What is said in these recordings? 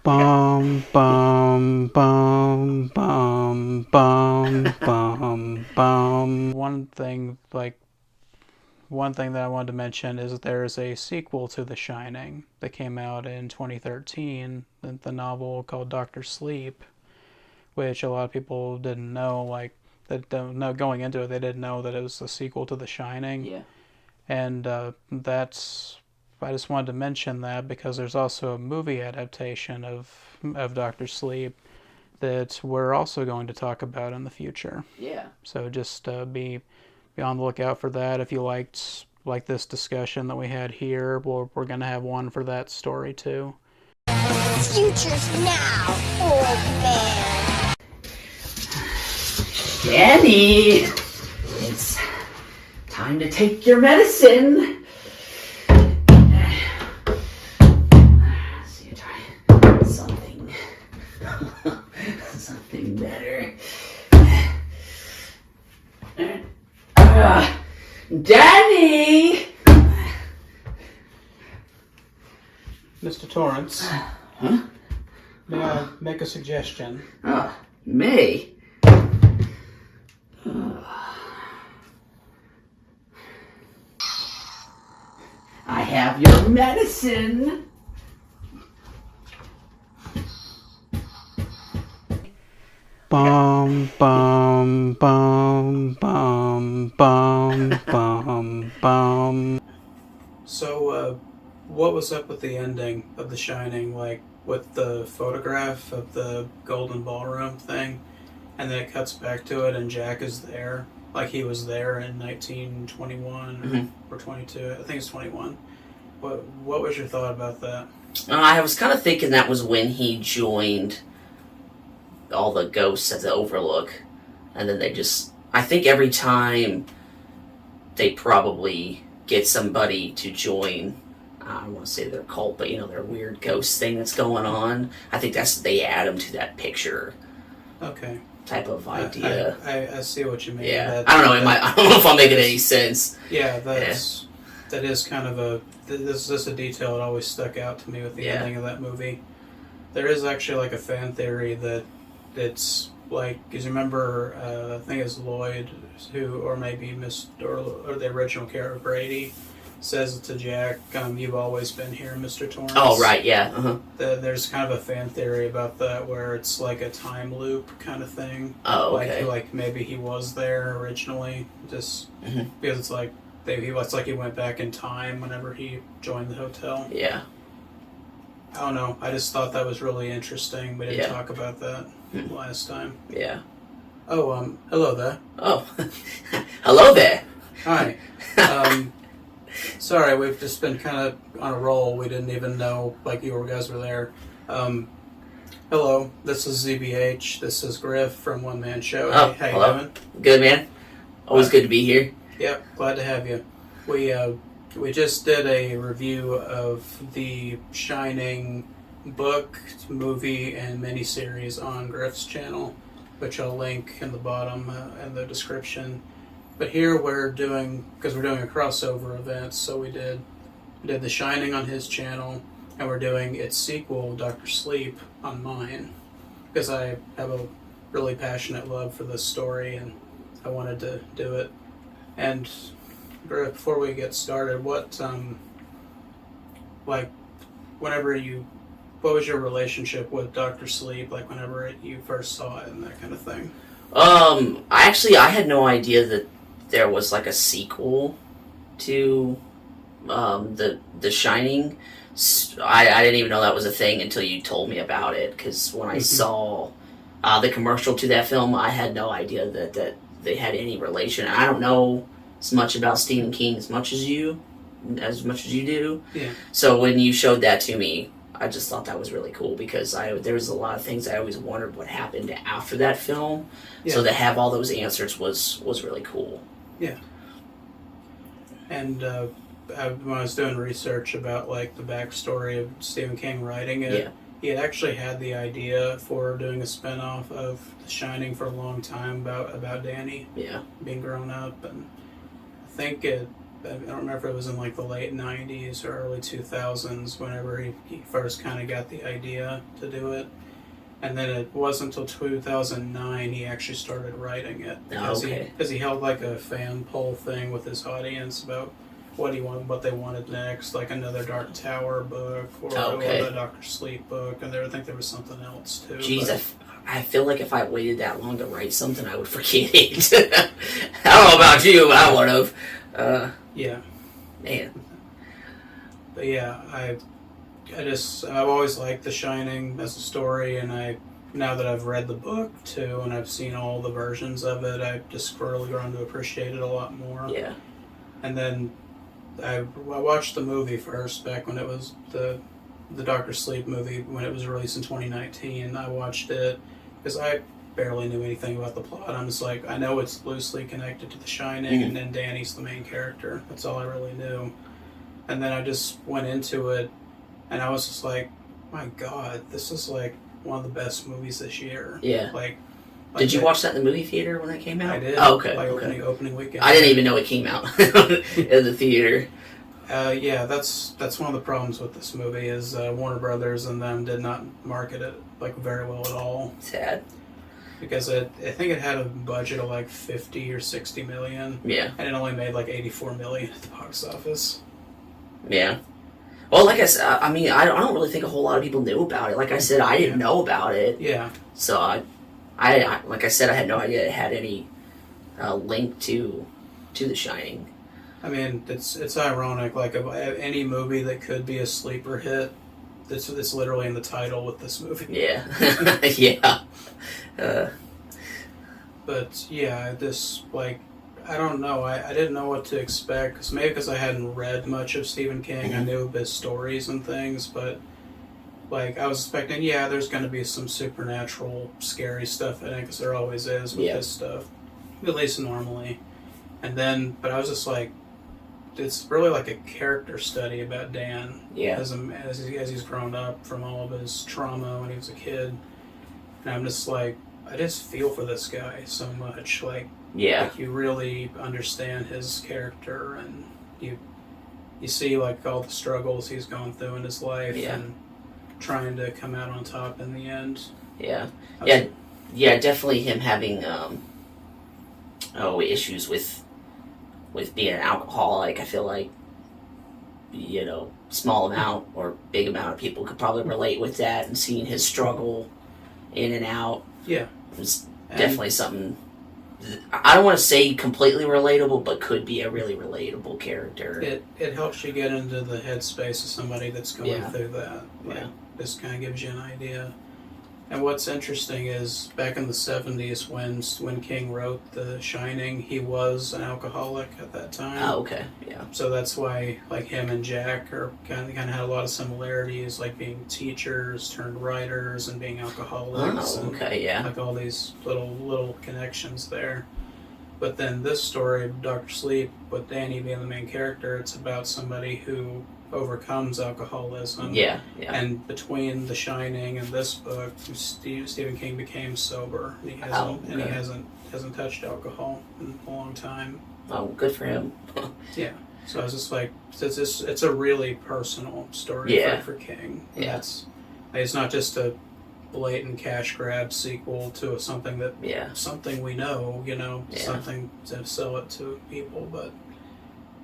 Bum bum bum bum bum bum bum. One thing that I wanted to mention is that there is a sequel to The Shining that came out in 2013, the novel called Doctor Sleep, which a lot of people didn't know. That don't know going into it, they didn't know that it was a sequel to The Shining. Yeah. And that's I just wanted to mention that because there's also a movie adaptation of Doctor Sleep that we're also going to talk about in the future. Yeah. So just be on the lookout for that. If you like this discussion that we had here, we're going to have one for that story too. Future's now, old man. Danny, it's time to take your medicine. See, try something, something better. Danny! Mr. Torrance, Huh? may I make a suggestion? May? I have your medicine. Bum bum bum bum bum bum bum. So, what was up with the ending of The Shining? Like with the photograph of the Golden Ballroom thing, and then it cuts back to it, and Jack is there, like he was there in 1921 or 22. I think it's 21. What was your thought about that? I was kind of thinking that was when he joined all the ghosts at the Overlook, and then I think every time they probably get somebody to join, I don't want to say their cult, but their weird ghost thing that's going on, I think they add them to that picture. Okay. Type of idea. I see what you mean. Yeah. I don't know. I don't know if I'm making any sense. Yeah, that is kind of this is a detail that always stuck out to me with the ending of that movie. There is actually like a fan theory that it's like, because you remember, I think it's Lloyd or maybe or the original character Brady says to Jack, "You've always been here, Mr. Torrance." Oh, right, yeah. There's kind of a fan theory about that where it's like a time loop kind of thing. Oh, okay. Like maybe he was there originally, just because it's like it's like he went back in time whenever he joined the hotel. Yeah. I don't know. I just thought that was really interesting. We didn't talk about that last time. Yeah. Oh, hello there. Oh, hello there. Hi. Sorry, we've just been kind of on a roll. We didn't even know, you guys were there. Hello, this is ZBH. This is Grif from One Man Show. Oh, hey, how hello. you doing? Good, man. Always good to be here. Yep, glad to have you. We just did a review of the Shining book, movie, and miniseries on Grif's channel, which I'll link in the bottom in the description. But here we're doing a crossover event, so we did The Shining on his channel, and we're doing its sequel, Doctor Sleep, on mine, because I have a really passionate love for this story, and I wanted to do it. And before we get started, what was your relationship with Doctor Sleep? Like whenever you first saw it and that kind of thing. I had no idea that there was like a sequel to the Shining. I didn't even know that was a thing until you told me about it. Because when I saw the commercial to that film, I had no idea that they had any relation. I don't know as much about Stephen King as much as you do. Yeah. So when you showed that to me, I just thought that was really cool because there was a lot of things I always wondered what happened after that film. Yeah. So to have all those answers was really cool. Yeah. And when I was doing research about the backstory of Stephen King writing it, he had actually had the idea for doing a spinoff of The Shining for a long time about Danny being grown up, and I think I don't remember if it was in like the late 90s or early 2000s whenever he first kind of got the idea to do it. And then it wasn't until 2009 he actually started writing it. Because he held like a fan poll thing with his audience about what they wanted next, like another Dark Tower book or the Dr. Sleep book, and I think there was something else too. Jeez, I feel like if I waited that long to write something, I would forget it. I don't know about you, but I would have. Yeah. Man. But yeah, I've always liked The Shining as a story, and now that I've read the book too, and I've seen all the versions of it, I've just really grown to appreciate it a lot more. Yeah. And then I watched the movie first back when it was the Dr. Sleep movie when it was released in 2019. I watched it because I barely knew anything about the plot. I'm just like, I know it's loosely connected to The Shining, and then Danny's the main character. That's all I really knew. And then I just went into it, and I was just like, my God, this is like one of the best movies this year. Yeah. Like did you watch that in the movie theater when it came out? I did. Oh, okay. Opening weekend. I didn't even know it came out in the theater. Yeah, that's one of the problems with this movie is Warner Brothers and them did not market it like very well at all. Sad. Because I think it had a budget of like 50 or 60 million. Yeah. And it only made like 84 million at the box office. Yeah. Well, like I said, I mean, I don't really think a whole lot of people knew about it. Like I said, I didn't know about it. Yeah. So I like I said, I had no idea it had any link to The Shining. I mean, it's ironic. Like any movie that could be a sleeper hit, it's literally in the title with this movie. Yeah. Yeah. But yeah, this like I don't know. I didn't know what to expect. Because I hadn't read much of Stephen King. I knew of his stories and things, but like I was expecting, there's going to be some supernatural, scary stuff in it, because there always is with this stuff, at least normally. And then, but I was just like, it's really like a character study about Dan. Yeah. As he's grown up from all of his trauma when he was a kid, and I'm just like, I just feel for this guy so much. Like you really understand his character, and you see like all the struggles he's gone through in his life, and trying to come out on top in the end. Yeah. Definitely him having issues with being an alcoholic. I feel like small amount or big amount of people could probably relate with that, and seeing his struggle in and out. Yeah. It's definitely something. I don't want to say completely relatable, but could be a really relatable character. It helps you get into the headspace of somebody that's going through that. This kind of gives you an idea. And what's interesting is back in the 70s when King wrote The Shining, he was an alcoholic at that time. Oh, okay. Yeah. So that's why like him and Jack are kind of had a lot of similarities, like being teachers turned writers and being alcoholics. Oh, okay, yeah. Like all these little connections there. But then this story, Dr. Sleep, with Danny being the main character, it's about somebody who overcomes alcoholism. Yeah. And between The Shining and this book, Stephen King became sober. And he hasn't touched alcohol in a long time. Oh, good for him. Yeah. So I was just like, it's a really personal story for King. Yeah. It's not just a blatant cash grab sequel to something we know, something to sell it to people, but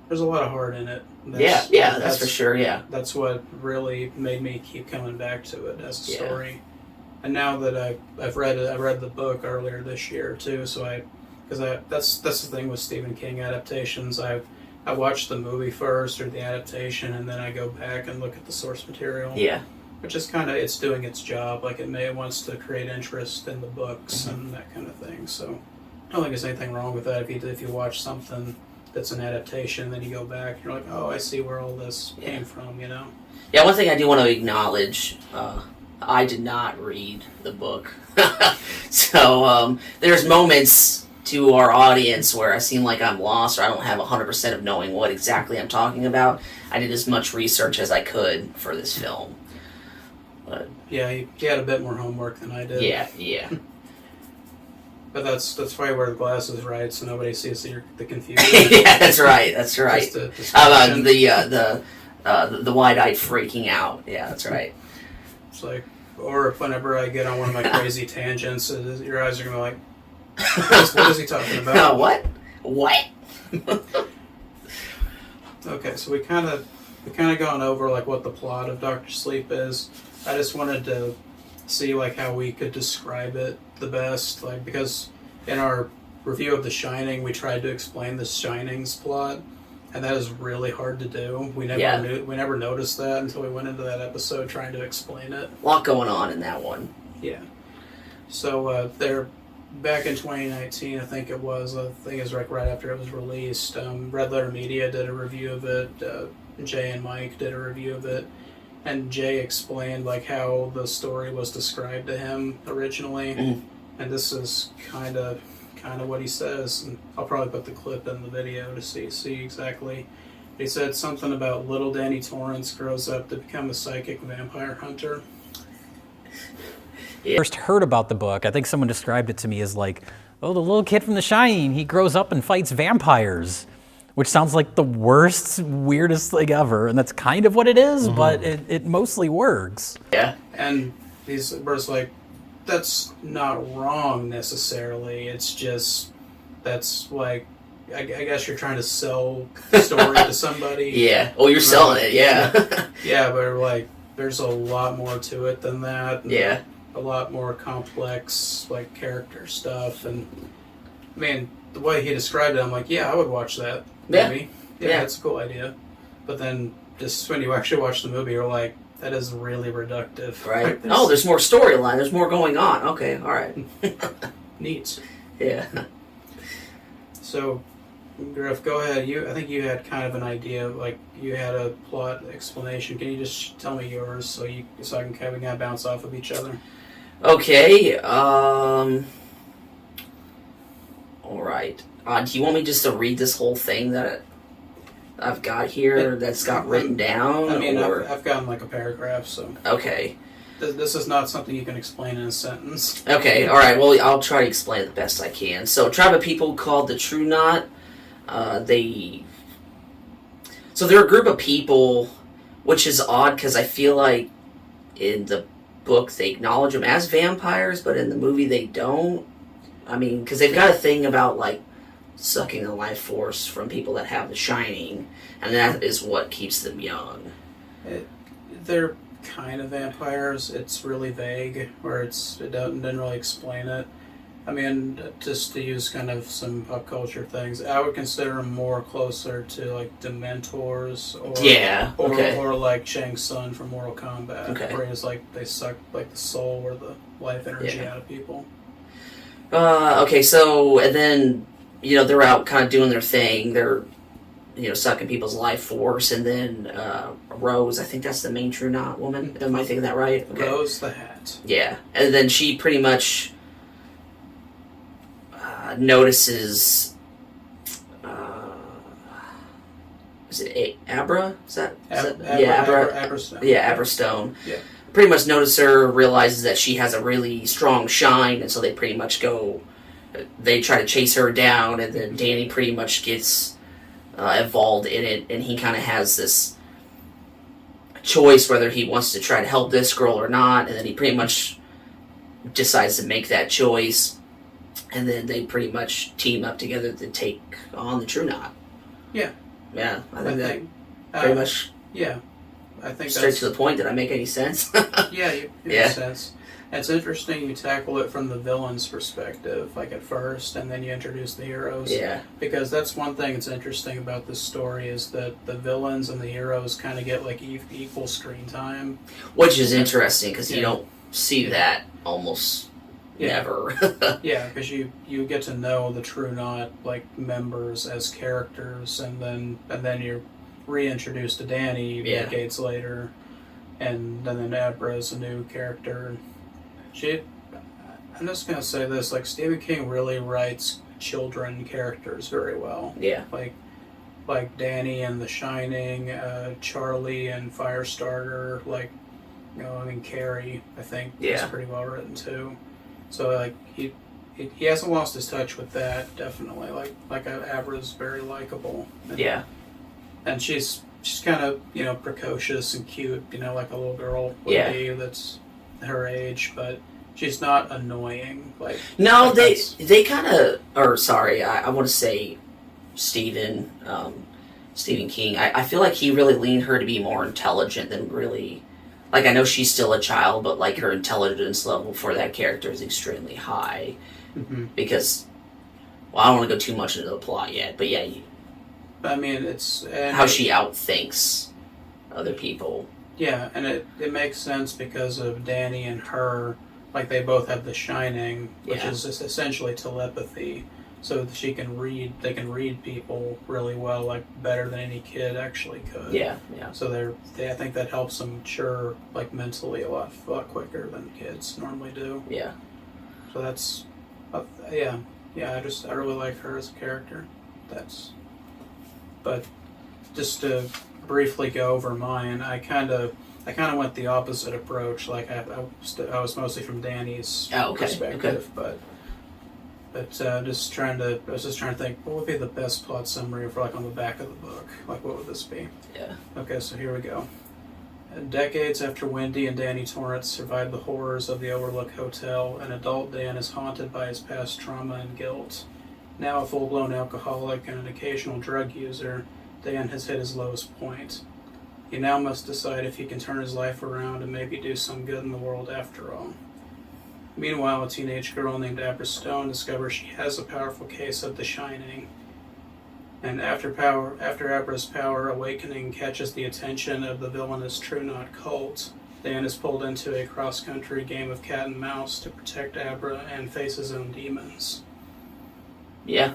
there's a lot of heart in it. That's for sure. Yeah, that's what really made me keep coming back to it as a story. And now that I've read it, I read the book earlier this year too. So that's the thing with Stephen King adaptations. I watch the movie first or the adaptation, and then I go back and look at the source material. Yeah, which is it's doing its job. Like it wants to create interest in the books and that kind of thing. So I don't think there's anything wrong with that. If you watch something that's an adaptation, then you go back and you're like, oh, I see where all this came from, Yeah, one thing I do want to acknowledge, I did not read the book. So there's moments to our audience where I seem like I'm lost, or I don't have 100% of knowing what exactly I'm talking about. I did as much research as I could for this film. But yeah, you had a bit more homework than I did. Yeah. But that's why you wear the glasses, right? So nobody sees the confusion. Yeah, that's right. That's right. Just a description. The wide-eyed freaking out. Yeah, that's right. It's like, or whenever I get on one of my crazy tangents, your eyes are going to be like, what is he talking about? What? What? Okay, so we kind of gone over like what the plot of Doctor Sleep is. I just wanted to see like how we could describe it the best, like because in our review of The Shining, we tried to explain The Shining's plot, and that is really hard to do. We never noticed that until we went into that episode trying to explain it. A lot going on in that one. Yeah. So they're back in 2019, I think it was. I think it was right after it was released. Red Letter Media did a review of it. Jay and Mike did a review of it, and Jay explained like how the story was described to him originally, and this is kind of what he says. And I'll probably put the clip in the video to see exactly. He said something about little Danny Torrance grows up to become a psychic vampire hunter. Yeah. First heard about the book, I think someone described it to me as like, oh, the little kid from The Shining, he grows up and fights vampires, which sounds like the worst, weirdest thing ever, and that's kind of what it is, but it mostly works. Yeah. And he's like, that's not wrong necessarily, it's just, that's like, I guess you're trying to sell the story to somebody. Yeah. Oh, you're selling it, yeah. Yeah, but like, there's a lot more to it than that. Yeah. A lot more complex, like, character stuff. And, I mean, the way he described it, I'm like, yeah, I would watch that movie. Yeah, that's a cool idea. But then, just when you actually watch the movie, you're like, that is really reductive. Right. Like, there's more storyline. There's more going on. Okay, all right. Neat. Yeah. So, Griff, go ahead. I think you had kind of an idea, like you had a plot explanation. Can you just tell me yours so I can kind of bounce off of each other? Okay. All right. Do you want me just to read this whole thing that I've got here that's got written down? I mean, or? I've gotten like a paragraph, so. Okay. This is not something you can explain in a sentence. Okay, alright, well, I'll try to explain it the best I can. So, a tribe of people called the True Knot, so they're a group of people, which is odd because I feel like in the book they acknowledge them as vampires, but in the movie they don't. I mean, because they've got a thing about, like, sucking the life force from people that have the Shining, and that is what keeps them young. They're kind of vampires. It's really vague, where it doesn't really explain it. I mean, just to use kind of some pop culture things, I would consider them more closer to like Dementors, or like Shang Tsung from Mortal Kombat, where it's like they suck like the soul or the life energy out of people. Okay, so and then they're out kind of doing their thing. They're sucking people's life force, and then Rose, I think that's the main True Knot woman. Am I thinking that right? Okay. Rose the Hat. Yeah, and then she pretty much notices. Is it Abra? Is that? Aberstone. Yeah, Aberstone. Yeah. Pretty much notices her, realizes that she has a really strong shine, and so they pretty much go. They try to chase her down, and then Danny pretty much gets involved in it, and he kind of has this choice whether he wants to try to help this girl or not, and then he pretty much decides to make that choice, and then they pretty much team up together to take on the True Knot. Yeah. Yeah, I think that pretty much. Yeah, I think straight to the point. Did I make any sense? Yeah, it makes sense. And it's interesting you tackle it from the villain's perspective, like at first, and then you introduce the heroes. Yeah. Because that's one thing that's interesting about this story is that the villains and the heroes kind of get like equal screen time. Which is interesting because you don't see that almost never. Yeah, because you get to know the True Knot like members as characters, and then you're reintroduced to Danny decades later, and then Abra is a new character. I'm just gonna say this: like Stephen King really writes children characters very well. Yeah. Like Danny and The Shining, Charlie and Firestarter. I mean Carrie. I think is pretty well written too. So like he hasn't lost his touch with that, definitely. Like Abra's very likable. And she's kind of, precocious and cute, like a little girl would be that's her age, but she's not annoying. No, they kind of, or sorry, I want to say Stephen King. I feel like he really leaned her to be more intelligent than really, like, I know she's still a child, but like her intelligence level for that character is extremely high. Because, well, I don't want to go too much into the plot yet, but yeah. I mean, it's... how she outthinks other people. Yeah, and it makes sense because of Danny and her, like, they both have the Shining, which is just essentially telepathy, so that they can read people really well, like, better than any kid actually could. Yeah. So I think that helps them mature, like, mentally a lot quicker than kids normally do. Yeah. So that's... I really like her as a character. But just to briefly go over mine, I kind of went the opposite approach. Like I was mostly from Danny's perspective, but I was just trying to think what would be the best plot summary for like on the back of the book. Like what would this be? Yeah. Okay, so here we go. Decades after Wendy and Danny Torrance survived the horrors of the Overlook Hotel, an adult Dan is haunted by his past trauma and guilt. Now a full-blown alcoholic and an occasional drug user, Dan has hit his lowest point. He now must decide if he can turn his life around and maybe do some good in the world after all. Meanwhile, a teenage girl named Abra Stone discovers she has a powerful case of the Shining. And after Abra's power awakening catches the attention of the villainous True Knot cult, Dan is pulled into a cross-country game of cat and mouse to protect Abra and face his own demons. Yeah.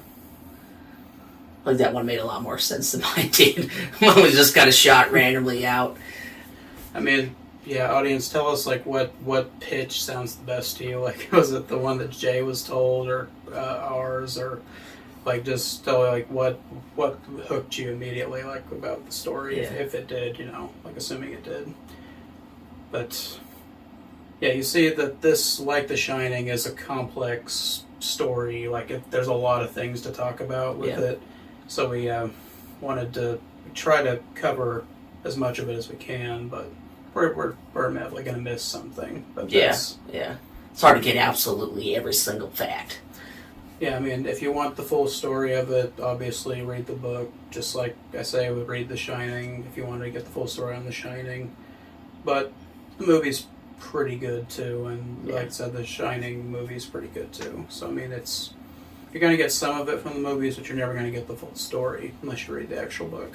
Like that one made a lot more sense than mine did. Mine was just kind of shot randomly out. I mean, yeah, audience, tell us like what pitch sounds the best to you. Like, was it the one that Jay was told, or ours, or like just tell like what hooked you immediately, like about the story, if it did, like assuming it did. But yeah, you see that this, like The Shining, is a complex story. Like there's a lot of things to talk about with it. So we wanted to try to cover as much of it as we can, but we're inevitably going to miss something. But yeah. It's hard to get absolutely every single fact. Yeah, I mean, if you want the full story of it, obviously read the book. Just like I say, we read The Shining if you want to get the full story on The Shining. But the movie's pretty good too, and like I said, The Shining movie's pretty good too. So I mean, you're going to get some of it from the movies, but you're never going to get the full story unless you read the actual book.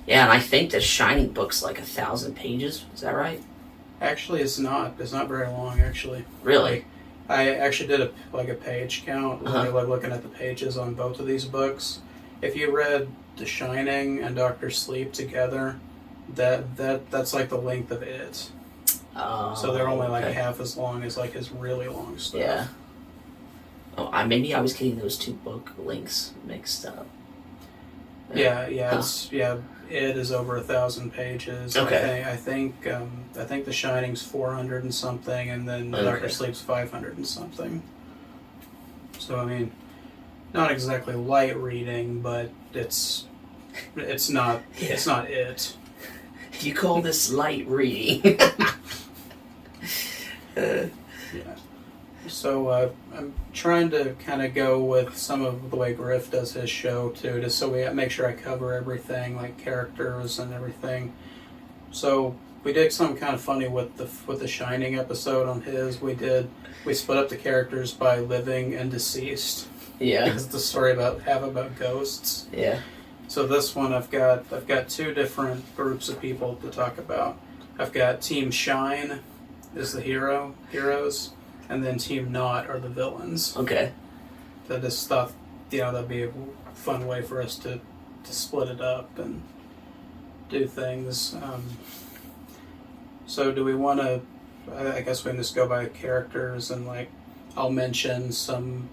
Yeah, and I think The Shining book's like 1,000 pages. Is that right? Actually, it's not. It's not very long, actually. Really? I actually did a page count, like looking at the pages on both of these books. If you read The Shining and Doctor Sleep together, that's like the length of it. So they're only like half as long as like his really long stuff. Yeah. Oh, maybe I was getting those two book links mixed up. Yeah. It is over 1,000 pages. Okay. I think The Shining's 400 and something, and then Doctor Sleep's 500 and something. So I mean, not exactly light reading, but it's not it's not it. You call this light reading? Yeah. So I'm trying to kind of go with some of the way Grif does his show too, just so we make sure I cover everything, like characters and everything. So we did something kind of funny with the Shining episode on his. We split up the characters by living and deceased. Yeah. Because it's the story about ghosts. Yeah. So this one I've got two different groups of people to talk about. I've got Team Shine is the heroes. And then Team Knot are the villains. Okay. So I just thought, that'd be a fun way for us to split it up and do things. So do we want to, I guess we can just go by characters and like, I'll mention some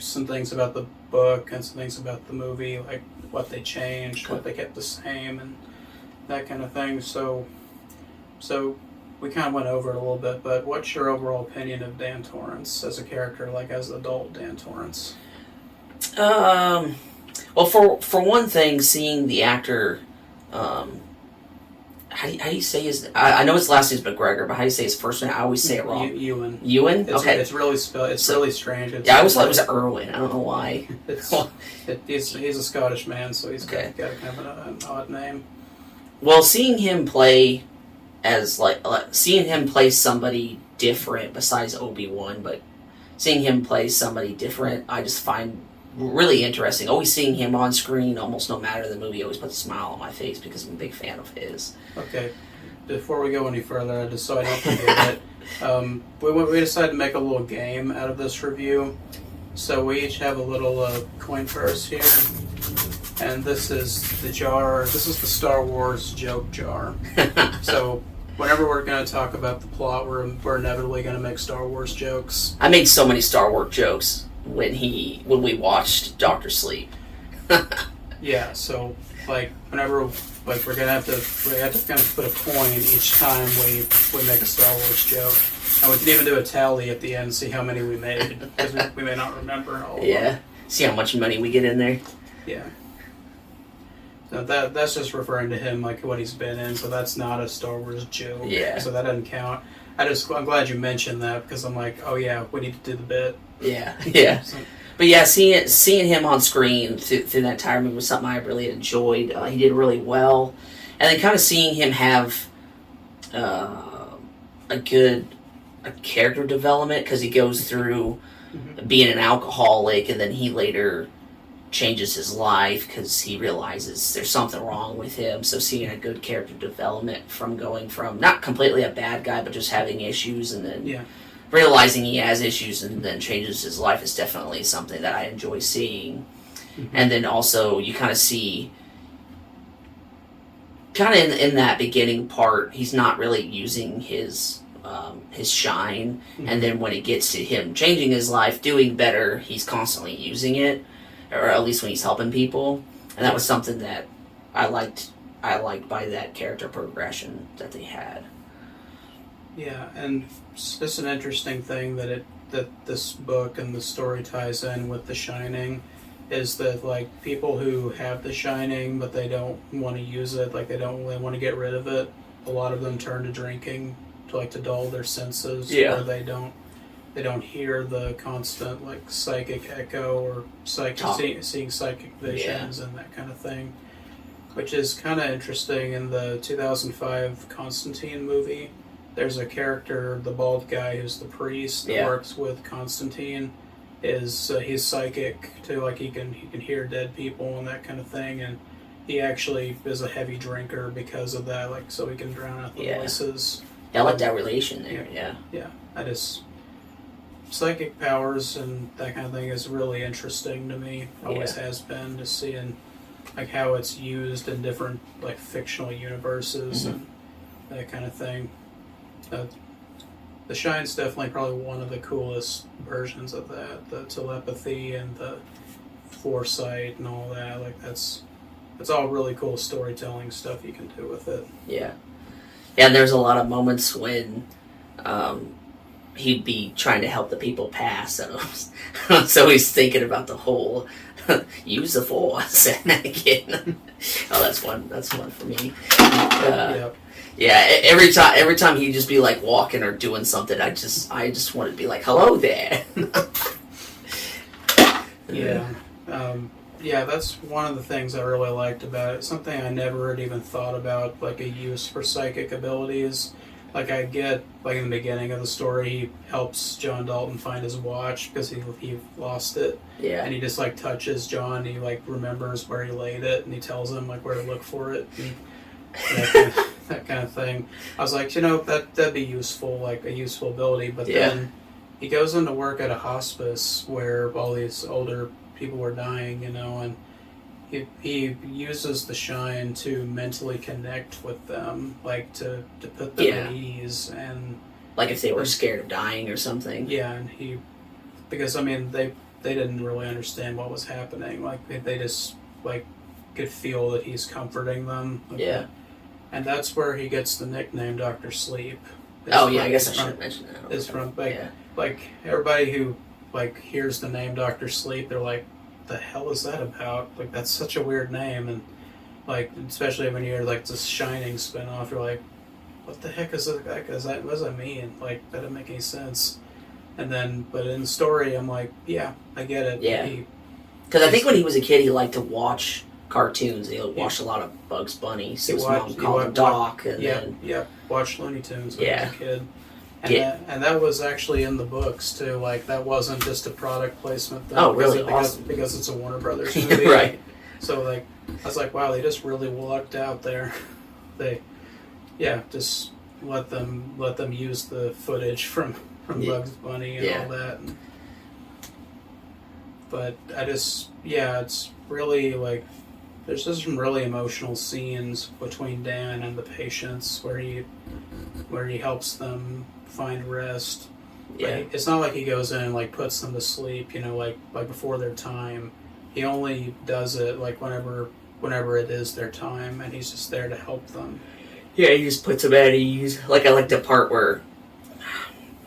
things about the book and some things about the movie, like what they changed, what they kept the same, and that kind of thing. So we kind of went over it a little bit, but what's your overall opinion of Dan Torrance as a character, like as adult Dan Torrance? Well, for one thing, seeing the actor, how do you say his? I know his last name's McGregor, but how do you say his first name? I always say it wrong. Ewan. Ewan? Okay. It's really spelled. It's really strange. Yeah, I always thought it was Irwin. I don't know why. He's a Scottish man, so he's Okay. got kind of an odd name. Well, seeing him play as seeing him play somebody different besides Obi-Wan, but seeing him play somebody different, I just find really interesting. Always seeing him on screen, almost no matter the movie, always puts a smile on my face because I'm a big fan of his. Okay, before we go any further, just so I don't forget it, we decided to make a little game out of this review. So we each have a little coin purse here, and this is the jar. This is the Star Wars joke jar. So whenever we're going to talk about the plot, we're inevitably going to make Star Wars jokes. I made so many Star Wars jokes when we watched Doctor Sleep. Yeah, so like whenever we're gonna have to kind of put a coin each time we make a Star Wars joke, and we can even do a tally at the end and see how many we made because we may not remember all of them. See how much money we get in there. Yeah. So that's just referring to him, like what he's been in. So that's not a Star Wars joke. Yeah. So that doesn't count. I'm glad you mentioned that because I'm like, oh yeah, we need to do the bit. Yeah. So, But yeah, seeing him on screen through that entire movie was something I really enjoyed. He did really well, and then kind of seeing him have a good character development because he goes through being an alcoholic, and then he later changes his life because he realizes there's something wrong with him. So seeing a good character development from going from not completely a bad guy, but just having issues, and then realizing he has issues and then changes his life is definitely something that I enjoy seeing. And then also you kind of see in that beginning part, he's not really using his shine. And then when it gets to him changing his life, doing better, he's constantly using it, or at least when he's helping people. And that was something that I liked by that character progression that they had. Yeah, and it's an interesting thing that this book and the story ties in with The Shining, is that like people who have The Shining but they don't want to use it, like they don't really want to get rid of it, a lot of them turn to drinking to dull their senses, or they don't hear the constant like psychic echo or seeing psychic visions and that kind of thing, which is kind of interesting. In the 2005 Constantine movie, there's a character, the bald guy who's the priest that works with Constantine. He's psychic too, like he can hear dead people and that kind of thing, and he actually is a heavy drinker because of that, like so he can drown out the voices. Yeah, I like that relation there. Yeah. Psychic powers and that kind of thing is really interesting to me. Always has been, just seeing like how it's used in different like fictional universes and that kind of thing. The Shine's definitely probably one of the coolest versions of that. The telepathy and the foresight and all that. Like that's all really cool storytelling stuff you can do with it. Yeah, and there's a lot of moments when he'd be trying to help the people pass, so he's thinking about the whole use the force again. Oh, that's one for me. Yeah, every time he'd just be like walking or doing something, I just wanted to be like, hello there. Yeah, that's one of the things I really liked about it. Something I never had even thought about, like a use for psychic abilities. Like I get, like in the beginning of the story, he helps John Dalton find his watch because he lost it. Yeah. And he just like touches John, he like remembers where he laid it, and he tells him like where to look for it. And that kind of thing. I was like, that'd be useful, like a useful ability. But then he goes into work at a hospice where all these older people were dying, and he uses the shine to mentally connect with them, like to put them at ease, and like if they were scared of dying or something. Yeah, and because they didn't really understand what was happening. Like they just like could feel that he's comforting them. Yeah. And that's where he gets the nickname Dr. Sleep, Oh yeah, I guess I should have mentioned that. Is from like everybody who like hears the name Dr. Sleep, they're like, the hell is that about? Like, that's such a weird name. And like, especially when you hear like this Shining spinoff, you're like, what the heck is that? What does that mean? Like, that didn't make any sense. And then, but in the story, I'm like, yeah, I get it. Yeah. Because I think when he was a kid, he liked to watch cartoons. He watched a lot of Bugs Bunny. So his mom called him Doc. And watched Looney Tunes when I was a kid. And that was actually in the books too. Like, that wasn't just a product placement thing. Oh, really? Awesome. Because it's a Warner Brothers movie. Right. So like, I was like, wow, they just really lucked out there. Just let them use the footage from Bugs Bunny and all that. But it's really like, there's just some really emotional scenes between Dan and the patients where he helps them find rest. Yeah. Like, it's not like he goes in and like puts them to sleep, like before their time. He only does it like whenever it is their time, and he's just there to help them. Yeah, he just puts them at ease. Like, I like the part where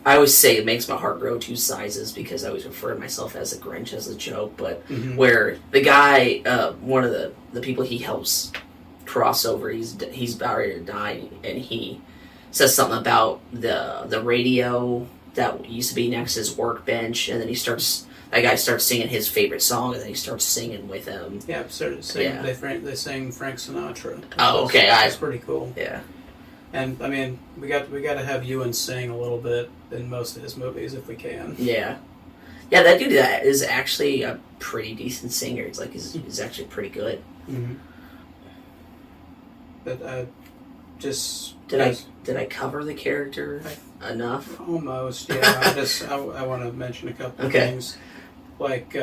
I always say it makes my heart grow 2 sizes because I always refer to myself as a Grinch as a joke, but where the guy, one of the people he helps cross over, he's about ready to die, and he says something about the radio that used to be next to his workbench, and then that guy starts singing his favorite song, and then he starts singing with him. Yeah, started singing. Yeah. They sang Frank Sinatra. Oh, okay. That's pretty cool. Yeah. And I mean, we got to have Ewan sing a little bit in most of his movies if we can. Yeah. Yeah, that dude is actually a pretty decent singer. It's like he's actually pretty good. Mm-hmm. But did I cover the character enough? Almost. Yeah. I want to mention a couple of things, like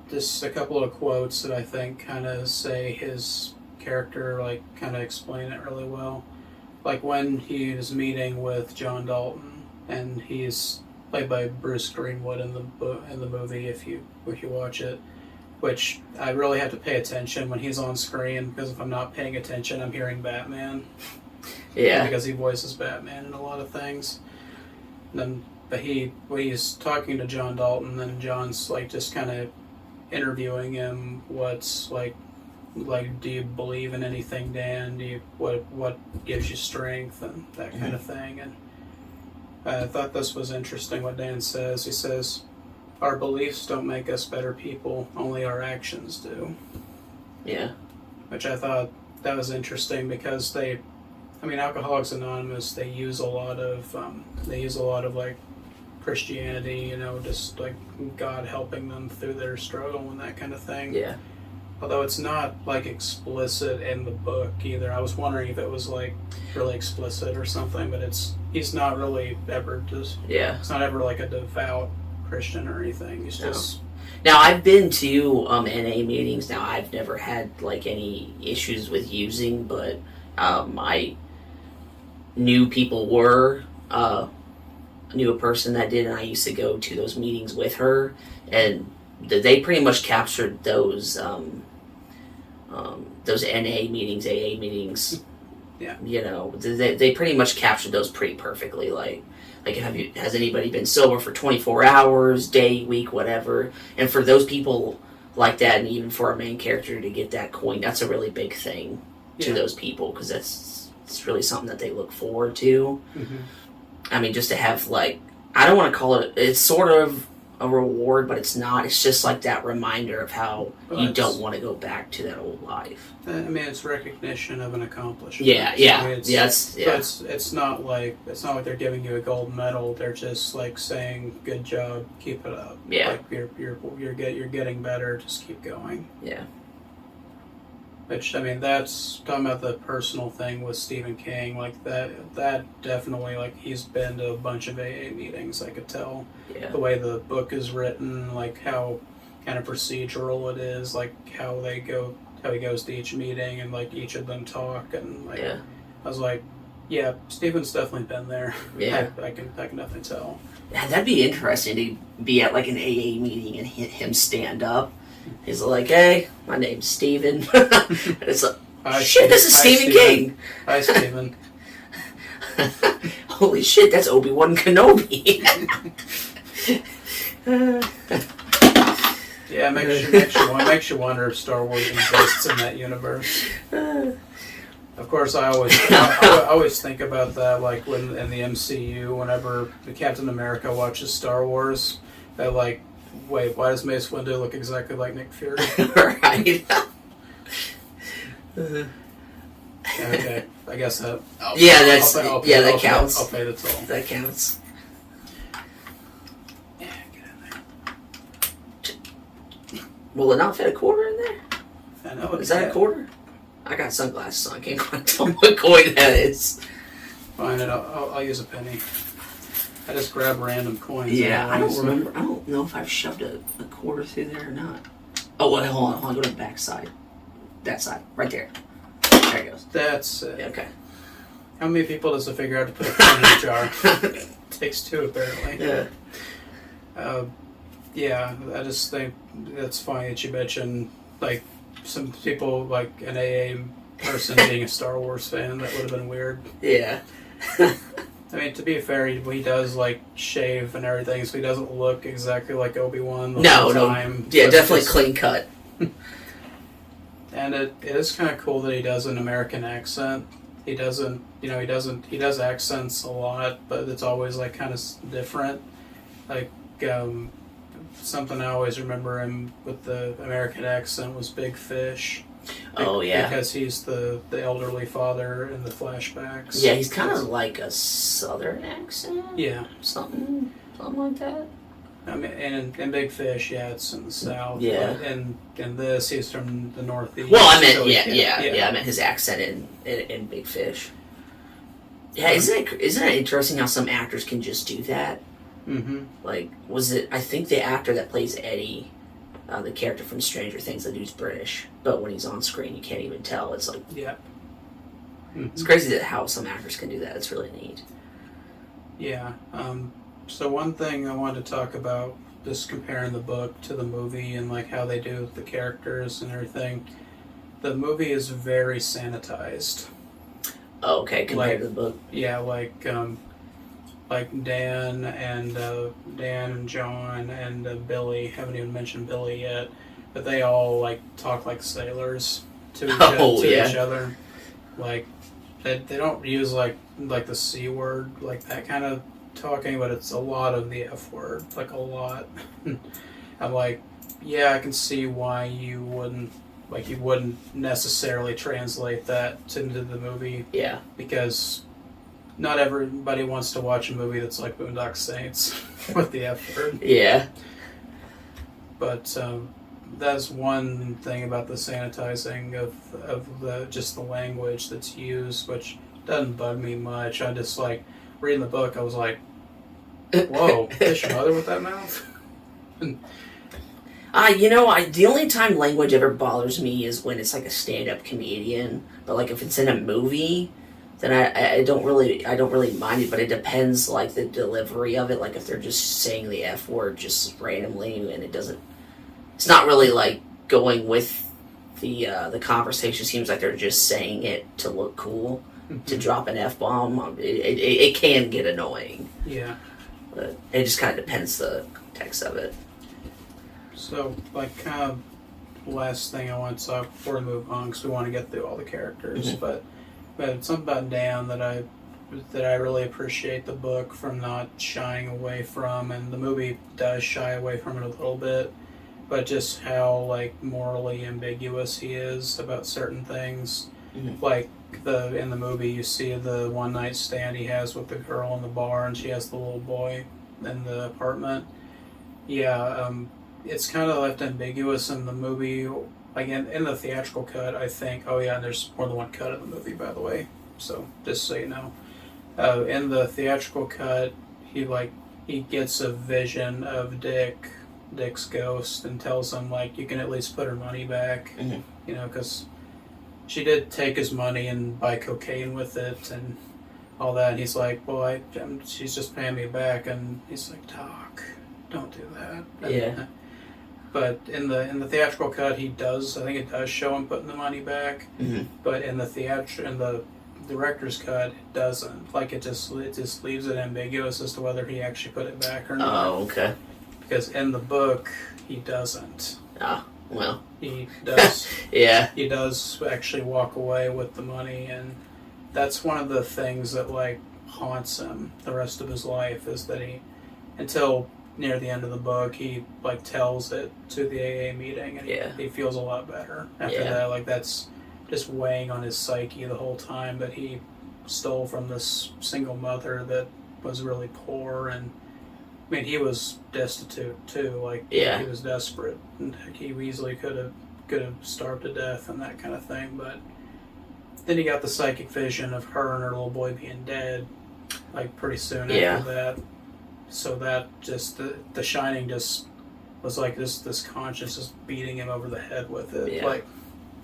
just a couple of quotes that I think kind of say his character, like kind of explain it really well. Like when he was meeting with John Dalton, and he's played by Bruce Greenwood in the movie if you watch it, which I really have to pay attention when he's on screen, because if I'm not paying attention, I'm hearing Batman. Yeah. Because he voices Batman in a lot of things. But when he's talking to John Dalton, then John's like just kind of interviewing him. What's like, do you believe in anything, Dan? What gives you strength and that kind of thing? And I thought this was interesting what Dan says. He says, our beliefs don't make us better people, only our actions do. Yeah. Which I thought that was interesting because Alcoholics Anonymous, they use a lot of like Christianity, just like God helping them through their struggle and that kind of thing. Yeah. Although it's not like explicit in the book either. I was wondering if it was like really explicit or something, but he's not really ever just. Yeah. It's not ever like a devout Christian or anything. He's just. Now, I've been to NA meetings. Now, I've never had like any issues with using, but I knew people knew a person that did, and I used to go to those meetings with her, and they pretty much captured those NA meetings, AA meetings. Yeah. They pretty much captured those pretty perfectly. Like has anybody been sober for 24 hours, day, week, whatever? And for those people like that, and even for our main character to get that coin, that's a really big thing to those people, because it's really something that they look forward to. Mm-hmm. I mean, just to have, like, I don't want to call it, it's sort of a reward, but it's not. It's just like that reminder of how you don't want to go back to that old life. I mean, it's recognition of an accomplishment. It's not like they're giving you a gold medal. They're just like saying, "Good job, keep it up." Yeah, like you're getting better. Just keep going. Yeah. Which, I mean, that's talking about the personal thing with Stephen King. Like that definitely, like, he's been to a bunch of AA meetings. I could tell the way the book is written, like how kind of procedural it is, like how he goes to each meeting and like each of them talk, and like I was like, yeah, Stephen's definitely been there. Yeah, I can definitely tell. Yeah, that'd be interesting to be at like an AA meeting and him stand up. He's like, "Hey, my name's Steven." It's like, shit, this is Stephen King. Hi, Steven. holy shit, that's Obi-Wan Kenobi. Yeah, it makes you wonder if Star Wars exists in that universe. Of course, I always think about that, like when in the MCU, whenever the Captain America watches Star Wars, they're like, wait, why does Mace Windu look exactly like Nick Fury? Right. Okay, I guess that. That counts. I'll pay the toll. That counts. Yeah, get in there. Will it not fit a quarter in there? I know. Is that a quarter? I got sunglasses, so I can't quite tell what coin that is. Fine, I'll use a penny. I just grab random coins. Yeah, anyway, I don't remember. I don't know if I've shoved a quarter through there or not. Oh, wait, hold on. Go to the back side. That side. Right there. There it goes. That's it. Yeah, okay. How many people does it figure out to put a coin in a jar? Takes two, apparently. Yeah. Yeah, I just think that's funny that you mentioned, like, some people, like an AA person being a Star Wars fan. That would have been weird. Yeah. I mean, to be fair, he does, like, shave and everything, so he doesn't look exactly like Obi-Wan the whole time. Yeah, but definitely just, clean cut. And it is kind of cool that he does an American accent. He does accents a lot, but it's always, like, kind of different. Like, something I always remember him with the American accent was Big Fish. Oh, yeah. Because he's the elderly father in the flashbacks. Yeah, he's kind of like a southern accent. Yeah. Something like that. I mean, and in Big Fish, yeah, it's in the south. Yeah. But in this, he's from the northeast. Well, I meant, so I meant his accent in Big Fish. Yeah, isn't it interesting how some actors can just do that? Mm-hmm. Like, I think the actor that plays Eddie, the character from Stranger Things, the dude's British, but when he's on screen, you can't even tell. It's like, Yeah. Mm-hmm. It's crazy that how some actors can do that. It's really neat. Yeah. So one thing I wanted to talk about, just comparing the book to the movie and like how they do the characters and everything. The movie is very sanitized. Oh, okay, compared to the book. Yeah, like Dan and John and Billy. Haven't even mentioned Billy yet, but they all like talk like sailors to each other. Like they don't use like the C word, like that kind of talking, but it's a lot of the F word, like a lot. I'm like, yeah, I can see why you wouldn't necessarily translate that into the movie. Yeah. Because not everybody wants to watch a movie that's like Boondock Saints with the F word. Yeah. But that's one thing about the sanitizing of the language that's used, which doesn't bug me much. I just like reading the book. I was like, "Whoa, fish mother with that mouth." The only time language ever bothers me is when it's like a stand-up comedian. But like if it's in a movie, then I don't really mind it. But it depends like the delivery of it. Like if they're just saying the F word just randomly and it's not really like going with the conversation. Seems like they're just saying it to look cool, to drop an F-bomb. It can get annoying. Yeah. But it just kind of depends the text of it. So, like, kind of last thing I want to talk before we move on, because we want to get through all the characters, Mm-hmm. but it's something about Dan that I really appreciate the book from not shying away from, and the movie does shy away from it a little bit, but just how, like, morally ambiguous he is about certain things. Mm-hmm. Like, in the movie, you see the one-night stand he has with the girl in the bar, and she has the little boy in the apartment. Yeah, it's kind of left ambiguous in the movie. Like, in the theatrical cut, I think... Oh, yeah, and there's more than one cut of the movie, by the way. So, just so you know. In the theatrical cut, he gets a vision of Dick's ghost, and tells him, like, you can at least put her money back. Mm-hmm. You know, because she did take his money and buy cocaine with it and all that. And he's like, well, she's just paying me back. And he's like, Doc, don't do that. Yeah. But in the theatrical cut, I think it does show him putting the money back. Mm-hmm. But in the director's cut, it doesn't. Like, it just leaves it ambiguous as to whether he actually put it back or not. Oh, okay. Because in the book, he doesn't. Ah, well. He does. Yeah. He does actually walk away with the money, and that's one of the things that, like, haunts him the rest of his life, is that he, until near the end of the book, he, like, tells it to the AA meeting, and he feels a lot better after that. Like, that's just weighing on his psyche the whole time, that he stole from this single mother that was really poor, and I mean, he was destitute too. Like, he was desperate, and he easily could have starved to death and that kind of thing. But then he got the psychic vision of her and her little boy being dead, like, pretty soon after that. So that just the Shining just was like this conscience just beating him over the head with it, like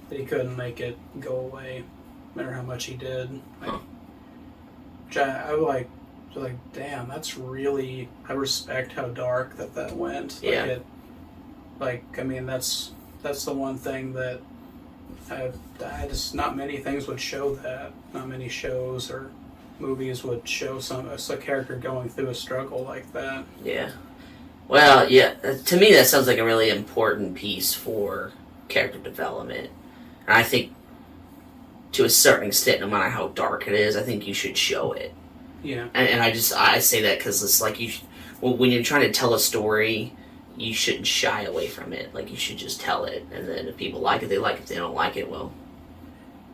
that he couldn't make it go away, no matter how much he did. Like, which I like, damn, that's really, I respect how dark that went. Like, I mean, that's the one thing that I just, not many things would show that. Not many shows or movies would show a character going through a struggle like that. Yeah. Well, yeah, to me that sounds like a really important piece for character development. And I think, to a certain extent, no matter how dark it is, I think you should show it. Yeah. And I say that because it's like when you're trying to tell a story, you shouldn't shy away from it. Like, you should just tell it, and then if people like it, they like it. If they don't like it, well.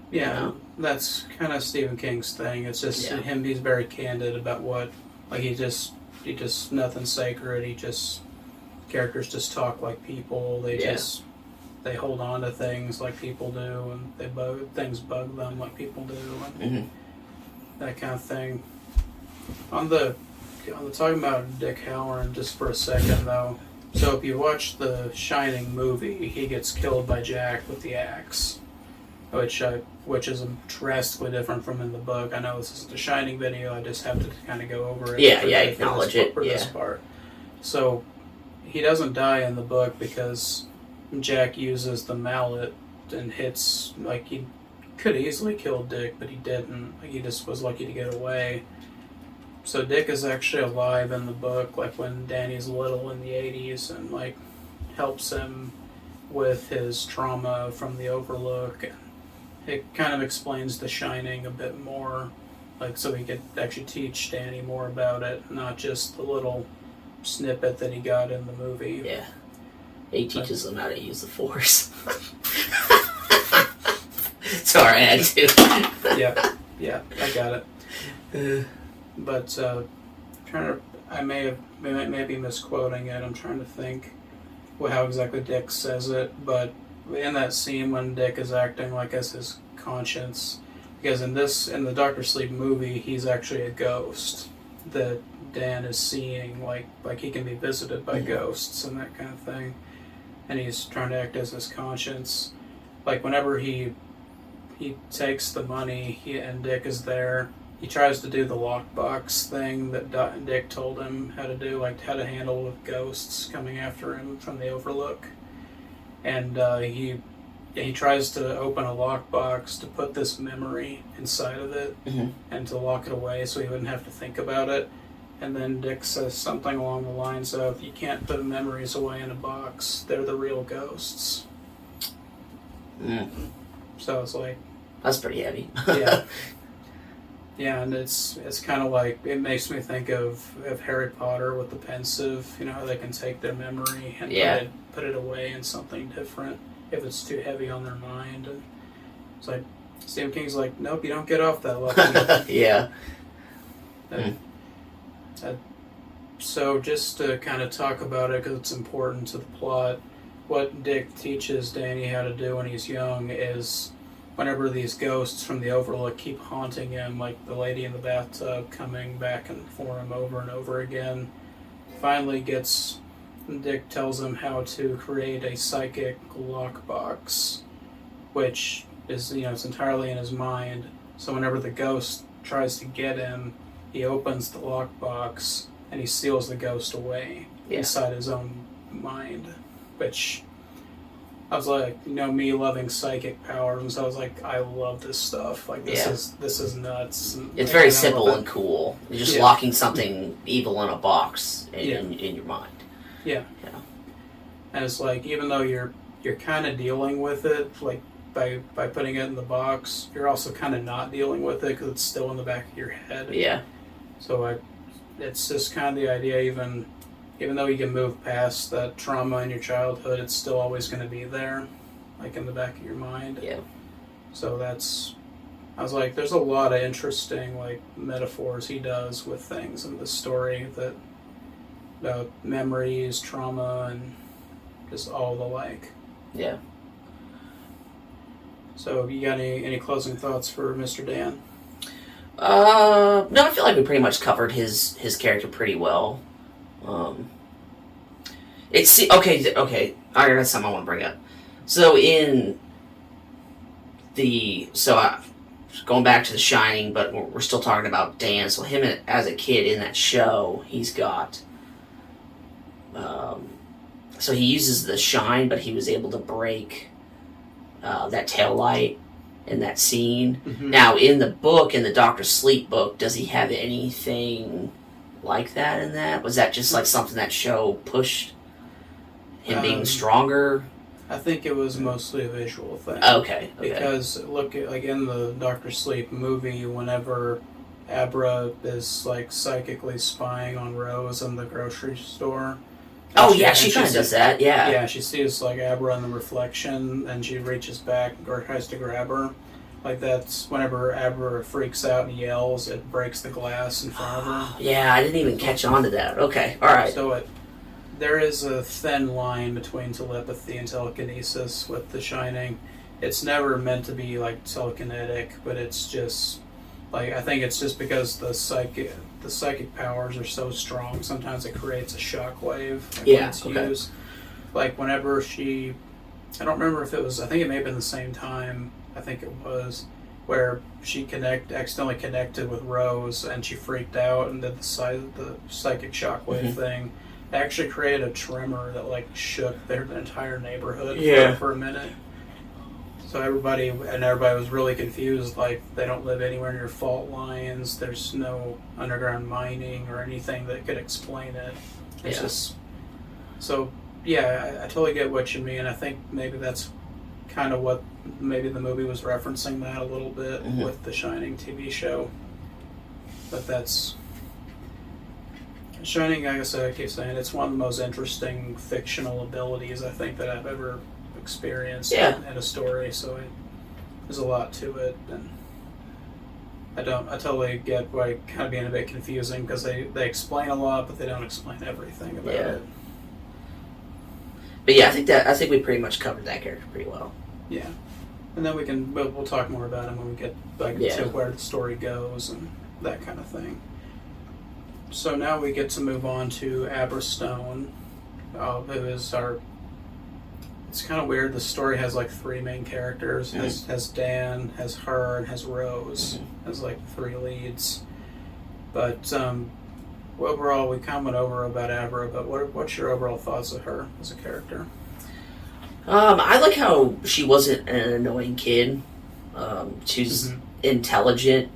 Yeah, you know. That's kind of Stephen King's thing. It's just him. He's very candid about what, like, he just nothing sacred. Characters just talk like people. They hold on to things like people do, and things bug them like people do, and that kind of thing. On the talking about Dick Halloran just for a second though. So if you watch the Shining movie, he gets killed by Jack with the axe, which is drastically different from in the book. I know this isn't a Shining video. I just have to kind of go over it. Acknowledge it. For this part. So he doesn't die in the book because Jack uses the mallet and hits, like, he could easily kill Dick, but he didn't. Like, he just was lucky to get away. So Dick is actually alive in the book, like, when Danny's little in the 80s, and, like, helps him with his trauma from the Overlook. It kind of explains The Shining a bit more, like, so he could actually teach Danny more about it, not just the little snippet that he got in the movie. Yeah. He teaches them how to use the Force. Sorry, I had to. Yeah, I got it. But I may be misquoting it. I'm trying to think how exactly Dick says it. But in that scene when Dick is acting like as his conscience, because in the Dr. Sleep movie, he's actually a ghost that Dan is seeing, like he can be visited by ghosts and that kind of thing, and he's trying to act as his conscience. Like, whenever he takes the money, and Dick is there, he tries to do the lockbox thing that Dick told him how to do, like how to handle with ghosts coming after him from the Overlook. And he tries to open a lockbox to put this memory inside of it and to lock it away so he wouldn't have to think about it. And then Dick says something along the lines of, "You can't put memories away in a box. They're the real ghosts." So it's like... That's pretty heavy. Yeah, and it's kind of like, it makes me think of Harry Potter with the pensive, you know, how they can take their memory and put it away in something different if it's too heavy on their mind. And it's like, Stephen King's like, nope, you don't get off that lucky. Yeah. So just to kind of talk about it, because it's important to the plot, what Dick teaches Danny how to do when he's young is, whenever these ghosts from the Overlook keep haunting him, like the lady in the bathtub coming back and for him over and over again, Dick tells him how to create a psychic lockbox, which is, it's entirely in his mind. So whenever the ghost tries to get him, he opens the lockbox and he seals the ghost away inside his own mind, which I was like, you know, me loving psychic powers, and so I was like, I love this stuff. Like, this is nuts. And, It's like, very I love simple it. and cool. You're just locking something evil in a box in your mind. Yeah. Yeah. And it's like, even though you're kind of dealing with it, like by putting it in the box, you're also kind of not dealing with it because it's still in the back of your head. Yeah. So it's just kind of the idea, even though you can move past that trauma in your childhood, it's still always going to be there, like in the back of your mind. Yeah. So I was like, there's a lot of interesting like metaphors he does with things in the story about memories, trauma, and just all the like. Yeah. So, you got any closing thoughts for Mr. Dan? No, I feel like we pretty much covered his character pretty well. Okay. I got something I want to bring up. So going back to The Shining, but we're still talking about Dan. So him as a kid in that show, he's got. So he uses the shine, but he was able to break that tail light in that scene. Mm-hmm. Now, in the Dr. Sleep book, does he have anything like that in that? Was that just like something that show pushed him being stronger? I think it was mostly a visual thing. Okay. Because look at, like in the Dr. Sleep movie, whenever Abra is like psychically spying on Rose in the grocery store. She kind of does that. Yeah. Yeah, she sees like Abra in the reflection, and she reaches back or tries to grab her. Like that's whenever Abra freaks out and yells, it breaks the glass in front of her. Yeah, I didn't even catch on to that. Okay, all right. So there is a thin line between telepathy and telekinesis with The Shining. It's never meant to be like telekinetic, but it's just like, I think it's just because the psychic powers are so strong. Sometimes it creates a shockwave when it's used. Like whenever I don't remember if it was. I think it may have been the same time. I think it was where she accidentally connected with Rose, and she freaked out and did the psychic shockwave thing. It actually created a tremor that like shook their entire neighborhood for a minute. So everybody was really confused. Like, they don't live anywhere near fault lines. There's no underground mining or anything that could explain it. It's just so. Yeah, I totally get what you mean. I think maybe that's kind of what maybe the movie was referencing that a little bit with the Shining TV show. But that's Shining. Like I said, I keep saying it's one of the most interesting fictional abilities I think that I've ever experienced in a story. So there's a lot to it, and I totally get why kind of being a bit confusing because they explain a lot, but they don't explain everything about it. But yeah, I think we pretty much covered that character pretty well. Yeah, and then we'll talk more about him when we get back to where the story goes and that kind of thing. So now we get to move on to Abra Stone, who is our. It's kind of weird. The story has like three main characters. Has Dan, has her, and has Rose. Has like three leads. But overall, we kind of went over about Abra. But what's your overall thoughts of her as a character? I like how she wasn't an annoying kid. She's intelligent.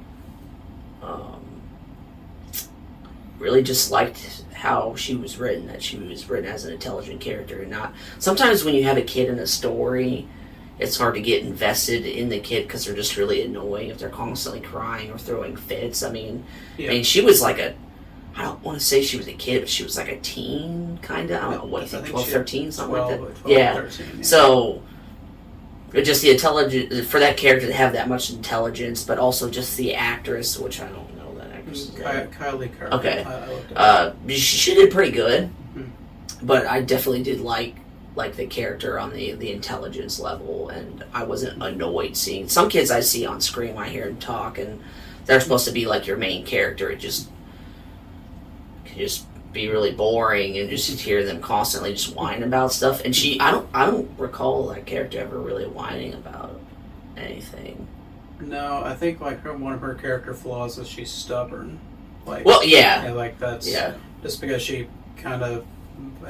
Really just liked how she was written, that she was written as an intelligent character and not. Sometimes when you have a kid in a story, it's hard to get invested in the kid because they're just really annoying if they're constantly crying or throwing fits. I mean, she was like I don't want to say she was a kid, but she was like a teen, kind of. I don't know, what do you think, 12, 13, something 12, like that? 12, 13, yeah. So, just the intelligence, for that character to have that much intelligence, but also just the actress, which I don't know that actress. Kylie Kirk. Okay. She did pretty good, but I definitely did like the character on the intelligence level, and I wasn't annoyed seeing some kids I see on screen when I hear them talk, and they're supposed to be like your main character. It just can just be really boring and just hear them constantly just whining about stuff. And I don't recall that character ever really whining about anything. No, I think like one of her character flaws is she's stubborn. Like, well, yeah, like that's just because she kind of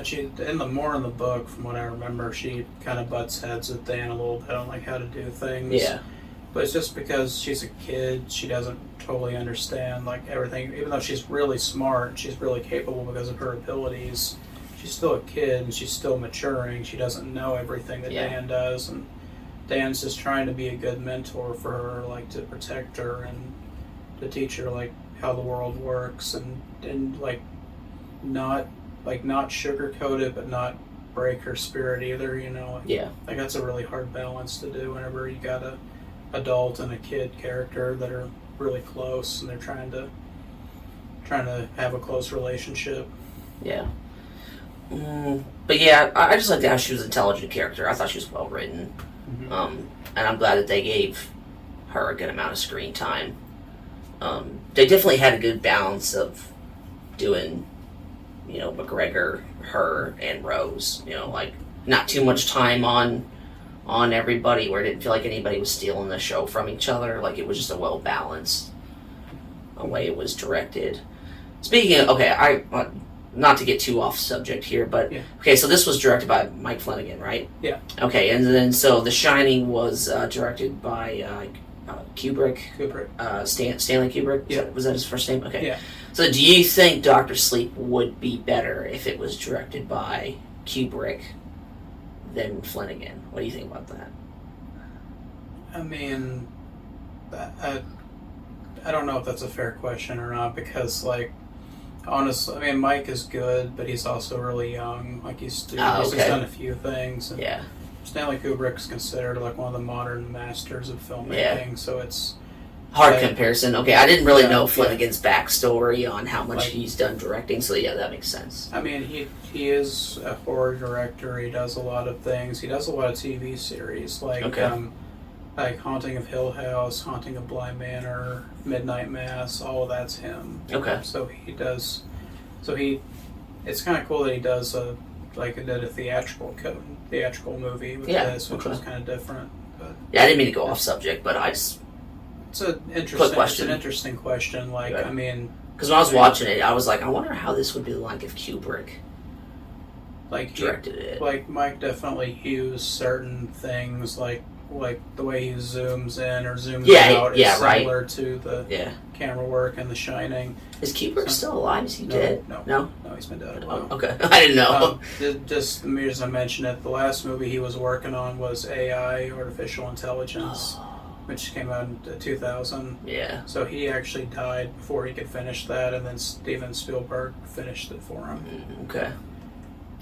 she in the book, from what I remember, she kind of butts heads with Dan a little bit on like how to do things. Yeah. But it's just because she's a kid, she doesn't totally understand like everything. Even though she's really smart, she's really capable because of her abilities. She's still a kid and she's still maturing. She doesn't know everything that Dan does, and Dan's just trying to be a good mentor for her, like to protect her and to teach her like how the world works, and like not sugarcoat it, but not break her spirit either. You know. Like that's a really hard balance to do whenever you got a adult and a kid character that are really close and they're trying to have a close relationship. Yeah. But yeah, I just liked how she was an intelligent character. I thought she was well written. Mm-hmm. And I'm glad that they gave her a good amount of screen time. They definitely had a good balance of doing, McGregor, her, and Rose. Like not too much time on everybody where it didn't feel like anybody was stealing the show from each other. Like it was just a well balanced way it was directed. Speaking of, okay, not to get too off subject here, but okay, so this was directed by Mike Flanagan, right? Yeah. Okay, and then so The Shining was directed by Kubrick. Stanley Kubrick. Yeah. Was that his first name? Okay. Yeah. So do you think Dr. Sleep would be better if it was directed by Kubrick than Flanagan? What do you think about that? I mean, I don't know if that's a fair question or not, because like honestly, I mean, Mike is good, but he's also really young. Like he's just done a few things. And yeah. Stanley Kubrick's considered like one of the modern masters of filmmaking, so it's hard comparison. Okay, I didn't really know Flanagan's backstory on how much he's done directing, so yeah, that makes sense. I mean, he is a horror director. He does a lot of things. He does a lot of TV series, like like Haunting of Hill House, Haunting of Bly Manor, Midnight Mass. All of that's him. Okay. So he does. So it's kind of cool that he does did a theatrical movie with this, which was kind of different. But yeah, I didn't mean to go off subject, but I just. It's an interesting question. Like, I mean, because when I was watching it, I was like, I wonder how this would be like if Kubrick directed it. Like Mike definitely used certain things, like the way he zooms in or zooms out is similar to the camera work in The Shining. Is Kubrick still alive? Is he dead? No, he's been dead a while. Okay, I didn't know. Just the reason I mentioned it, the last movie he was working on was AI, Artificial Intelligence, which came out in 2000. Yeah. So he actually died before he could finish that, and then Steven Spielberg finished it for him. Okay.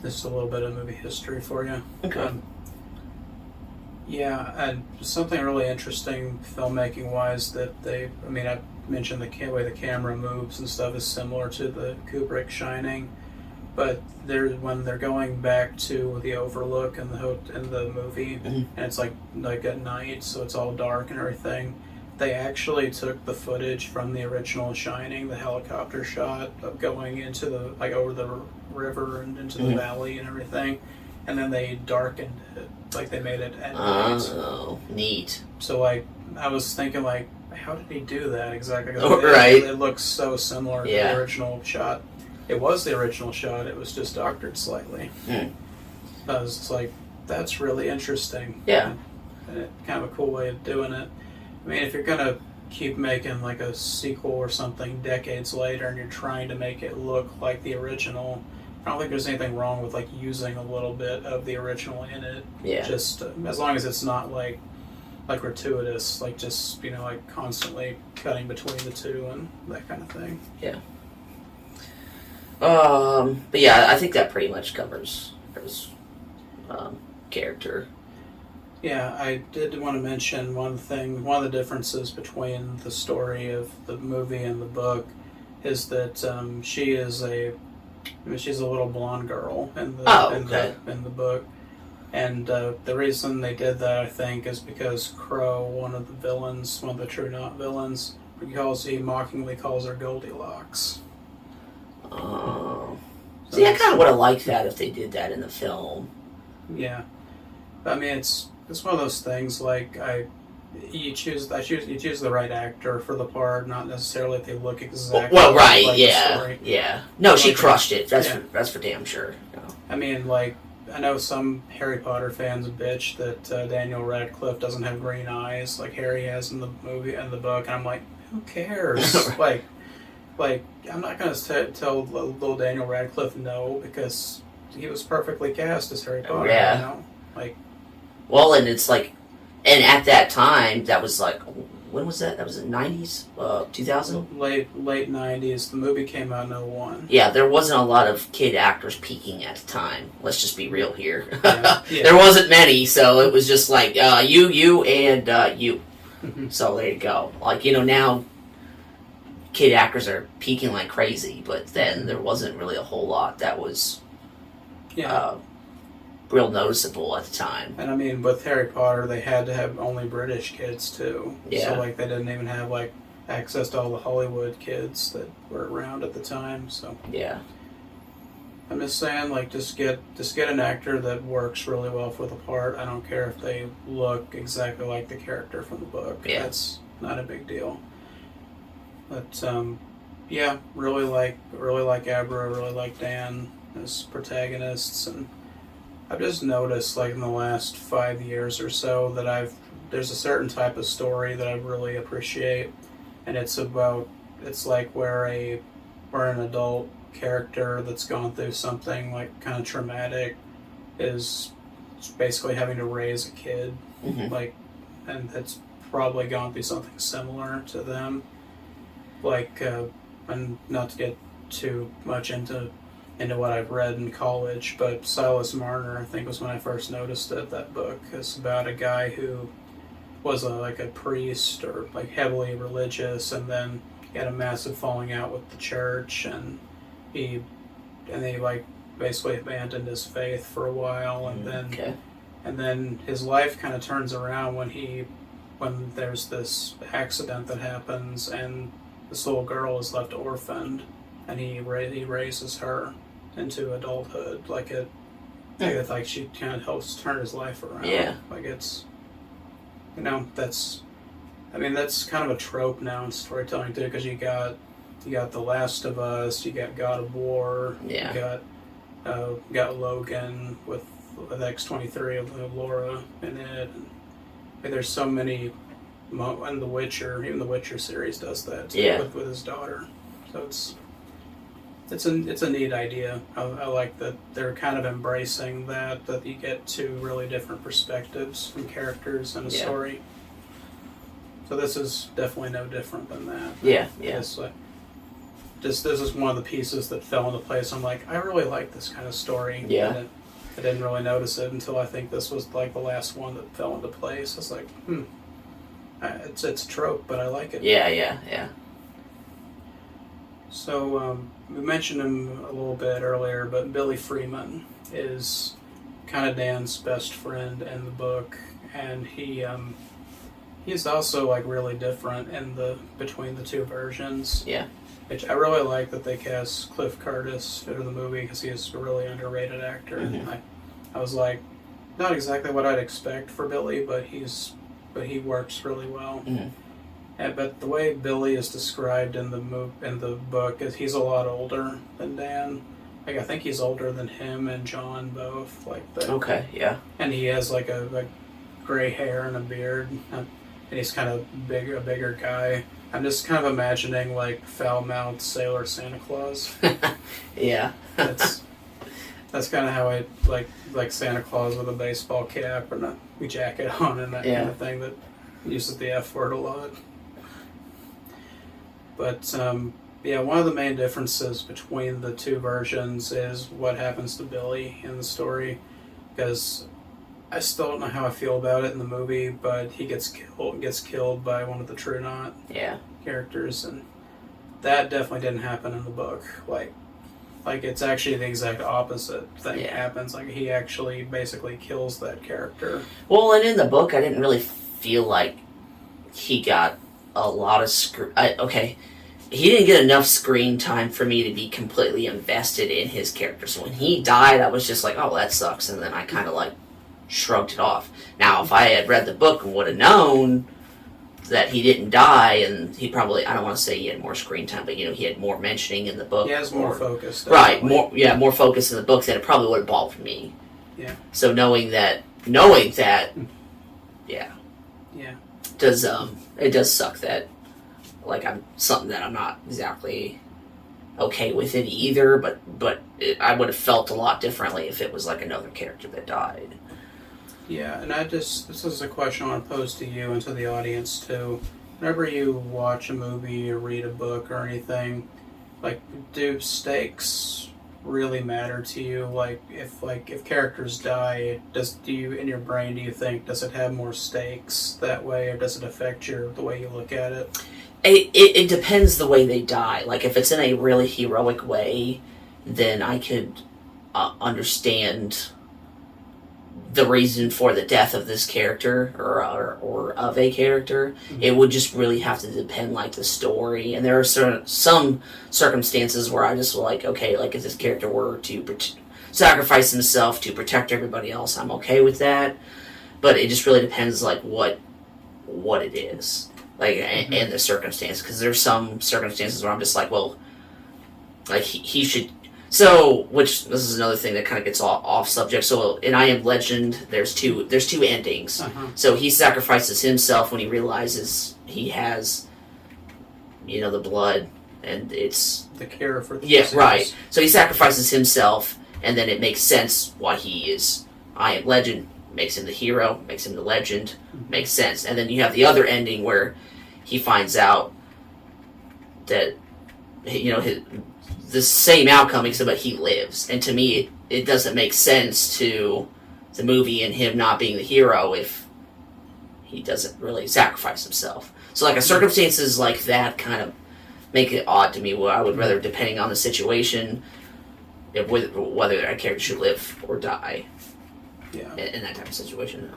Just a little bit of movie history for you. Okay. Yeah, and something really interesting filmmaking-wise that I mentioned the way the camera moves and stuff is similar to the Kubrick Shining, but when they're going back to the Overlook in the movie, and it's like at night, so it's all dark and everything, they actually took the footage from the original Shining, the helicopter shot of going into over the river and into the valley and everything, and then they darkened it. Like they made it at night. Oh, neat. So I was thinking how did he do that exactly? Right. It looks so similar to the original shot. It was the original shot. It was just doctored slightly. I was like, that's really interesting. Yeah. And kind of a cool way of doing it. I mean, if you're gonna keep making like a sequel or something decades later, and you're trying to make it look like the original, I don't think there's anything wrong with using a little bit of the original in it. Yeah. Just as long as it's not like gratuitous, just constantly cutting between the two and that kind of thing. Yeah. But yeah, I think that pretty much covers his character. Yeah, I did want to mention one of the differences between the story of the movie and the book is that she's a little blonde girl in the book, and the reason they did that, I think, is because Crow, one of the True Knot villains, he mockingly calls her Goldilocks. Oh, see, I kind of would have liked that if they did that in the film. Yeah, I mean it's one of those things. you choose the right actor for the part, not necessarily if they look exactly. Well, right, like yeah, the story. yeah. No, she Like, crushed it. yeah. That's for damn sure. No. I mean, like, I know some Harry Potter fans bitch that Daniel Radcliffe doesn't have green eyes like Harry has in the movie and the book, and I'm like, who cares? like, I'm not gonna tell little Daniel Radcliffe no, because he was perfectly cast as Harry Potter. Yeah. You know, like. Well, and it's like, and at that time, that was like, when was that? That was in the 90s? 2000? Late 90s. The movie came out in 01. Yeah, there wasn't a lot of kid actors peaking at the time. Let's just be real here. Yeah. There wasn't many, so it was just like, you, and you. Mm-hmm. So there you go. Like, now kid actors are peaking like crazy, but then there wasn't really a whole lot that was real noticeable at the time. And I mean, with Harry Potter, they had to have only British kids too. Yeah. So like, they didn't even have like access to all the Hollywood kids that were around at the time. So Yeah. I'm just saying, like, just get an actor that works really well for the part. I don't care if they look exactly like the character from the book. Yeah. That's not a big deal. But yeah, really like Abra, really like Dan as protagonists, and I've just noticed, like, in the last 5 years or so, that there's a certain type of story that I really appreciate, and it's like where an adult character that's gone through something like kind of traumatic is basically having to raise a kid, Mm-hmm. like, and that's probably gone through something similar to them, like, and not to get too much into what I've read in college, but Silas Marner, I think, was when I first noticed it. That book is about a guy who was like a priest or like heavily religious, and then he had a massive falling out with the church, and he like basically abandoned his faith for a while, and then his life kind of turns around when there's this accident that happens, and this little girl is left orphaned, and he raises her into adulthood. Like like she kind of helps turn his life around. Yeah. Like it's, that's kind of a trope now in storytelling too, because you got The Last of Us, you got God of War, Yeah. you got Logan with X-23 of Laura in it. And there's so many, and The Witcher, even the Witcher series does that too, Yeah. with his daughter. So it's a neat idea. I like that they're kind of embracing that you get two really different perspectives from characters in a story. So this is definitely no different than that. Yeah. This is one of the pieces that fell into place. I'm like, I really like this kind of story. Yeah. And I didn't really notice it until I think this was like the last one that fell into place. It's like, it's a trope, but I like it. Yeah. So we mentioned him a little bit earlier, but Billy Freeman is kind of Dan's best friend in the book, and he's also like really different between the two versions. Yeah. Which I really like that they cast Cliff Curtis for the movie, because he is a really underrated actor. Mm-hmm. I was like, not exactly what I'd expect for Billy, but he works really well. Mm-hmm. But the way Billy is described in the book is he's a lot older than Dan. Like, I think he's older than him and John both. Okay, yeah. And he has like a gray hair and a beard, and he's kind of a bigger guy. I'm just kind of imagining like foul-mouthed sailor Santa Claus. Yeah. That's kind of how I like Santa Claus with a baseball cap and a jacket on and that kind of thing that uses the F word a lot. But one of the main differences between the two versions is what happens to Billy in the story, because I still don't know how I feel about it in the movie, but he gets killed by one of the True Knot characters, and that definitely didn't happen in the book. Like it's actually the exact opposite thing happens. Like, he actually basically kills that character. Well, and in the book, I didn't really feel like he got a lot of he didn't get enough screen time for me to be completely invested in his character. So when he died, I was just like, oh, that sucks, and then I kind of like shrugged it off. Now, if I had read the book and would have known, that he didn't die, and he probably, I don't want to say he had more screen time, but he had more mentioning in the book. He has more focus. Right, more focus in the book, then it probably would have bothered me. Yeah. So knowing that, yeah. Yeah. It does suck that, like, I'm something that I'm not exactly okay with it either, but I would have felt a lot differently if it was like another character that died. Yeah, and this is a question I want to pose to you and to the audience too. Whenever you watch a movie or read a book or anything, like, do stakes really matter to you? Like if characters die, do you in your brain, do you think, does it have more stakes that way, or does it affect the way you look at it? It depends the way they die. Like, if it's in a really heroic way, then I could understand the reason for the death of this character or of a character. Mm-hmm. It would just really have to depend, like, the story. And there are some circumstances where I just like, okay, like, if this character were to sacrifice himself to protect everybody else, I'm okay with that. But it just really depends, like, what it is. Like, mm-hmm. and the circumstance, because there's some circumstances where I'm just like, well, like, he should. So, which this is another thing that kind of gets off subject. So, in I Am Legend, there's two endings. Uh-huh. So he sacrifices himself when he realizes he has, the blood, and it's the cure for the disease. Right. So he sacrifices himself, and then it makes sense why he is I Am Legend. Makes him the hero, makes him the legend, mm-hmm. makes sense. And then you have the other ending where he finds out that, the same outcome, except that he lives. And to me, it doesn't make sense to the movie and him not being the hero if he doesn't really sacrifice himself. So, like, circumstances like that kind of make it odd to me, where I would rather, depending on the situation, whether a character should live or die. Yeah. In that type of situation.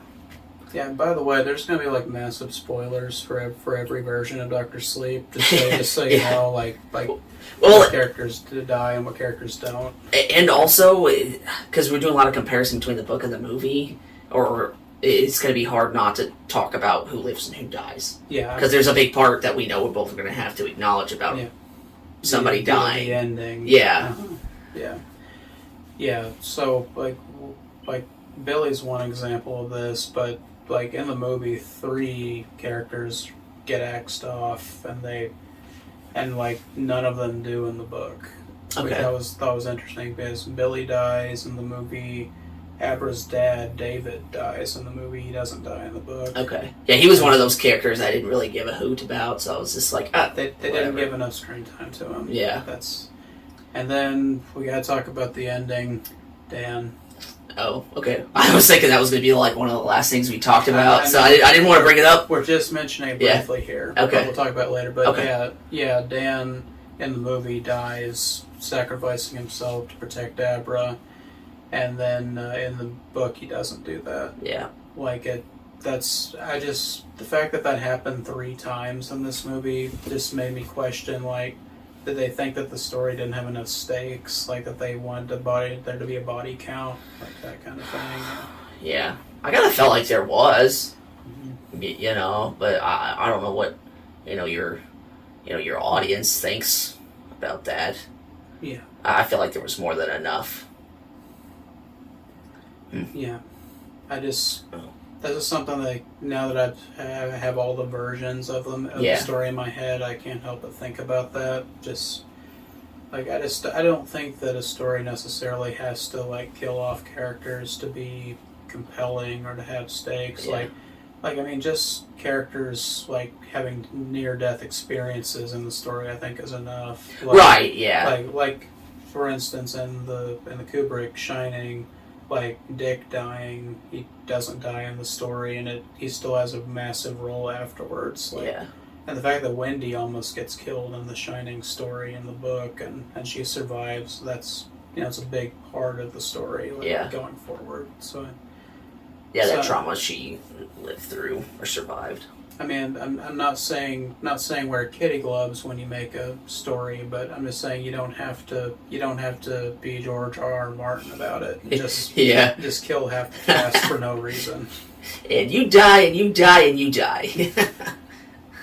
Yeah, and by the way, there's going to be, like, massive spoilers for every version of Dr. Sleep, just so you know, like what characters die and what characters don't. And also, because we're doing a lot of comparison between the book and the movie, or it's going to be hard not to talk about who lives and who dies. Yeah. Because there's a big part that we know we're both going to have to acknowledge about somebody dying. The ending. Yeah. Uh-huh. Yeah. Yeah, so, like Billy's one example of this, but, like, in the movie, 3 characters get axed off, and like, none of them do in the book. Okay. Which that was interesting, because Billy dies in the movie. Abra's dad, David, dies in the movie. He doesn't die in the book. Okay. Yeah, he was one of those characters I didn't really give a hoot about, so I was just like, they didn't give enough screen time to him. Yeah. And then we gotta talk about the ending, Dan. Oh, okay. I was thinking that was going to be like one of the last things we talked about, so I didn't want to bring it up. We're just mentioning it briefly here. Okay. We'll talk about it later. But okay. yeah, Dan in the movie dies sacrificing himself to protect Abra, and then in the book he doesn't do that. Yeah. The fact that happened 3 times in this movie just made me question, like, did they think that the story didn't have enough stakes? Like, that they wanted there to be a body count? Like, that kind of thing? Yeah. I kind of felt like there was. Mm-hmm. But I don't know what, your audience thinks about that. Yeah. I feel like there was more than enough. Yeah. This is something that, now that I have all the versions of the story in my head, I can't help but think about that. Just, like, I don't think that a story necessarily has to, like, kill off characters to be compelling or to have stakes. Yeah. Like, I mean, just characters, like, having near-death experiences in the story, I think, is enough. Like, right, yeah. Like, for instance, in the Kubrick Shining, like, Dick dying, he doesn't die in the story, and he still has a massive role afterwards. Like, yeah. And the fact that Wendy almost gets killed in the Shining story in the book, and she survives, that's, it's a big part of the story, going forward. So, that trauma she lived through or survived. I mean, I'm not saying wear kitty gloves when you make a story, but I'm just saying you don't have to be George R. Martin about it. Just just kill half the cast for no reason. And you die, and you die, and you die.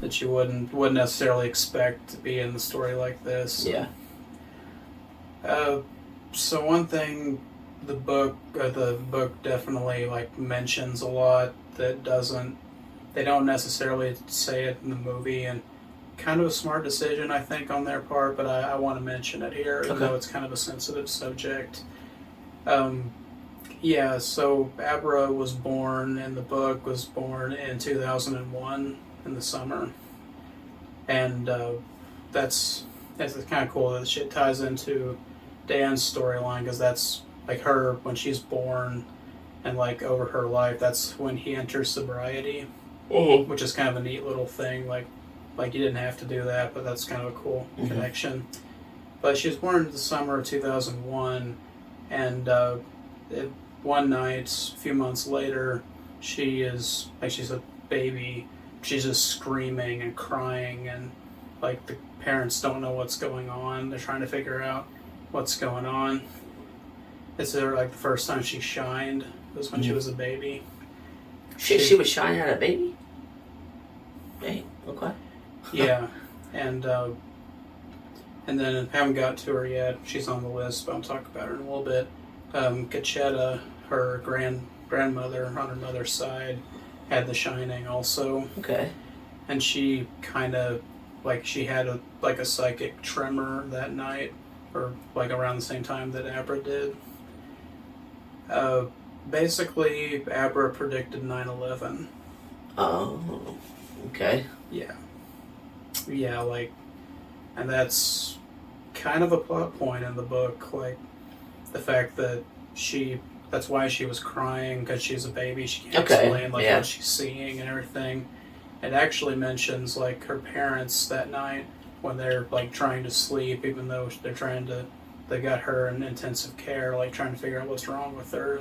that you wouldn't necessarily expect to be in the story like this. Yeah. So one thing the book definitely like mentions a lot that they don't necessarily say it in the movie, and kind of a smart decision I think on their part, but I want to mention it here, even though it's kind of a sensitive subject. Yeah, so Abra was born in the book in 2001 in the summer, and that's kind of cool that shit ties into Dan's storyline, because that's like her when she's born, and like over her life, that's when he enters sobriety, which is kind of a neat little thing. Like you didn't have to do that, but that's kind of a cool connection. But she was born in the summer of 2001, and one night, a few months later, she's a baby. She's just screaming and crying, and like the parents don't know what's going on. They're trying to figure out what's going on. It's like the first time she shined was when she was a baby. She was shining at a baby? Hey, okay. Yeah, and then I haven't got to her yet. She's on the list, but I'll talk about her in a little bit. Kacheta, her grandmother on her mother's side, had the shining also. Okay. And she kind of, like, she had a psychic tremor that night, or like around the same time that Abra did. Basically, Abra predicted 9/11. Oh, okay. Yeah. Yeah, like, and that's kind of a plot point in the book, like, the fact that that's why she was crying, because she's a baby, she can't explain, like, what she's seeing and everything. It actually mentions, like, her parents that night, when they're, like, trying to sleep, even though they got her in intensive care, like, trying to figure out what's wrong with her,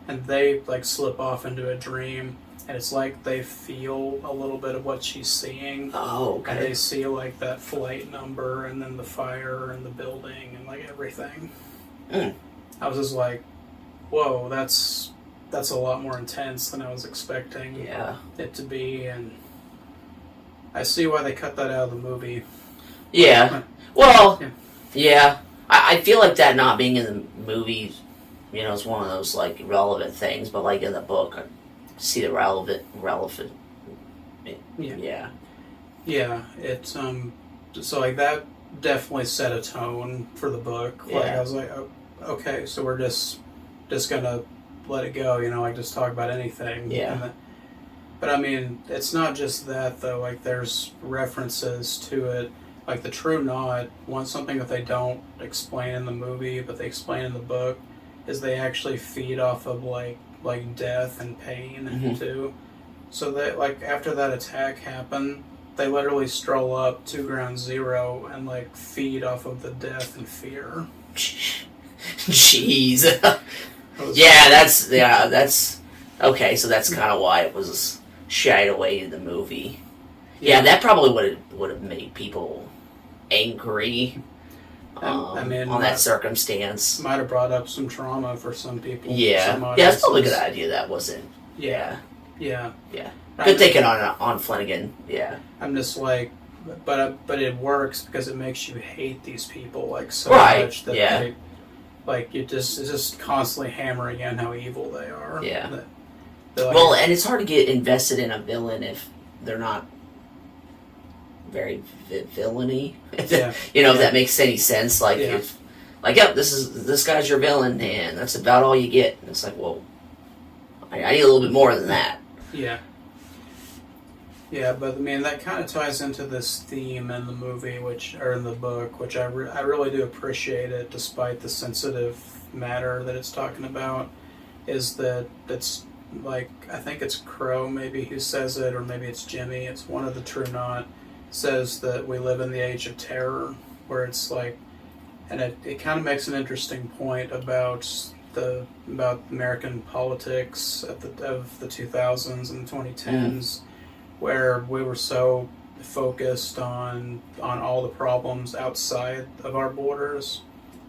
and they, like, slip off into a dream, and it's like they feel a little bit of what she's seeing. Oh, okay. And they see, like, that flight number, and then the fire, and the building, and, like, everything. I was just like, whoa, that's a lot more intense than I was expecting it to be, and I see why they cut that out of the movie. Yeah. Well, yeah. I feel like that not being in the movie, is one of those, like, relevant things, but, like, in the book, I see the relevant. Yeah. Yeah, it's, so, like, that definitely set a tone for the book. Like, I was like, oh, okay, so we're just gonna let it go, like, just talk about anything. Yeah. But, I mean, it's not just that, though. Like, there's references to it. Like, the True Knot, something that they don't explain in the movie, but they explain in the book, is they actually feed off of, like death and pain, too. So, they, like, after that attack happened, they literally stroll up to Ground Zero and, like, feed off of the death and fear. Jeez. That's okay, so that's kind of why it was shied away in the movie. Yeah, that probably would have made people angry. I mean, on that circumstance, might have brought up some trauma for some people. Yeah, that's probably a good idea. That wasn't. Yeah. Good thinking on Flanagan. Yeah. I'm just like, but it works because it makes you hate these people like so much that they, like, it's just constantly hammering in how evil they are. Yeah. Like, well, and it's hard to get invested in a villain if they're not very villainy. If that makes any sense. Like, this guy's your villain, and that's about all you get. And it's like, well, I need a little bit more than that. Yeah. Yeah, but I mean, that kind of ties into this theme in the movie, or in the book, which I really do appreciate it, despite the sensitive matter that it's talking about, is that it's, like, I think it's Crow maybe who says it, or maybe it's Jimmy, it's one of the True Knot, says that we live in the age of terror, where it's like, and it kind of makes an interesting point about American politics of the 2000s and the 2010s, where we were so focused on all the problems outside of our borders,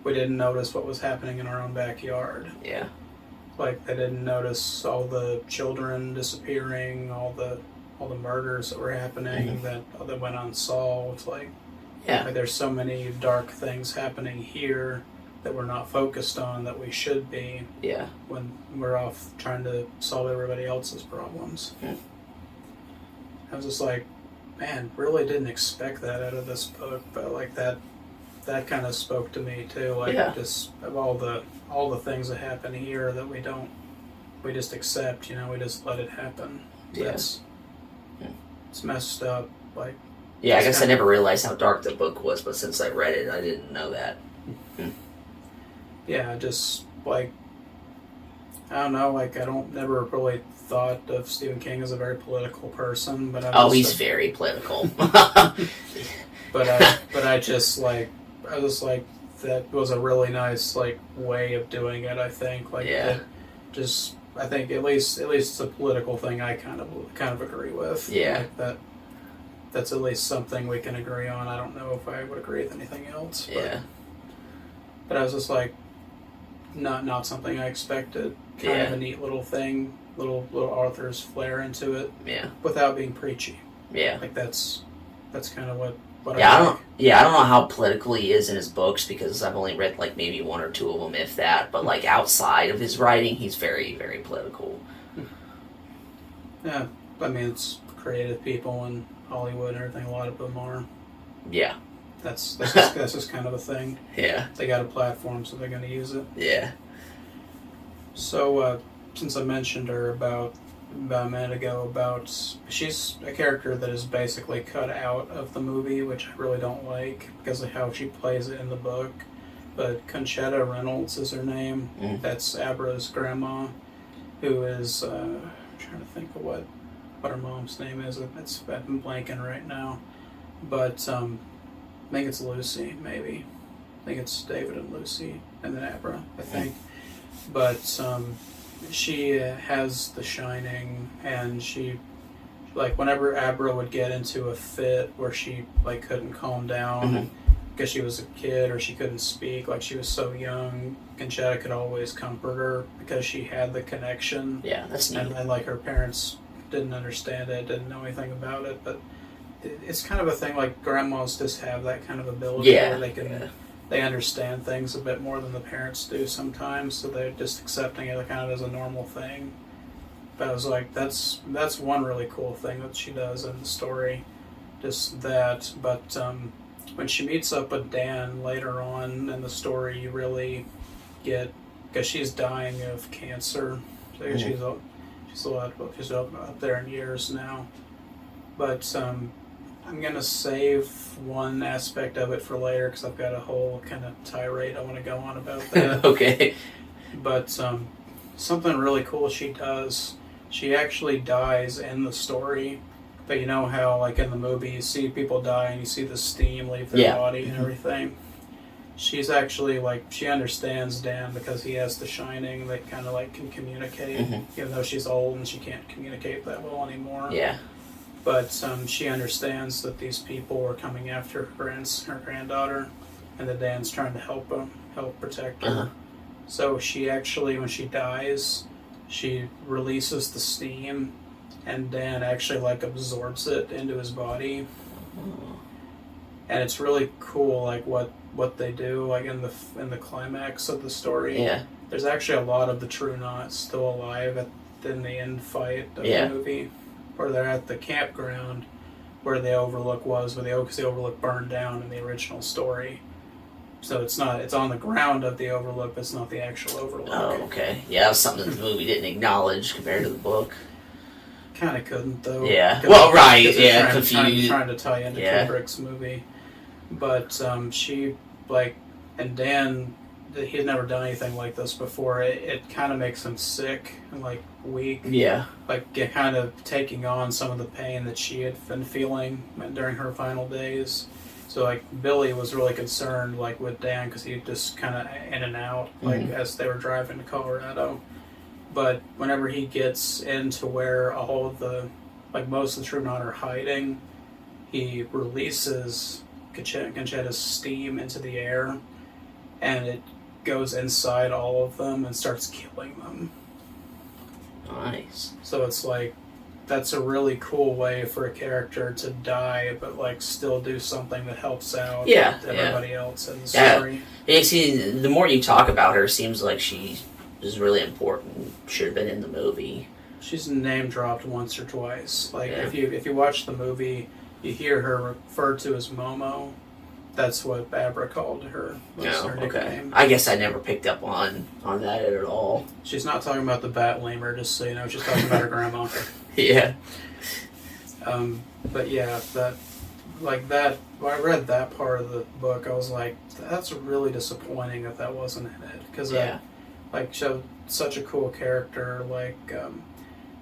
we didn't notice what was happening in our own backyard. Yeah. Like, they didn't notice all the children disappearing, all the murders that were happening that went unsolved. Like there's so many dark things happening here that we're not focused on that we should be. Yeah. When we're off trying to solve everybody else's problems. I was just like, man, really didn't expect that out of this book, but like that kind of spoke to me too. Like just of all the things that happen here that we just accept, you know, we just let it happen. It's messed up. Like I guess I never realized how dark the book was, but since I read it, I didn't know that. Yeah, just like I don't know, like I never really thought of Stephen King as a very political person, but he's very political. but I just like that was a really nice like way of doing it. I think like I think at least it's a political thing I kind of agree with. Yeah, like that's at least something we can agree on. I don't know if I would agree with anything else. But I was just like, not something I expected. Kind of a neat little thing, little author's flair into it. Yeah. Without being preachy. Yeah. Like that's kind of what I like. I don't know how political he is in his books because I've only read like maybe one or two of them, if that. But like outside of his writing, he's very, very political. Yeah, I mean it's creative people in Hollywood and everything. A lot of them are. Yeah. That's just kind of a thing. Yeah. They got a platform, so they're going to use it. Yeah. So, since I mentioned her about a minute ago, she's a character that is basically cut out of the movie, which I really don't like because of how she plays it in the book. But Conchetta Reynolds is her name. That's Abra's grandma, who is, I'm trying to think of what her mom's name is. I'm blanking right now. But, I think it's Lucy, maybe. I think it's David and Lucy, and then Abra, I think. But she has The Shining, and she, like, whenever Abra would get into a fit where she, like, couldn't calm down because she was a kid or she couldn't speak, like, she was so young, Conchetta could always comfort her because she had the connection. Yeah, that's neat. And like, her parents didn't understand it, didn't know anything about it, but it's kind of a thing like grandmas just have that kind of ability where they understand things a bit more than the parents do sometimes, so they're just accepting it kind of as a normal thing. But I was like, that's one really cool thing that she does in the story, just that. But when she meets up with Dan later on in the story, you really get, because she's dying of cancer, so she's up there in years now. But I'm going to save one aspect of it for later because I've got a whole kind of tirade I want to go on about that. Okay. But something really cool she does, she actually dies in the story. But you know how, like in the movie, you see people die and you see the steam leave their body and everything? She's actually, like, she understands Dan because he has The Shining. They kind of, like, can communicate, even though she's old and she can't communicate that well anymore. Yeah. But she understands that these people are coming after her granddaughter, and that Dan's trying to help protect her. So she actually, when she dies, she releases the steam, and Dan actually like absorbs it into his body. And it's really cool, like what they do, like in the climax of the story. Yeah. There's actually a lot of the True Knots still alive in the end fight of the movie. Or they're at the campground where the Overlook was, because the Overlook burned down in the original story. So it's on the ground of the Overlook, but it's not the actual Overlook. Oh, okay. Yeah, that was something the movie didn't acknowledge compared to the book. Kind of couldn't, though. Yeah. Well, right. Yeah, confused. Trying to tie into Kubrick's movie. But she, like, and Dan, he had never done anything like this before. It kind of makes him sick and, like, weak. Yeah. Like, kind of taking on some of the pain that she had been feeling during her final days. So, like, Billy was really concerned, like, with Dan because he just kind of in and out, like, as they were driving to Colorado. But whenever he gets into where all of the, like, most of the True Knot are hiding, he releases Conchetta's steam into the air, and it goes inside all of them and starts killing them. Nice. So it's like that's a really cool way for a character to die, but like still do something that helps out everybody else in the story. Yeah, see, the more you talk about her, it seems like she is really important. Should have been in the movie. She's name dropped once or twice. Like if you watch the movie, you hear her referred to as Momo. That's what Barbara called her. Her nickname. I guess I never picked up on that at all. She's not talking about the bat lemur, just so you know. She's talking about her grandma. Yeah. But yeah, that when I read that part of the book, I was like, that's really disappointing that wasn't in it, because that showed such a cool character,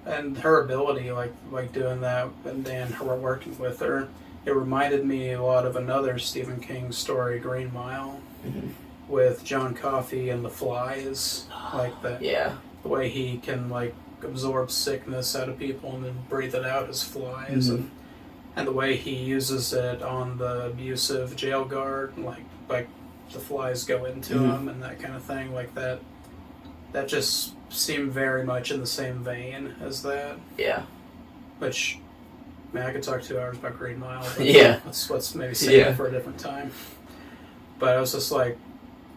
and her ability, like doing that, and then her working with her. It reminded me a lot of another Stephen King story, Green Mile, with John Coffey and the flies, the way he can absorb sickness out of people and then breathe it out as flies, and the way he uses it on the abusive jail guard, like the flies go into him and that kind of thing, like that. That just seemed very much in the same vein as that. Yeah. Which, I could talk 2 hours about Green Mile. But let's maybe save it for a different time. But I was just like,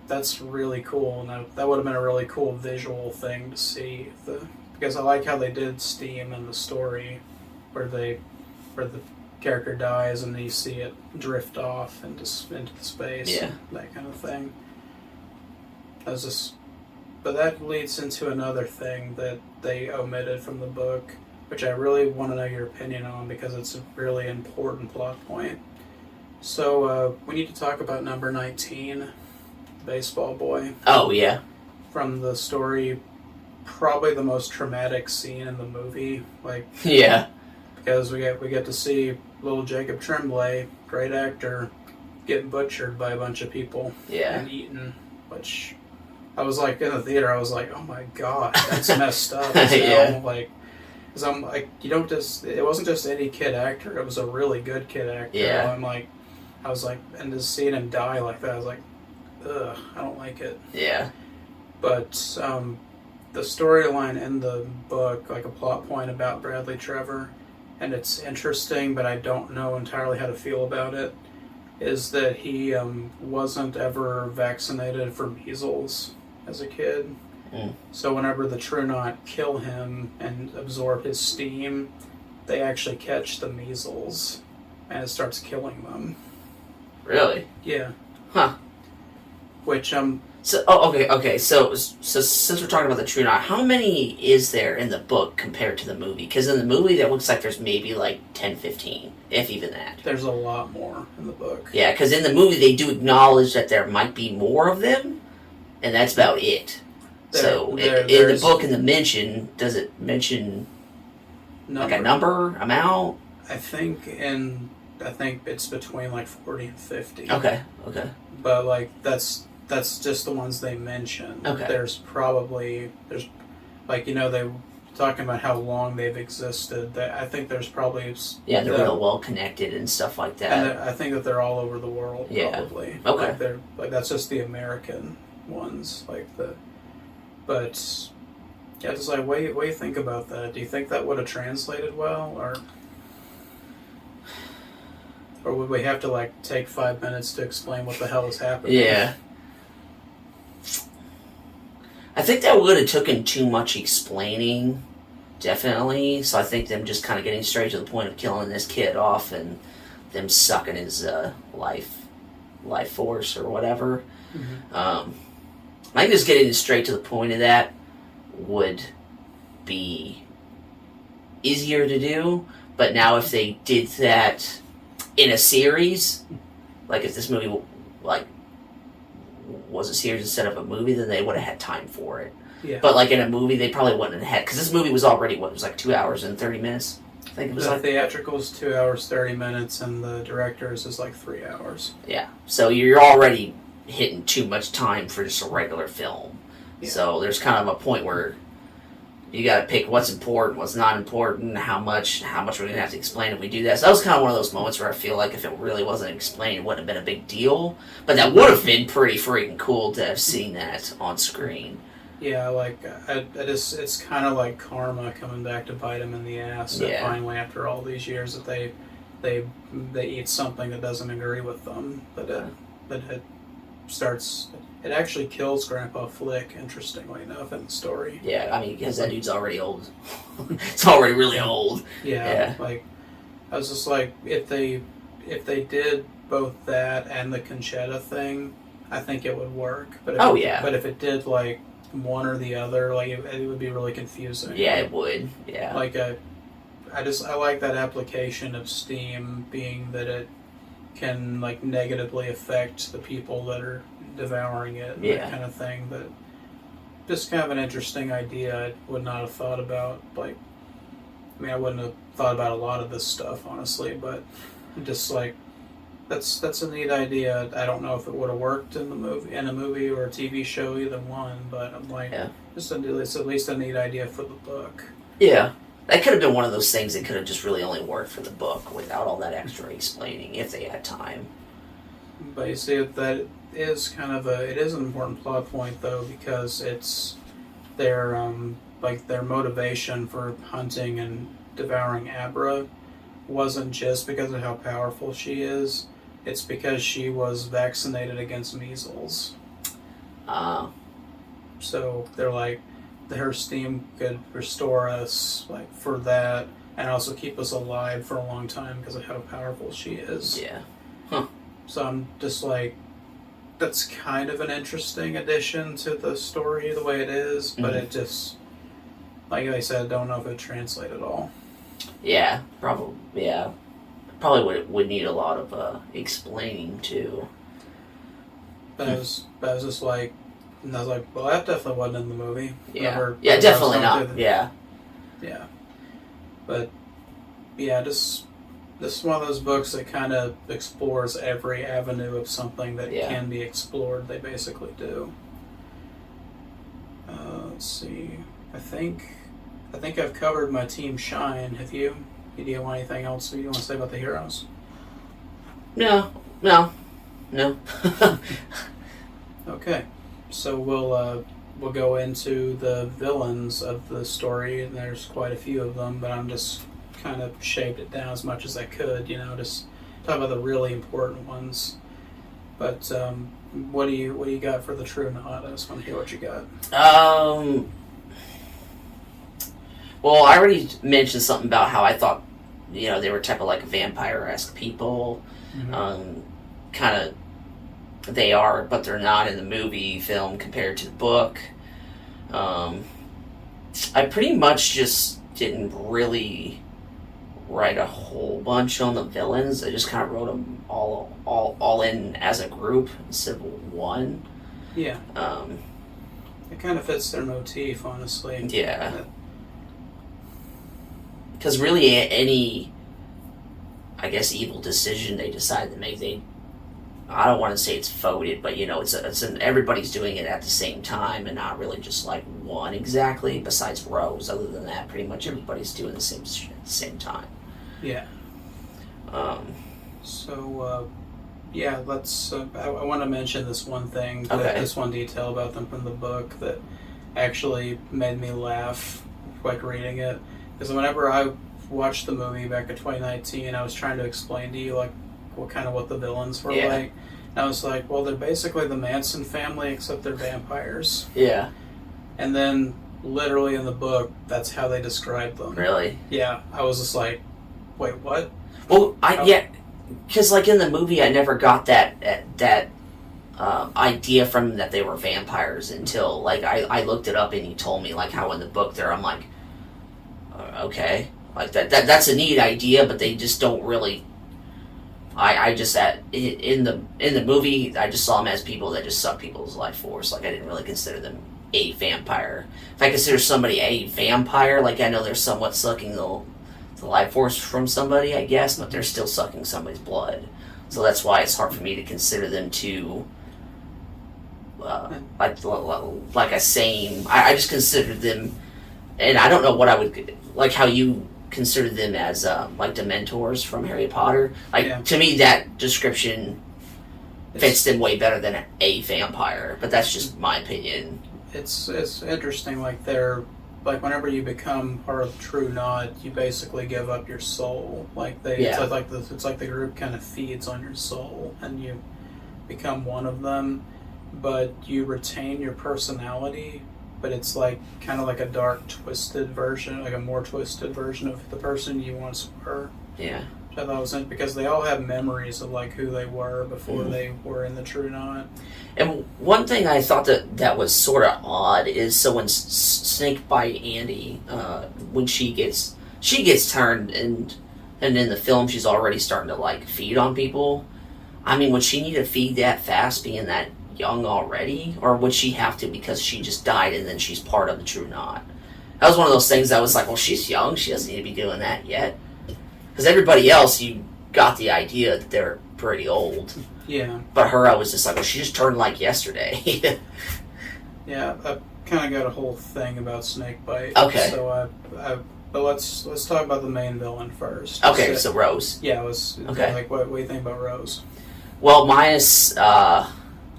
that's really cool, and that would have been a really cool visual thing to see. Because I like how they did Steam in the story, where the character dies and you see it drift off into the space, that kind of thing. But that leads into another thing that they omitted from the book, which I really want to know your opinion on because it's a really important plot point. So we need to talk about number 19, Baseball Boy. Oh, yeah. From the story, probably the most traumatic scene in the movie. Because we get to see little Jacob Tremblay, great actor, getting butchered by a bunch of people and eaten, which I was like, in the theater, I was like, oh my god, that's messed up. Because I'm like, it wasn't just any kid actor, it was a really good kid actor. Yeah. I was like, and just seeing him die like that, I was like, ugh, I don't like it. Yeah. But the storyline in the book, like a plot point about Bradley Trevor, and it's interesting, but I don't know entirely how to feel about it, is that he wasn't ever vaccinated for measles as a kid. So whenever the True Knot kill him and absorb his steam, they actually catch the measles, and it starts killing them. Really? Yeah. Huh. Which okay. So since we're talking about the True Knot, how many is there in the book compared to the movie? Because in the movie, it looks like there's maybe 10, 15, if even that. There's a lot more in the book. Yeah, because in the movie, they do acknowledge that there might be more of them, and that's about it. In the book, in the mention, does it mention a number, amount? I think it's between 40 and 50. Okay. But that's just the ones they mention. Okay. They talking about how long they've existed. I think there's probably they're real well connected and stuff like that. And I think that they're all over the world. Probably. Okay. That's just the American ones. But just what do you think about that? Do you think that would have translated well, or would we have to take 5 minutes to explain what the hell is happening? Yeah. I think that would have taken too much explaining, definitely. So I think them just kind of getting straight to the point of killing this kid off and them sucking his life force or whatever. Mm-hmm. I think just getting straight to the point of that would be easier to do. But now if they did that in a series, if this movie was a series instead of a movie, then they would have had time for it. Yeah. But in a movie, they probably wouldn't have had, because this movie was already 2 hours and 30 minutes. I think it was the theatrical's 2 hours 30 minutes, and the director's is 3 hours. Yeah, so you're already hitting too much time for just a regular film. Yeah. So there's kind of a point where you got to pick what's important, what's not important, how much we're going to have to explain if we do that. So that was kind of one of those moments where I feel like if it really wasn't explained, it wouldn't have been a big deal. But that would have been pretty freaking cool to have seen that on screen. Yeah, like I just it's kind of like karma coming back to bite them in the ass. That Yeah. finally, after all these years, that they eat something that doesn't agree with them, but it starts. It actually kills Grandpa Flick. Interestingly enough, in the story. Yeah, I mean, because that dude's already old. It's already really old. Yeah, like I was just like, if they did both that and the Conchetta thing, I think it would work. But if it did like one or the other, like it would be really confusing. Yeah, it would. Yeah. Like I like that application of Steam being that it can like negatively affect the people that are devouring it, and that kind of thing. But just kind of an interesting idea. I would not have thought about. Like, I mean, I wouldn't have thought about a lot of this stuff honestly, but just like that's a neat idea. I don't know if it would have worked in a movie or a TV show, either one. But I'm like, it's at least a neat idea for the book. Yeah. That could have been one of those things that could have just really only worked for the book without all that extra explaining if they had time. But you see, that is kind of it is an important plot point though, because it's their their motivation for hunting and devouring Abra wasn't just because of how powerful she is. It's because she was vaccinated against measles. So they're like, her steam could restore us like for that, and also keep us alive for a long time because of how powerful she is. Yeah. Huh. So I'm just like, that's kind of an interesting addition to the story the way it is, but it just, like I said, I don't know if it translates at all. Yeah, probably. Yeah, probably would need a lot of explaining too. But I was just like, and I was like, well, that definitely wasn't in the movie. Yeah, definitely not. Yeah. But yeah, this is one of those books that kind of explores every avenue of something that can be explored. They basically do. Let's see. I think I've covered my Team Shine. Have you? Do you want anything else you want to say about the heroes? No. Okay, so we'll go into the villains of the story, and there's quite a few of them, but I'm just kind of shaved it down as much as I could, just talk about the really important ones. But what do you got for the true not? I just want to hear what you got. Well, I already mentioned something about how I thought, they were type of like vampire-esque people. Kind of, they are, but they're not in the movie film compared to the book. I pretty much just didn't really write a whole bunch on the villains. I just kind of wrote them all in as a group instead of one. Yeah. It kind of fits their motif, honestly. Yeah. Because really, any, I guess, evil decision they decide to make, I don't want to say it's voted, but everybody's doing it at the same time, and not really just like one exactly. Besides Rose, other than that, pretty much everybody's doing the same shit at the same time. Yeah. So, let's. I want to mention this one thing, this one detail about them from the book that actually made me laugh, like reading it. Because whenever I watched the movie back in 2019, I was trying to explain to you like what the villains were like. And I was like, well, they're basically the Manson family, except they're vampires. Yeah. And then, literally in the book, that's how they describe them. Really? Yeah. I was just like, wait, what? Well, because like in the movie, I never got that idea from them that they were vampires until like I looked it up and he told me like how in the book there, I'm like, okay, like that's a neat idea, but they just don't really. I just in the movie I just saw them as people that just suck people's life force. Like I didn't really consider them a vampire. If I consider somebody a vampire, like I know they're somewhat sucking the life force from somebody, I guess, but they're still sucking somebody's blood. So that's why it's hard for me to consider them to like a same. I just considered them, and I don't know what I would like how you consider them as like Dementors from Harry Potter. To me, that description fits them way better than a vampire. But that's just my opinion. it's interesting. Like whenever you become part of the True Knot, you basically give up your soul. Like it's like the group kind of feeds on your soul, and you become one of them, but you retain your personality. But it's like kind of like a dark, twisted version, like a more twisted version of the person you once were. Yeah. Which I thought was interesting because they all have memories of like who they were before they were in the True Knot. And one thing I thought that was sort of odd is so when Snakebite Andy, when she gets turned and in the film she's already starting to like feed on people. I mean, would she need to feed that fast, being that young already, or would she have to because she just died and then she's part of the True Knot? That was one of those things that was like, well, she's young, she doesn't need to be doing that yet. Because everybody else, you got the idea that they're pretty old. Yeah. But her, I was just like, well, she just turned like yesterday. Yeah, I kind of got a whole thing about Snakebite. Okay. So but let's talk about the main villain first. Okay, so Rose. Yeah, like what do you think about Rose? Well, mine is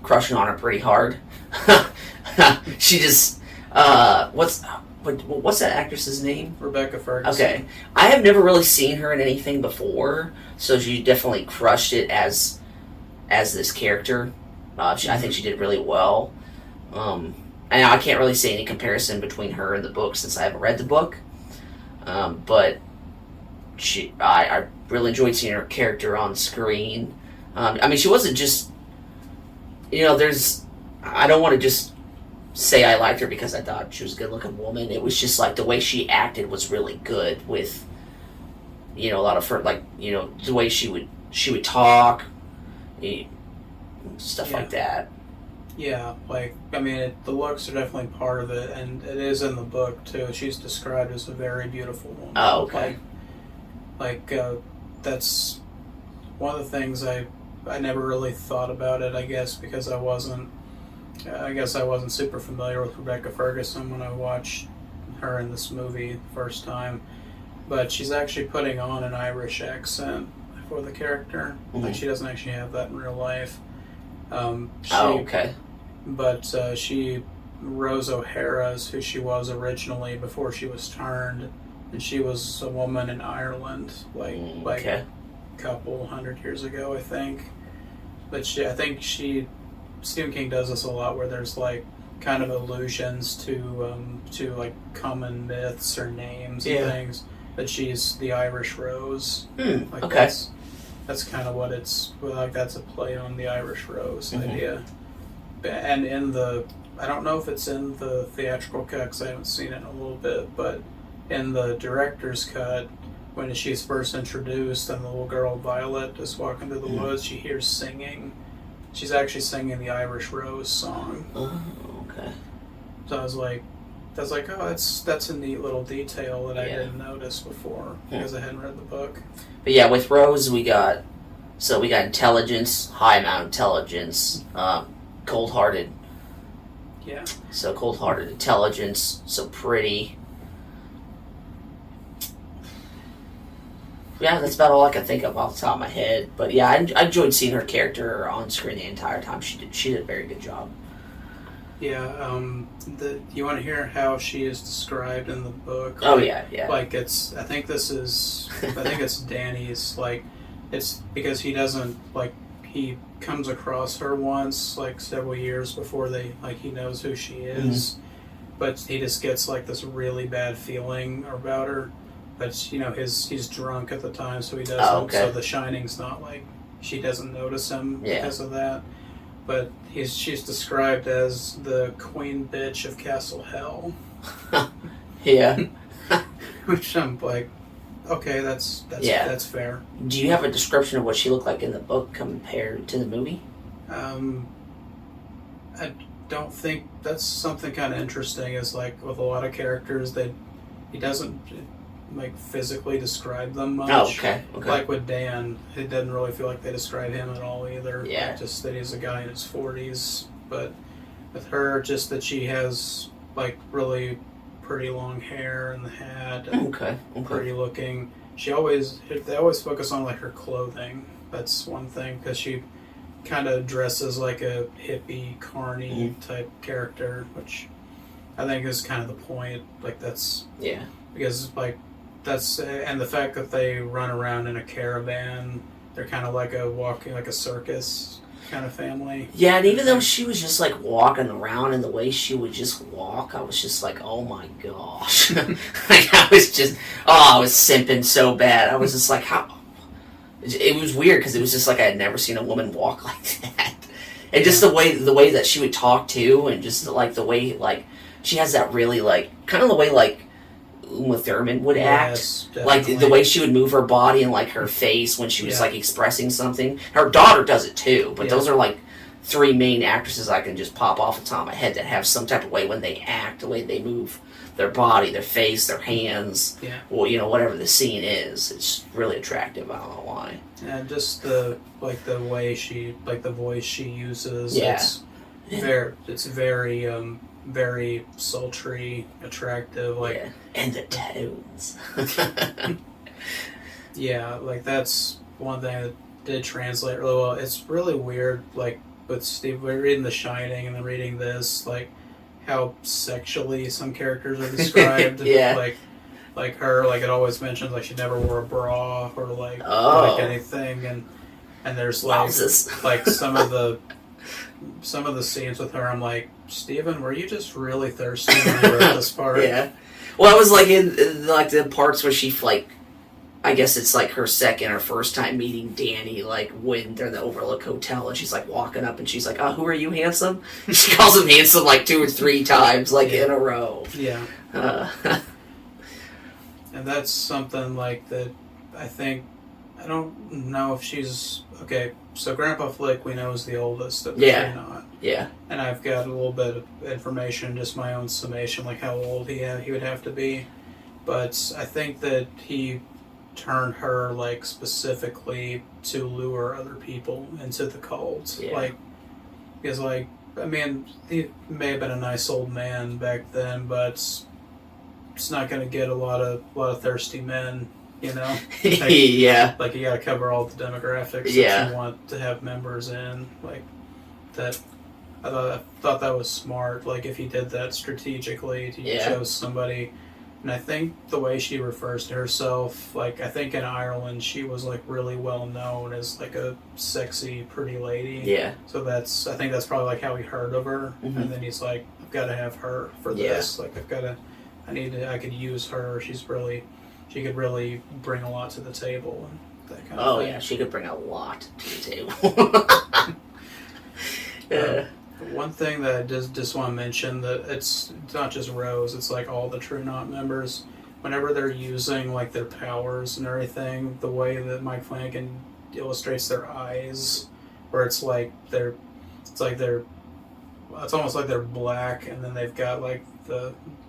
crushing on her pretty hard. She just what's that actress's name? Rebecca Ferguson. Okay, I have never really seen her in anything before, so she definitely crushed it as this character. I think she did really well. And I can't really see any comparison between her and the book since I haven't read the book. But I really enjoyed seeing her character on screen. I mean, she wasn't just, I don't want to just say I liked her because I thought she was a good-looking woman. It was just like the way she acted was really good with, a lot of her, like, the way she would talk, stuff like that. Yeah, like, I mean, the looks are definitely part of it, and it is in the book, too. She's described as a very beautiful woman. Oh, okay. Like that's one of the things I never really thought about it, I guess, because I wasn't super familiar with Rebecca Ferguson when I watched her in this movie the first time. But she's actually putting on an Irish accent for the character. Mm-hmm. Like, she doesn't actually have that in real life. Okay. But Rose O'Hara is who she was originally before she was turned, and she was a woman in Ireland, like a couple 100 years ago, I think. But I think Stephen King does this a lot, where there's like kind of allusions to like common myths or names and things. But she's the Irish Rose. Like okay. That's kind of what it's like. That's a play on the Irish Rose idea. And I don't know if it's in the theatrical cut because I haven't seen it in a little bit, but in the director's cut, when she's first introduced and the little girl Violet is walking through the woods, she hears singing. She's actually singing the Irish Rose song. Oh, okay. So I was like, oh, that's a neat little detail that I didn't notice before because I hadn't read the book. But yeah, with Rose we got intelligence, high amount of intelligence, cold-hearted. Yeah. So cold-hearted intelligence, so pretty. Yeah, that's about all I can think of off the top of my head. But yeah, I enjoyed seeing her character on screen the entire time. She did a very good job. Yeah, you want to hear how she is described in the book? Oh, yeah. Like, I think it's Danny's, like, it's because he doesn't, like, he comes across her once, like, several years before he knows who she is, but he just gets, like, this really bad feeling about her, but, he's drunk at the time, so he doesn't, so the Shining's not, like, she doesn't notice him because of that. But she's described as the queen bitch of Castle Hell. Yeah. Which I'm like, okay, that's fair. Do you have a description of what she looked like in the book compared to the movie? I don't think that's something kind of interesting. Is like with a lot of characters that he doesn't like physically describe them much. Oh, okay. Like with Dan, it doesn't really feel like they describe him at all either. Yeah. Like just that he's a guy in his 40s. But with her, just that she has like really pretty long hair and the hat. And okay. Pretty looking. They always focus on like her clothing. That's one thing because she kind of dresses like a hippie, carny type character, which I think is kind of the point. Like that's because like that's and the fact that they run around in a caravan, they're kind of like a walking like a circus kind of family. Yeah, and even though she was just like walking around and the way she would just walk, I was just like, oh my gosh. Like I was just, I was simping so bad. I was just like, how? It was weird because it was just like I had never seen a woman walk like that. And just the way that she would talk too, and just like the way like she has that really like kind of the way like Uma Thurman would act, like the way she would move her body and like her face when she was like expressing something. Her daughter does it too, but those are like three main actresses I can just pop off the top of my head that have some type of way when they act, the way they move their body, their face, their hands. Yeah. Well, you know, whatever the scene is, it's really attractive. I don't know why. Yeah, just the way she the voice she uses. Yeah. It's very sultry, attractive, like and the tones. Yeah, like that's one thing that did translate really well. It's really weird, like with Steve, we're reading The Shining and then reading this, like how sexually some characters are described. Like her, like it always mentions like she never wore a bra or like anything, and there's like like some of the scenes with her, I'm like, Steven, were you just really thirsty when you wrote this part? Yeah. Well, I was like in like the parts where she like, I guess it's like her second or first time meeting Danny, like when they're in the Overlook Hotel and she's like walking up and she's like, "Oh, who are you, handsome?" She calls him handsome like 2 or 3 times, like in a row. Yeah. And that's something like that. I think I don't know if she's okay. So Grandpa Flick, we know, is the oldest of the three not. Yeah. And I've got a little bit of information, just my own summation, like how old he would have to be. But I think that he turned her like specifically to lure other people into the cult. Yeah. Like, because like, I mean, he may have been a nice old man back then, but it's not going to get a lot of thirsty men. You know, like, like you got to cover all the demographics that you want to have members in, like that. I thought that was smart. Like if he did that strategically, he chose somebody, and I think the way she refers to herself, like I think in Ireland she was like really well known as like a sexy, pretty lady. Yeah. So I think that's probably like how he heard of her, and then he's like, I've got to have her for this. Like I could use her. She could really bring a lot to the table and that kind of thing. Oh, yeah, she could bring a lot to the table. One thing that I just want to mention, that it's not just Rose, it's like all the True Knot members. Whenever they're using like their powers and everything, the way that Mike Flanagan illustrates their eyes, where it's almost like they're black, and then they've got like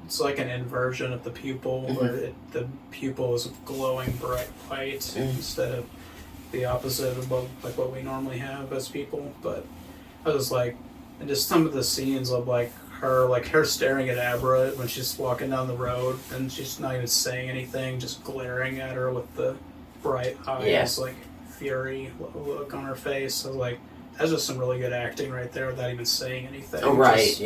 it's like an inversion of the pupil, where the pupil is glowing bright white instead of the opposite of what we normally have as people. But I was like, and just some of the scenes of like her staring at Abra when she's walking down the road, and she's not even saying anything, just glaring at her with the bright eyes, like fury look on her face. I was like, that's just some really good acting right there without even saying anything. Oh, right,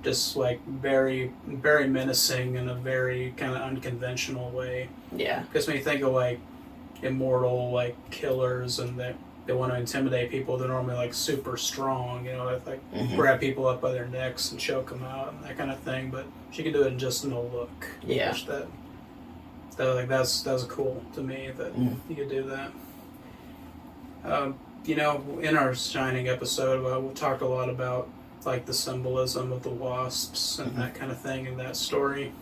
Just like very, very menacing in a very kind of unconventional way. Yeah. Because when you think of like immortal like killers and they want to intimidate people, they're normally like super strong, you know, they like grab people up by their necks and choke them out and that kind of thing. But she can do it in just in a look. Yeah. That was cool to me that you could do that. You know, in our Shining episode, we talked a lot about like the symbolism of the wasps and that kind of thing in that story.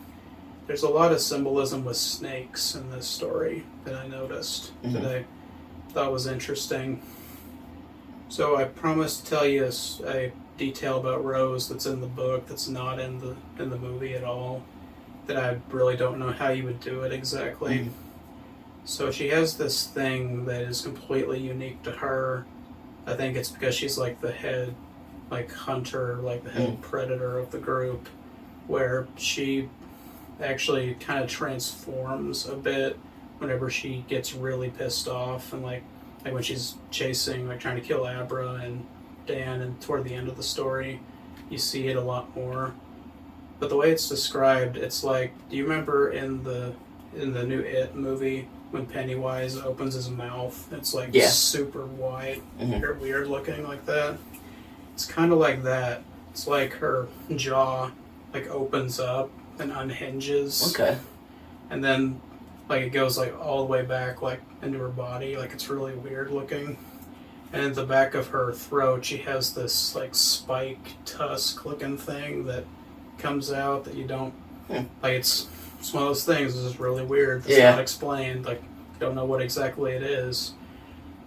There's a lot of symbolism with snakes in this story that I noticed that I thought was interesting. So I promised to tell you a detail about Rose that's in the book that's not in the movie at all, that I really don't know how you would do it exactly. So she has this thing that is completely unique to her. I think it's because she's like the head like hunter, like the head predator of the group, where she actually kind of transforms a bit whenever she gets really pissed off, and like when she's chasing, like trying to kill Abra and Dan, and toward the end of the story, you see it a lot more. but the way it's described, it's like, do you remember in the new It movie when Pennywise opens his mouth? It's like super wide, weird looking like that. It's kind of like that. It's like her jaw like opens up and unhinges. Okay. And then like it goes like all the way back like into her body. Like it's really weird looking. And at the back of her throat, she has this like spike tusk looking thing that comes out that you don't like. It's one of those things. It's just really weird. It's not explained. Like don't know what exactly it is.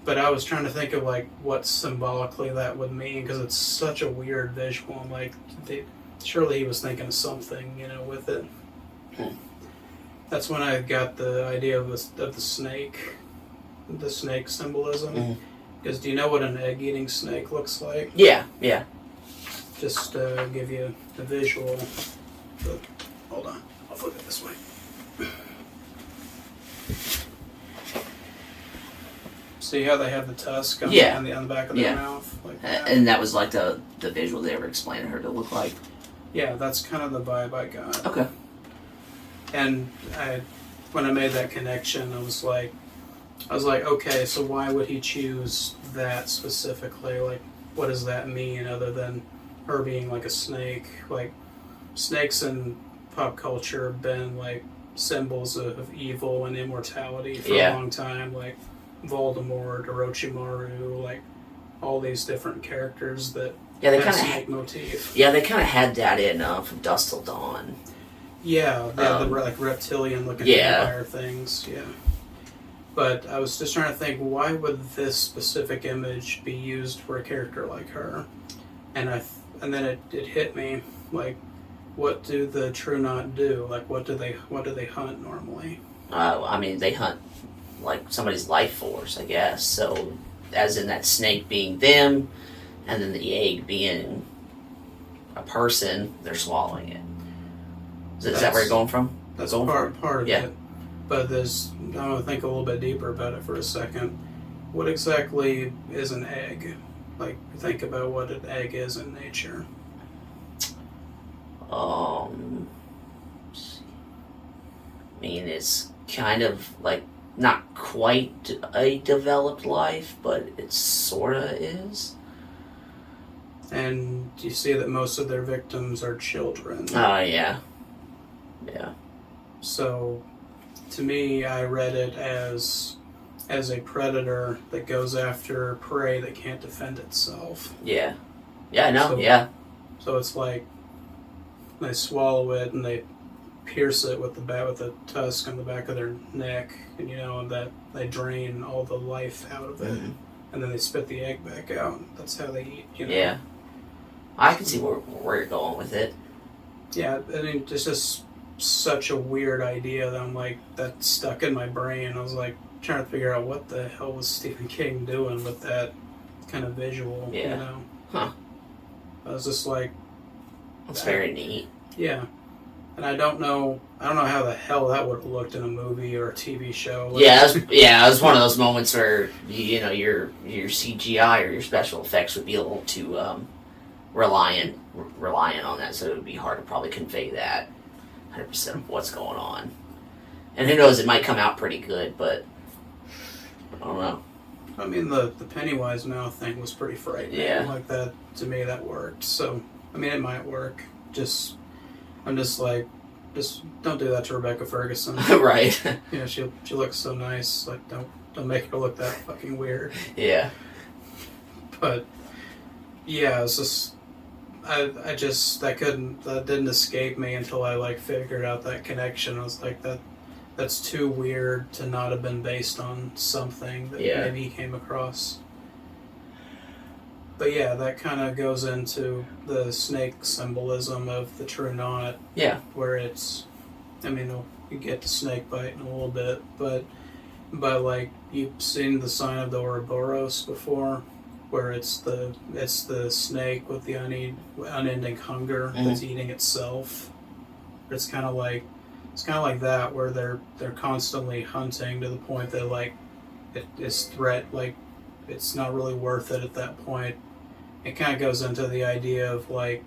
But I was trying to think of like what symbolically that would mean because it's such a weird visual. I'm like, surely he was thinking of something, you know, with it. That's when I got the idea of the snake symbolism. Because do you know what an egg-eating snake looks like? Yeah. Just to give you a visual. But, hold on, I'll flip it this way. See how they have the tusk on the back of their mouth? Like that? And that was like the visual they were explaining her to look like? Yeah, that's kind of the vibe I got. Okay. And when I made that connection, I was like, okay, so why would he choose that specifically? Like, what does that mean other than her being like a snake? Like, snakes in pop culture have been like symbols of evil and immortality for a long time. Like Voldemort, Orochimaru, like all these different characters that have snake motif. Yeah, they kind of had that in From Dusk Till Dawn. Yeah, they have the like reptilian-looking vampire things. Yeah. But I was just trying to think, why would this specific image be used for a character like her? And then it hit me, like, what do the True Knot do? Like, what do they hunt normally? I mean, they hunt like somebody's life force, I guess. So, as in that snake being them, and then the egg being a person, they're swallowing it. Is that where you're going from? That's part of it. But I'm going to think a little bit deeper about it for a second. What exactly is an egg? Like, think about what an egg is in nature. I mean, it's kind of like not quite a developed life, but it sorta is. And you see that most of their victims are children. Yeah. So, to me, I read it as a predator that goes after prey that can't defend itself. Yeah, I know. So it's like they swallow it and they pierce it with the tusk on the back of their neck, and that they drain all the life out of it, and then they spit the egg back out. That's how they eat. Yeah, I can see where you're going with it. Yeah, I mean, it's just such a weird idea that I'm like, that stuck in my brain. I was like trying to figure out what the hell was Stephen King doing with that kind of visual. Huh. I was just like, that's very neat. Yeah. And I don't know how the hell that would have looked in a movie or a TV show. It was one of those moments where your CGI or your special effects would be a little too reliant on that, so it would be hard to probably convey that 100% of what's going on. And who knows, it might come out pretty good, but I don't know. I mean, the Pennywise mouth thing was pretty frightening. Yeah. Like that, to me, that worked. So, I mean, it might work. I'm just like, don't do that to Rebecca Ferguson. Right. She looks so nice. Like, don't make her look that fucking weird. Yeah. But yeah, it's just that didn't escape me until I like figured out that connection. I was like, that's too weird to not have been based on something that maybe he came across. But yeah, that kind of goes into the snake symbolism of the True Knot. Yeah. Where it's, I mean, you get the snake bite in a little bit, but like, you've seen the sign of the Ouroboros before, where it's the snake with the unending hunger that's eating itself. It's kind of like that, where they're constantly hunting to the point that like it's it's not really worth it at that point. It kind of goes into the idea of like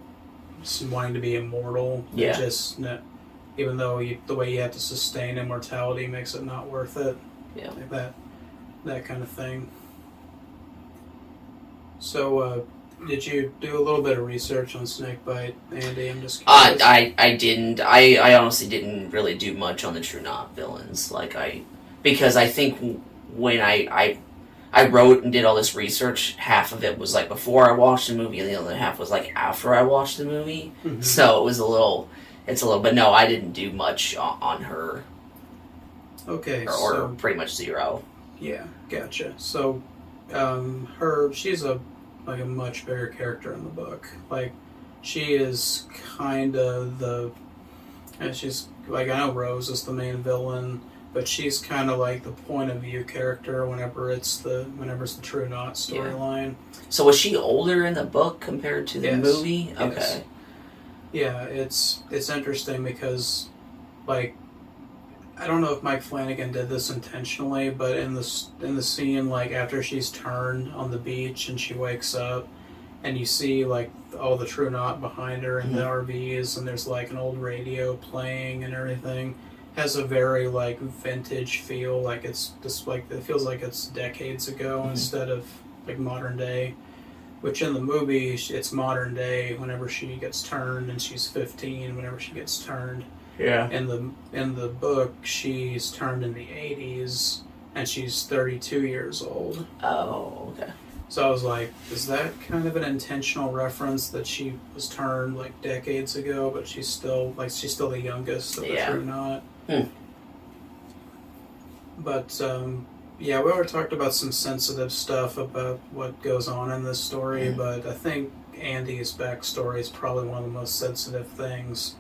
wanting to be immortal. Yeah. Just even though the way you have to sustain immortality makes it not worth it. Yeah. Like that kind of thing. So, did you do a little bit of research on Snakebite, Andy? I'm just curious. I didn't. I honestly didn't really do much on the True Knot villains. Because I think when I wrote and did all this research, half of it was like before I watched the movie, and the other half was like after I watched the movie. Mm-hmm. So it's a little. But no, I didn't do much on her. Okay, or pretty much zero. Yeah, gotcha. So, she's a much bigger character in the book. Like, she is kind of she's like, I know Rose is the main villain, but she's kind of like the point of view character whenever it's the True Knot storyline. So was she older in the book compared to the movie? Yes. Okay. Yeah, it's interesting because, like, I don't know if Mike Flanagan did this intentionally, but in the scene, like, after she's turned on the beach and she wakes up, and you see, like, all the True Knot behind her in the RVs, and there's, like, an old radio playing and everything, has a very, like, vintage feel, like it's just, like, it feels like it's decades ago instead of, like, modern day. Which in the movie, it's modern day whenever she gets turned, and she's 15 whenever she gets turned. Yeah. In the book, she's turned in the 80s, and she's 32 years old. Oh, okay. So I was like, is that kind of an intentional reference that she was turned like decades ago, but she's still the youngest of the True Knot? But yeah, we already talked about some sensitive stuff about what goes on in this story, but I think Andy's backstory is probably one of the most sensitive things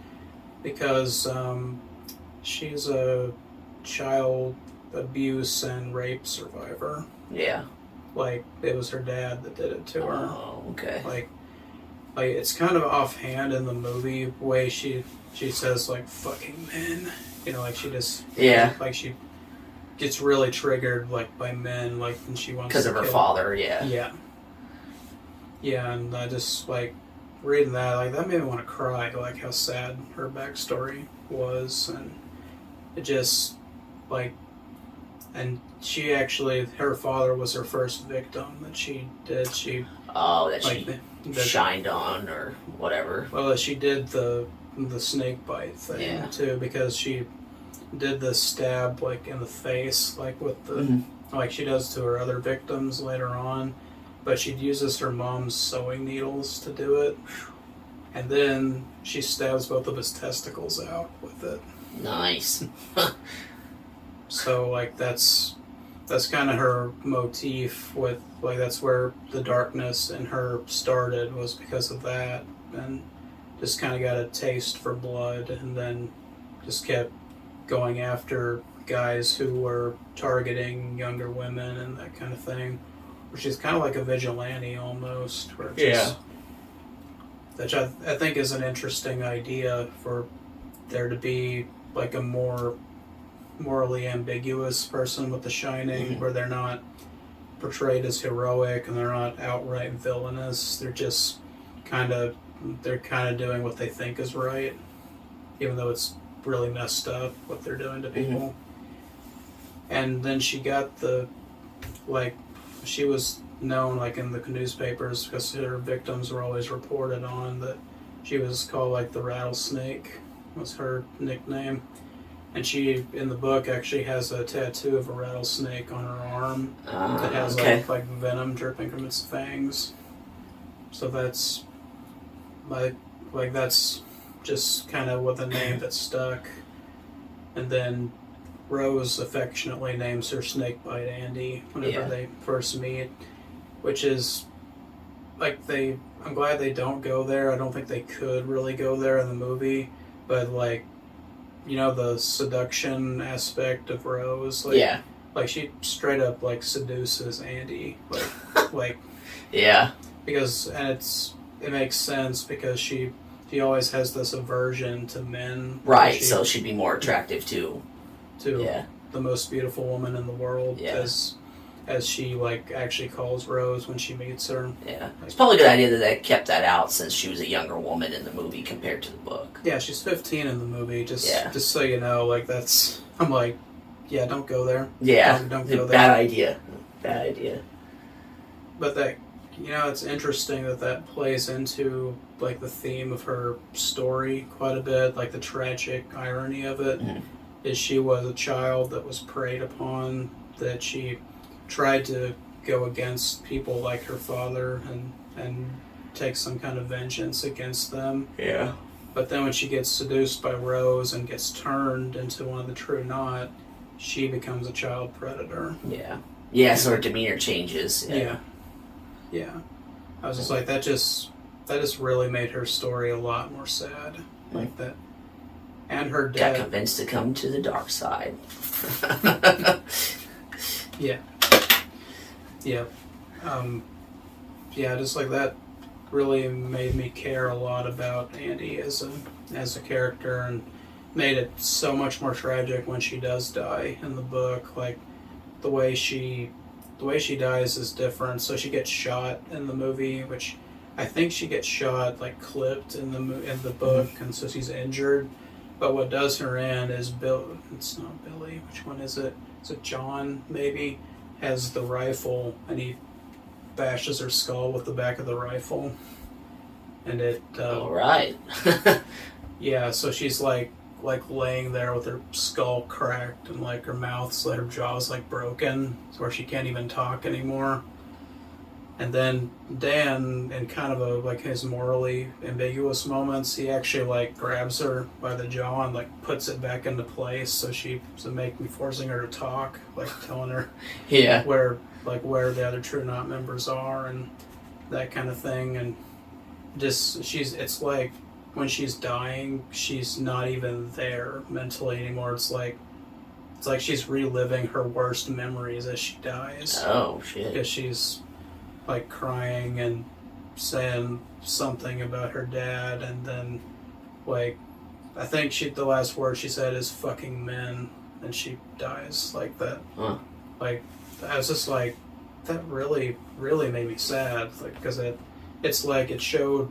because she's a child abuse and rape survivor. Yeah. Like, it was her dad that did it to her. Oh, okay. Like it's kind of offhand in the movie, the way she says, like, fucking men. You know, like, she just... Yeah. Like, she gets really triggered, like, by men, like, and she wants to because of her father, yeah. Yeah, and I just, like, reading that, like, that made me want to cry, like, how sad her backstory was, and it just, like, and she actually, her father was her first victim that she did, shined on, or whatever. Well, she did the snake bite thing, too, because she did the stab, like, in the face, like, with the, like she does to her other victims later on, but she uses her mom's sewing needles to do it, and then she stabs both of his testicles out with it. Nice. So, like, that's kind of her motif with, like, that's where the darkness in her started, was because of that, and just kind of got a taste for blood, and then just kept going after guys who were targeting younger women and that kind of thing, which is kind of like a vigilante almost, which I think is an interesting idea, for there to be like a more morally ambiguous person with The Shining, where they're not portrayed as heroic and they're not outright villainous. They're just kind of doing what they think is right, even though it's really messed up what they're doing to people. And then she got she was known, like, in the newspapers, because her victims were always reported on, that she was called, like, the Rattlesnake was her nickname. And she, in the book, actually has a tattoo of a rattlesnake on her arm that has like venom dripping from its fangs. So that's that's just kind of what the name that stuck. And then Rose affectionately names her Snakebite Andy whenever they first meet, which is like, I'm glad they don't go there. I don't think they could really go there in the movie, but, like, you know, the seduction aspect of Rose, like, like, she straight up, like, seduces Andy, like because, and it makes sense, because she always has this aversion to men, right? So she'd be more attractive to the most beautiful woman in the world, because as she like actually calls Rose when she meets her. Yeah, it's probably a good idea that they kept that out since she was a younger woman in the movie compared to the book. Yeah, she's 15 in the movie. Just Yeah. just so you know, like that's. I'm like, yeah, don't go there. Yeah, don't go there. bad idea. Bad idea. But that, it's interesting that plays into like the theme of her story quite a bit. Like the tragic irony of it is she was a child that was preyed upon. That she tried to go against people like her father and take some kind of vengeance against them. Yeah. But then when she gets seduced by Rose and gets turned into one of the True Knot, she becomes a child predator. Yeah. Yeah, so her demeanor changes. Yeah. I was just like, that just really made her story a lot more sad. Like that. And her Got dad. convinced to come to the dark side. Yeah. Just like that really made me care a lot about Andy as a character, and made it so much more tragic when she does die in the book. Like the way she dies is different. So she gets shot in the movie, which I think she gets shot like clipped in the book, and so she's injured. But what does her in is Bill. It's not Billy. Which one is it? Is it John? Maybe has the rifle, and he bashes her skull with the back of the rifle, and it. All right. Yeah, so she's like laying there with her skull cracked and like her her jaw's like broken, where she can't even talk anymore. And then Dan, in kind of like his morally ambiguous moments, he actually like grabs her by the jaw and like puts it back into place. So forcing her to talk, like telling her Yeah. where the other True Knot members are and that kind of thing. And just it's like when she's dying, she's not even there mentally anymore. It's like she's reliving her worst memories as she dies. Oh, shit. Because she's like crying and saying something about her dad, and then like I think the last word she said is "fucking men," and she dies like that. Huh. Like I was just like, that really made me sad, like because it's like it showed,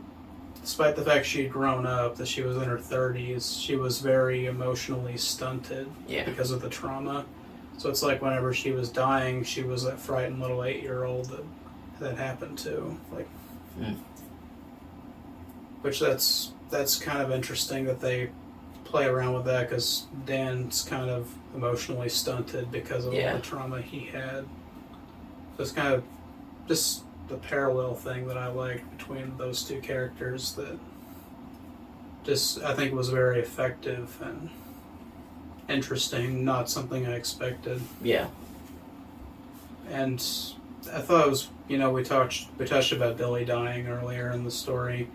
despite the fact she'd grown up, that she was in her 30s, she was very emotionally stunted because of the trauma. So it's like whenever she was dying, she was that frightened little 8-year-old that happened to, like, which that's kind of interesting that they play around with that, because Dan's kind of emotionally stunted because of all the trauma he had. So it's kind of just the parallel thing that I liked between those two characters that just I think was very effective and interesting, not something I expected. Yeah. And I thought it was, we touched about Billy dying earlier in the story,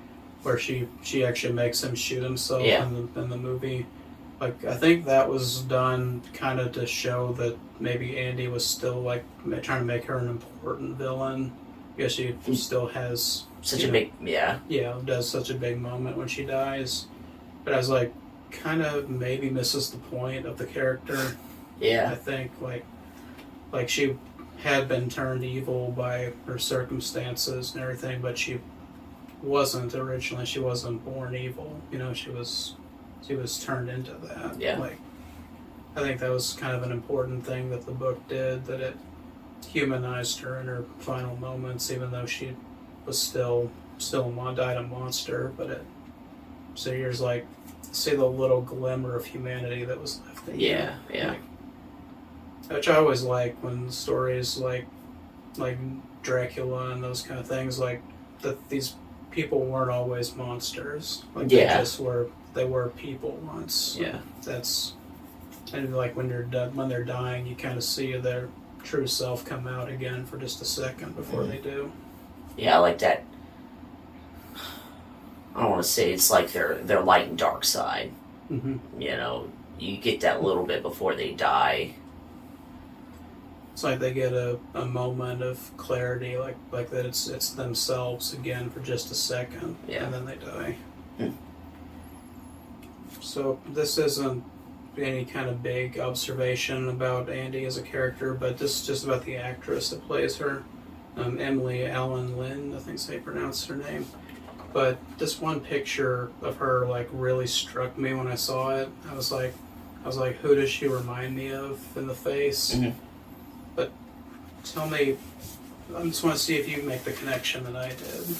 where she actually makes him shoot himself in the movie. Like, I think that was done kind of to show that maybe Andy was still like trying to make her an important villain, because she still has Such a big, does such a big moment when she dies. But I was like, kind of maybe misses the point of the character. Yeah. I think like she had been turned evil by her circumstances and everything, but she wasn't originally. She wasn't born evil. She was turned into that. Yeah. Like, I think that was kind of an important thing that the book did, that it humanized her in her final moments, even though she was still died a monster. But so you're just like, see the little glimmer of humanity that was left in you. Yeah. Which I always like when stories like Dracula and those kind of things, like that these people weren't always monsters. Like they were people once. Yeah. And like when they're dying, you kind of see their true self come out again for just a second before they do. Yeah, I like that. I don't want to say it's like their light and dark side. Mm-hmm. You get that little bit before they die. It's like they get a moment of clarity, like that it's themselves again for just a second, and then they die. So this isn't, any kind of big observation about Andy as a character, but this is just about the actress that plays her, Emily Allen Lynn, I think is how you pronounce her name. But this one picture of her like really struck me when I saw it. I was like, who does she remind me of in the face? Mm-hmm. But tell me, I just want to see if you make the connection that I did.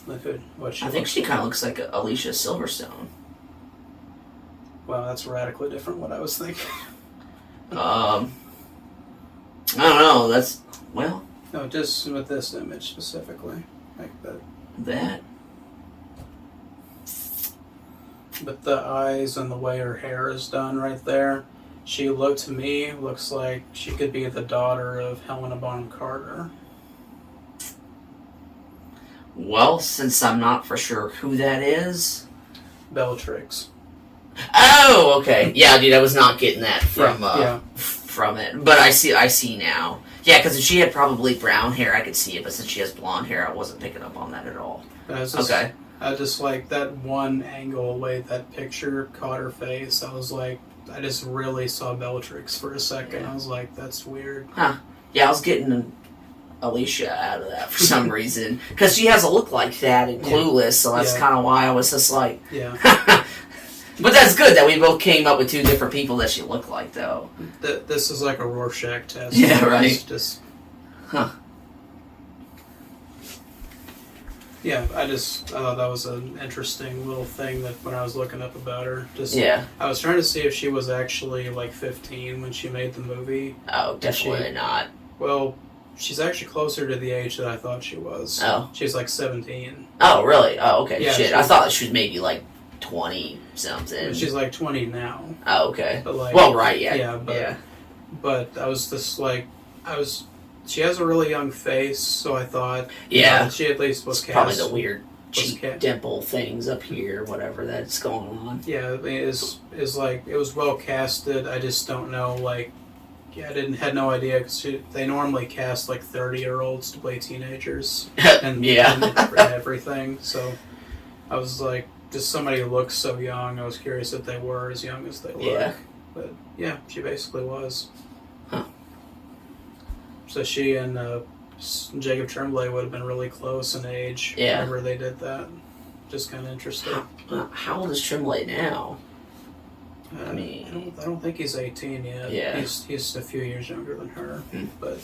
Like what she I think looks she like. kind of looks like Alicia Silverstone. Wow, that's radically different what I was thinking. I don't know. That's well. No, just with this image specifically, like that. That. But the eyes and the way her hair is done right there, to me, looks like she could be the daughter of Helena Bonham Carter. Well, since I'm not for sure who that is. Bellatrix. Oh, okay. Yeah, dude, I was not getting that from Yeah. from it, but I see now. Yeah, because if she had probably brown hair, I could see it, but since she has blonde hair, I wasn't picking up on that at all. Okay. I just like that one angle, way that picture caught her face. I was like, I just really saw Bellatrix for a second. Yeah. I was like, that's weird. Huh. Yeah, I was getting Alicia out of that for some reason. Because she has a look like that in Clueless, so that's kind of why I was just like... Yeah. But that's good that we both came up with two different people that she looked like, though. This is like a Rorschach test. Yeah, right. It's just... Huh. Yeah, I thought that was an interesting little thing that when I was looking up about her. I was trying to see if she was actually like 15 when she made the movie. Oh, definitely not. Well, she's actually closer to the age that I thought she was. Oh. She's like 17. Oh, really? Oh, okay. Yeah, shit. I thought she was maybe like 20-something. She's like 20 now. Oh, okay. But like, well, right, yeah. Yeah, but I was just like, she has a really young face, so I thought, she at least was cast. Probably the weird cheek dimple things up here, whatever that's going on. Yeah, I mean, is like, it was well casted. I just don't know, like, had no idea, because they normally cast like 30-year-olds to play teenagers and everything. So I was like, just somebody who looks so young. I was curious if they were as young as they look. Yeah. But yeah, she basically was. Huh. So she and Jacob Tremblay would have been really close in age whenever they did that. Just kind of interesting. How old is Tremblay now? I mean, I don't think he's 18 yet. Yeah. He's a few years younger than her. Hmm. But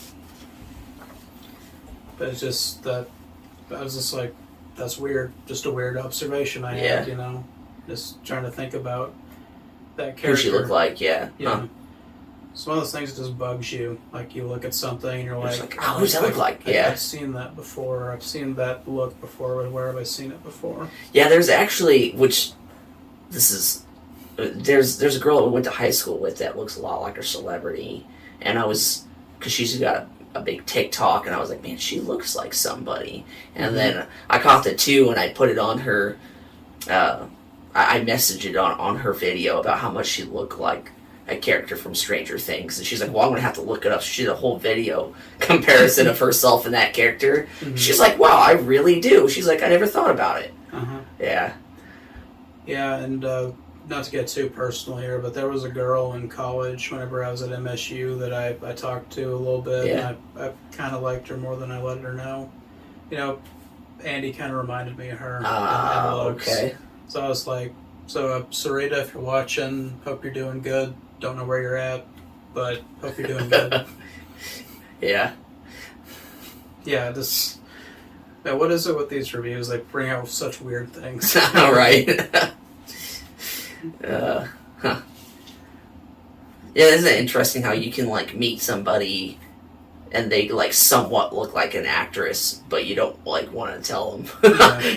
it's just that I was just like, that's weird. Just a weird observation I had, you know. Just trying to think about that character. Who she looked like, yeah. Yeah. Huh. It's one of those things that just bugs you. Like, you look at something and you're like, oh, who's that look like? Yeah. I've seen that before. I've seen that look before. Where have I seen it before? Yeah, there's actually, there's a girl that we went to high school with that looks a lot like her celebrity. And because she's got a big TikTok, and I was like, man, she looks like somebody. And then I caught the two, and I put it on her, I messaged it on her video about how much she looked like a character from Stranger Things, and she's like, well, I'm gonna have to look it up. So she did a whole video comparison of herself and that character. She's like, wow, I really do. She's like, I never thought about it. Yeah, and not to get too personal here, but there was a girl in college whenever I was at MSU that I talked to a little bit, and I kind of liked her more than I let her know. You know, Andy kind of reminded me of her. In looks. Okay. So I was like, Sarita, if you're watching, hope you're doing good. Don't know where you're at, but hope you're doing good. Yeah. Yeah, what is it with these reviews? They bring out such weird things. All right. Huh. Yeah, isn't it interesting how you can, like, meet somebody and they, like, somewhat look like an actress, but you don't, like, want to tell them.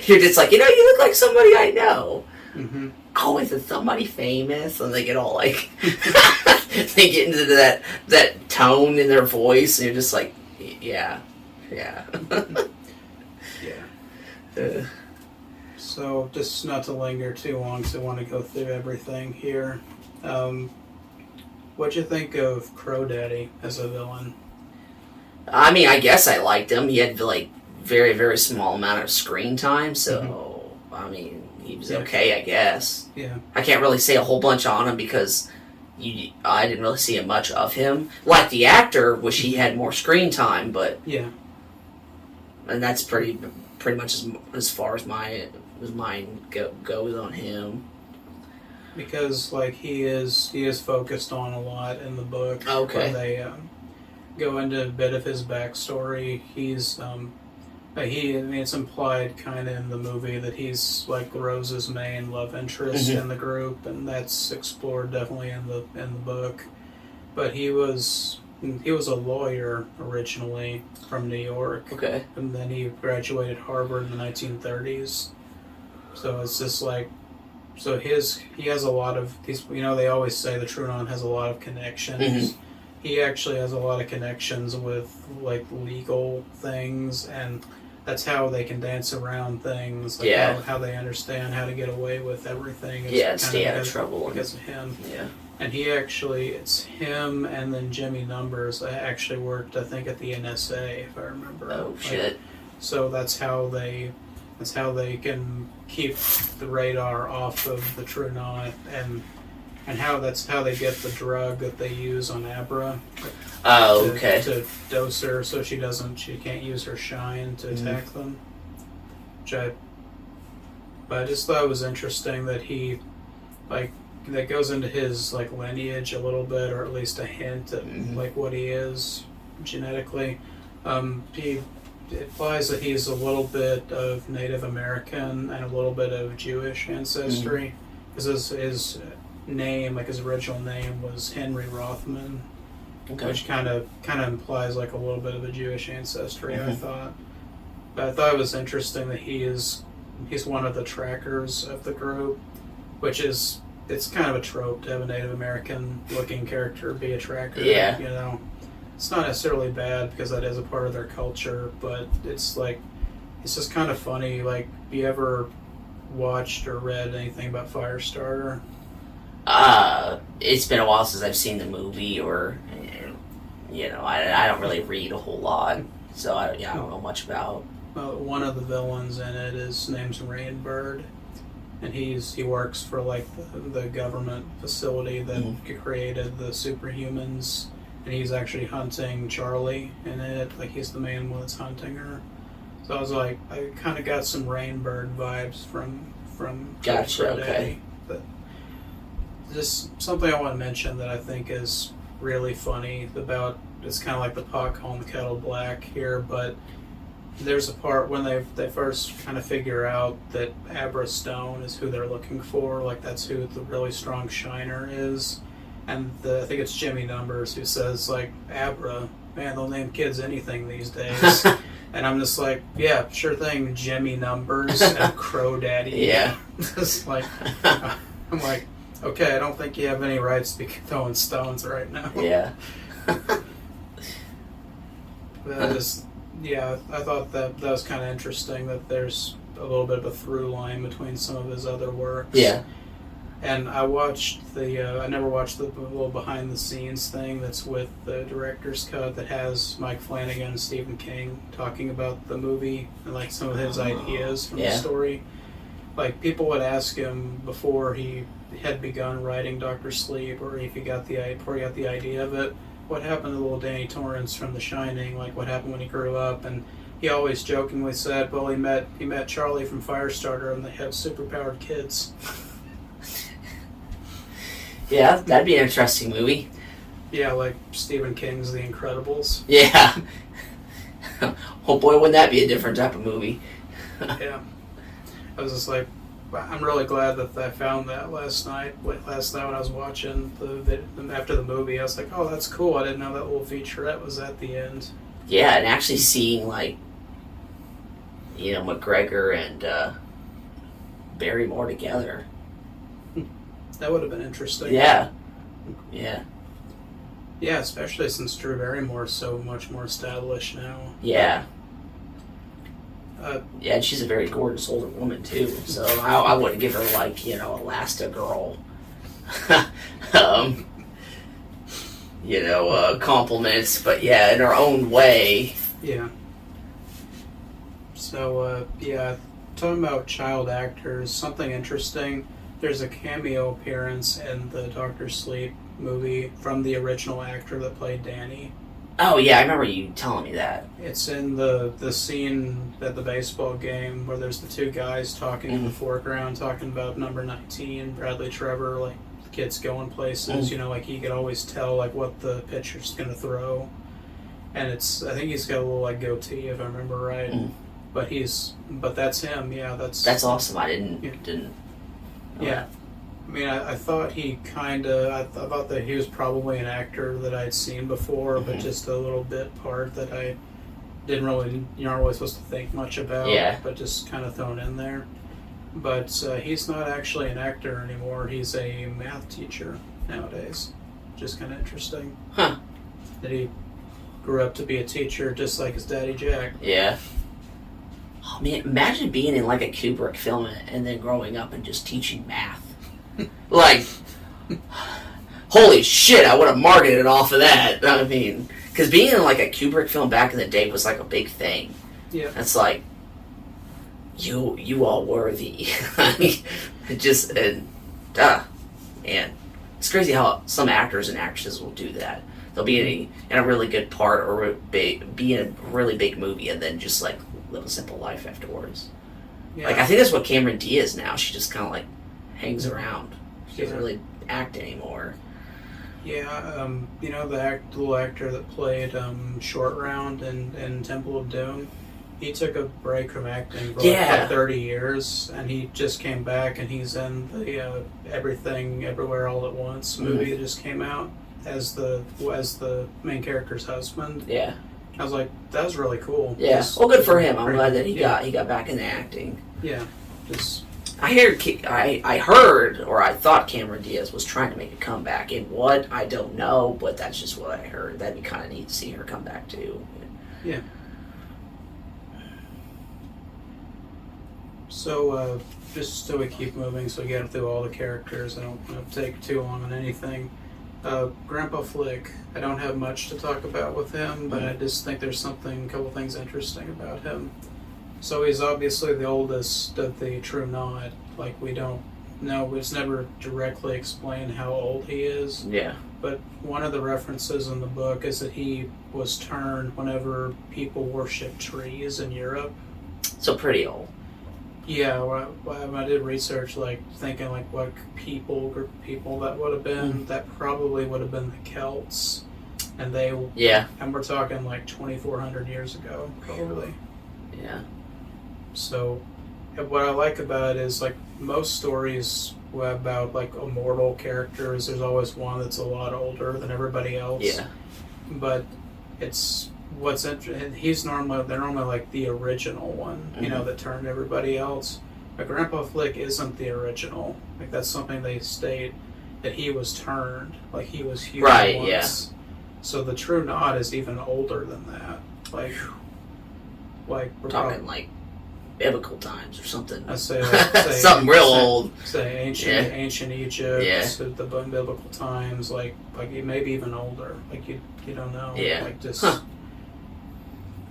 You're just like, you look like somebody I know. Mm-hmm. Oh, is it somebody famous? And they get all, like, they get into that tone in their voice, and you're just like, yeah. Yeah. So, just not to linger too long, because I want to go through everything here. What'd you think of Crow Daddy as a villain? I mean, I guess I liked him. He had, like, very, very small amount of screen time, so, I mean, he was okay, I guess. Yeah. I can't really say a whole bunch on him because I didn't really see much of him. Like the actor, wish he had more screen time, but Yeah. and that's pretty much as far as mine goes on him. Because like he is focused on a lot in the book. Okay. Where they go into a bit of his backstory. He's it's implied kind of in the movie that he's like Rose's main love interest in the group, and that's explored definitely in the book. But he was a lawyer originally from New York. Okay. And then he graduated Harvard in the 1930s. So it's just like, he has a lot of these. They always say the Trunon has a lot of connections. He actually has a lot of connections with like legal things, and that's how they can dance around things. Like how they understand how to get away with everything. Stay out of trouble because of him. Yeah. And it's him and then Jimmy Numbers. I actually worked, I think, at the NSA, if I remember. Oh shit. So that's how they can keep the radar off of the Trunon, and that's how they get the drug that they use on Abra. Oh, okay. To dose her so she can't use her shine to attack them. But I just thought it was interesting that he, like, that goes into his like lineage a little bit, or at least a hint at like what he is genetically. He implies that he's a little bit of Native American and a little bit of Jewish ancestry, because his name, like his original name, was Henry Rothman, which kind of implies like a little bit of a Jewish ancestry. I thought, but I thought it was interesting that he's one of the trackers of the group, which is. It's kind of a trope to have a Native American looking character be a tracker. Yeah. It's not necessarily bad because that is a part of their culture, but it's just kind of funny. Like, you ever watched or read anything about Firestarter? It's been a while since I've seen the movie, or I don't really read a whole lot, so I don't know much about. Well, one of the villains in it is name's Rainbird. And he works for like the government facility that created the superhumans, and he's actually hunting Charlie in it. Like, he's the main one that's hunting her. So I was like, I kind of got some Rainbird vibes from Gotcha. Okay. But just something I want to mention that I think is really funny about, it's kind of like the pot calling the kettle black here, but there's a part when they first kind of figure out that Abra Stone is who they're looking for, like that's who the really strong shiner is, and I think it's Jimmy Numbers who says like, Abra, man, they'll name kids anything these days. And I'm just like, yeah, sure thing, Jimmy Numbers and Crow Daddy. Yeah. Just like, I'm like, okay, I don't think you have any rights to be throwing stones right now. Yeah. I thought that was kind of interesting that there's a little bit of a through line between some of his other works. Yeah. And I watched I never watched the little behind the scenes thing that's with the director's cut that has Mike Flanagan and Stephen King talking about the movie and like some of his ideas from the story. Like, people would ask him before he had begun writing Dr. Sleep, or if he got before he got the idea of it, what happened to little Danny Torrance from The Shining? Like, what happened when he grew up? And he always jokingly said, well, he met Charlie from Firestarter, and they have superpowered kids. Yeah, that'd be an interesting movie. Yeah, like Stephen King's The Incredibles. Yeah. Oh boy, wouldn't that be a different type of movie? Yeah. I was just like, I'm really glad that I found that last night when I was watching after the movie. I was like, oh, that's cool. I didn't know that little featurette was at the end. Yeah, and actually seeing, like, McGregor and Barrymore together. That would have been interesting. Yeah. Yeah. Yeah, especially since Drew Barrymore is so much more established now. Yeah. Yeah, and she's a very gorgeous older woman, too. So I wouldn't give her, like, Elastigirl, compliments. But, yeah, in her own way. Yeah. So, talking about child actors, something interesting. There's a cameo appearance in the Doctor Sleep movie from the original actor that played Danny. Oh yeah, I remember you telling me that. It's in the scene at the baseball game where there's the two guys talking in the foreground, talking about number 19, Bradley Trevor, like the kid's going places. You know, like he could always tell like what the pitcher's gonna throw, and I think he's got a little like goatee if I remember right. But that's him. Yeah, that's awesome. I didn't. know Yeah. that. I mean, I thought I thought that he was probably an actor that I'd seen before, but just a little bit part that I didn't really, you're not really supposed to think much about, but just kind of thrown in there. But he's not actually an actor anymore. He's a math teacher nowadays, which is kind of interesting. Huh. That he grew up to be a teacher just like his daddy Jack. Yeah. Oh man, imagine being in like a Kubrick film and then growing up and just teaching math. Like, holy shit, I would have marketed off of that. I mean, because being in like a Kubrick film back in the day was like a big thing. Yeah. It's like, you all worthy. Man. It's crazy how some actors and actresses will do that. They'll be in a really good part or be in a really big movie and then just like live a simple life afterwards. Yeah. Like, I think that's what Cameron Diaz now. She just kind of like hangs around. She doesn't really act anymore. Yeah, you know the little actor that played Short Round in Temple of Doom? He took a break from acting for like 30 years, and he just came back, and he's in the Everything Everywhere All at Once movie that just came out as the main character's husband. Yeah. I was like, that was really cool. Yeah. Well, good for him. I'm glad that he got back into acting. Yeah. Just... I heard, or I thought Cameron Diaz was trying to make a comeback. In what? I don't know, but that's just what I heard. That'd be kind of neat to see her come back too. Yeah. So, just so we keep moving, so we get through all the characters, I don't want to take too long on anything. Grandpa Flick, I don't have much to talk about with him, but I just think there's a couple things interesting about him. So he's obviously the oldest of the True Knot. Like, we don't know, it's never directly explained how old he is. Yeah. But one of the references in the book is that he was turned whenever people worshipped trees in Europe. So pretty old. Yeah, when I did research, like, thinking, like, what group of people that would have been, that probably would have been the Celts. And and we're talking, like, 2,400 years ago, probably. Yeah. So, what I like about it is, like, most stories about, like, immortal characters, there's always one that's a lot older than everybody else. Yeah. But what's interesting, they're normally, like, the original one, you know, that turned everybody else. But Grandpa Flick isn't the original. Like, that's something they state, that he was turned. Like, he was human once. Yeah. So the True Knot is even older than that. Like we're talking like biblical times or something. I say something real old. Say ancient Egypt. Yeah. The biblical times, like maybe even older. Like you don't know. Yeah. Like just.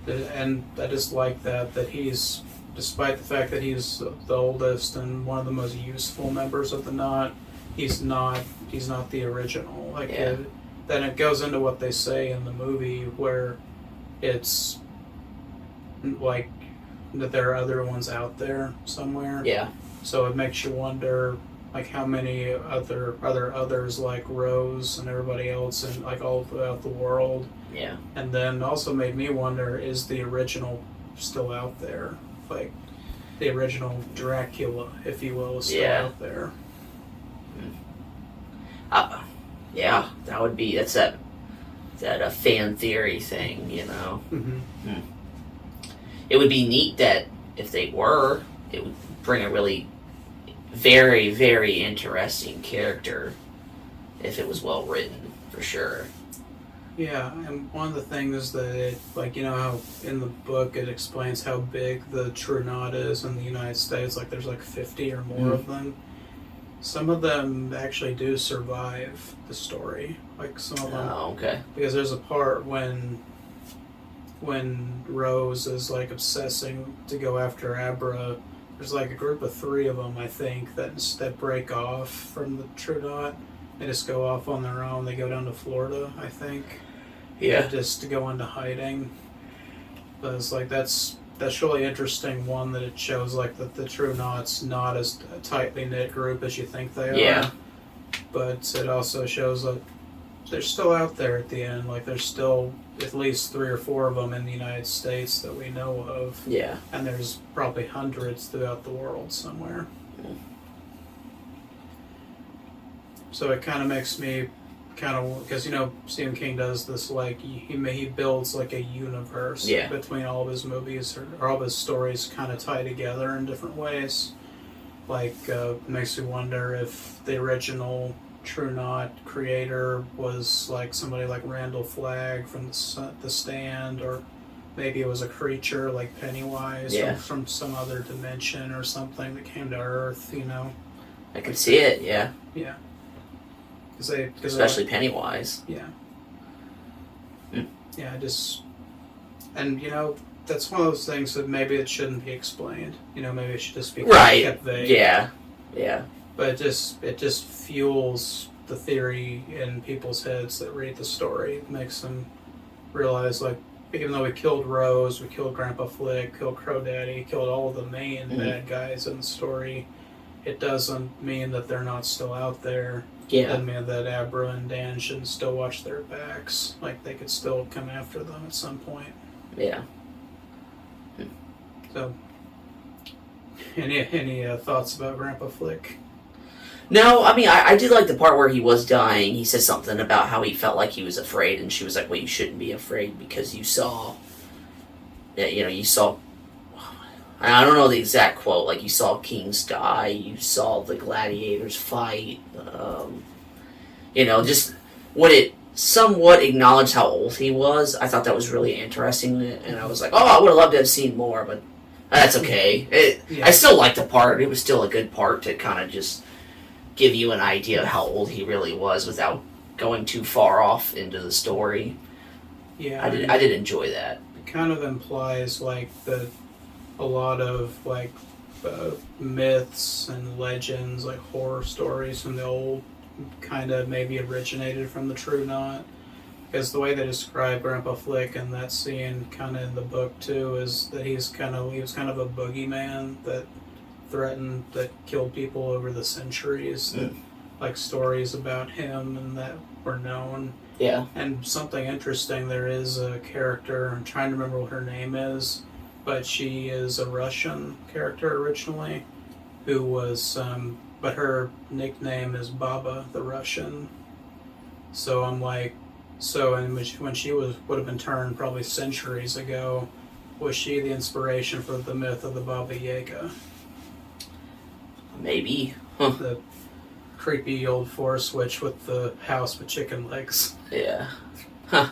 And I just like that he's, despite the fact that he's the oldest and one of the most useful members of the Knot, he's not the original. Like then it goes into what they say in the movie where it's like that there are other ones out there somewhere. Yeah. So it makes you wonder, like, how many others like Rose and everybody else and like all throughout the world. Yeah. And then also made me wonder, is the original still out there? Like the original Dracula, if you will, is still out there. Yeah, that's that a fan theory thing, you know. Mm-hmm. It would be neat that if they were, it would bring a really very, very interesting character if it was well written, for sure. Yeah, and one of the things that like, you know how in the book it explains how big the True Knot is in the United States, like there's like 50 or more of them. Some of them actually do survive the story, like some of them. Oh, okay. Because there's a part when Rose is like obsessing to go after Abra, there's like a group of 3 of them, I think, that break off from the True Knot. They just go off on their own. They go down to Florida, I think. Yeah. Just to go into hiding. But it's like that's really interesting. One, that it shows like that the True Knot's not as a tightly knit group as you think they are. Yeah. But it also shows that they're still out there at the end. Like there's still at least 3 or 4 of them in the United States that we know of. Yeah. And there's probably hundreds throughout the world somewhere. Mm. So it kind of makes me because Stephen King does this, like he builds like a universe between all of his movies, or all of his stories kind of tie together in different ways. Like makes me wonder if the original True Knot creator was like somebody like Randall Flagg from the Stand, or maybe it was a creature like Pennywise from some other dimension or something that came to Earth. I can see it. Yeah. Yeah. Especially Pennywise. Yeah. Mm. Yeah, and that's one of those things that maybe it shouldn't be explained. Maybe it should just be kept vague. Yeah. Yeah. But it just fuels the theory in people's heads that read the story. It makes them realize, like, even though we killed Rose, we killed Grandpa Flick, killed Crow Daddy, killed all of the main bad guys in the story, it doesn't mean that they're not still out there. Yeah. It doesn't mean that Abra and Dan should still watch their backs. Like, they could still come after them at some point. Yeah. So, any thoughts about Grandpa Flick? No, I mean, I did like the part where he was dying. He said something about how he felt like he was afraid, and she was like, well, you shouldn't be afraid because you saw, you saw, I don't know the exact quote, like you saw kings die, you saw the gladiators fight, just when it somewhat acknowledged how old he was, I thought that was really interesting, and I was like, oh, I would have loved to have seen more, but that's okay. I still liked the part. It was still a good part to kind of just give you an idea of how old he really was without going too far off into the story. Yeah, I did enjoy that. It kind of implies like that a lot of like myths and legends, like horror stories from the old, kind of maybe originated from the True Knot. Because the way they describe Grandpa Flick in that scene, kind of in the book too, is that he was kind of a boogeyman that killed people over the centuries. That, like, stories about him and that were known. Yeah. And something interesting, there is a character, I'm trying to remember what her name is, but she is a Russian character originally, who was, but her nickname is Baba the Russian. So I'm like, and when she would have been turned probably centuries ago, was she the inspiration for the myth of the Baba Yaga? Maybe. The creepy old forest witch with the house with chicken legs. Yeah. Huh.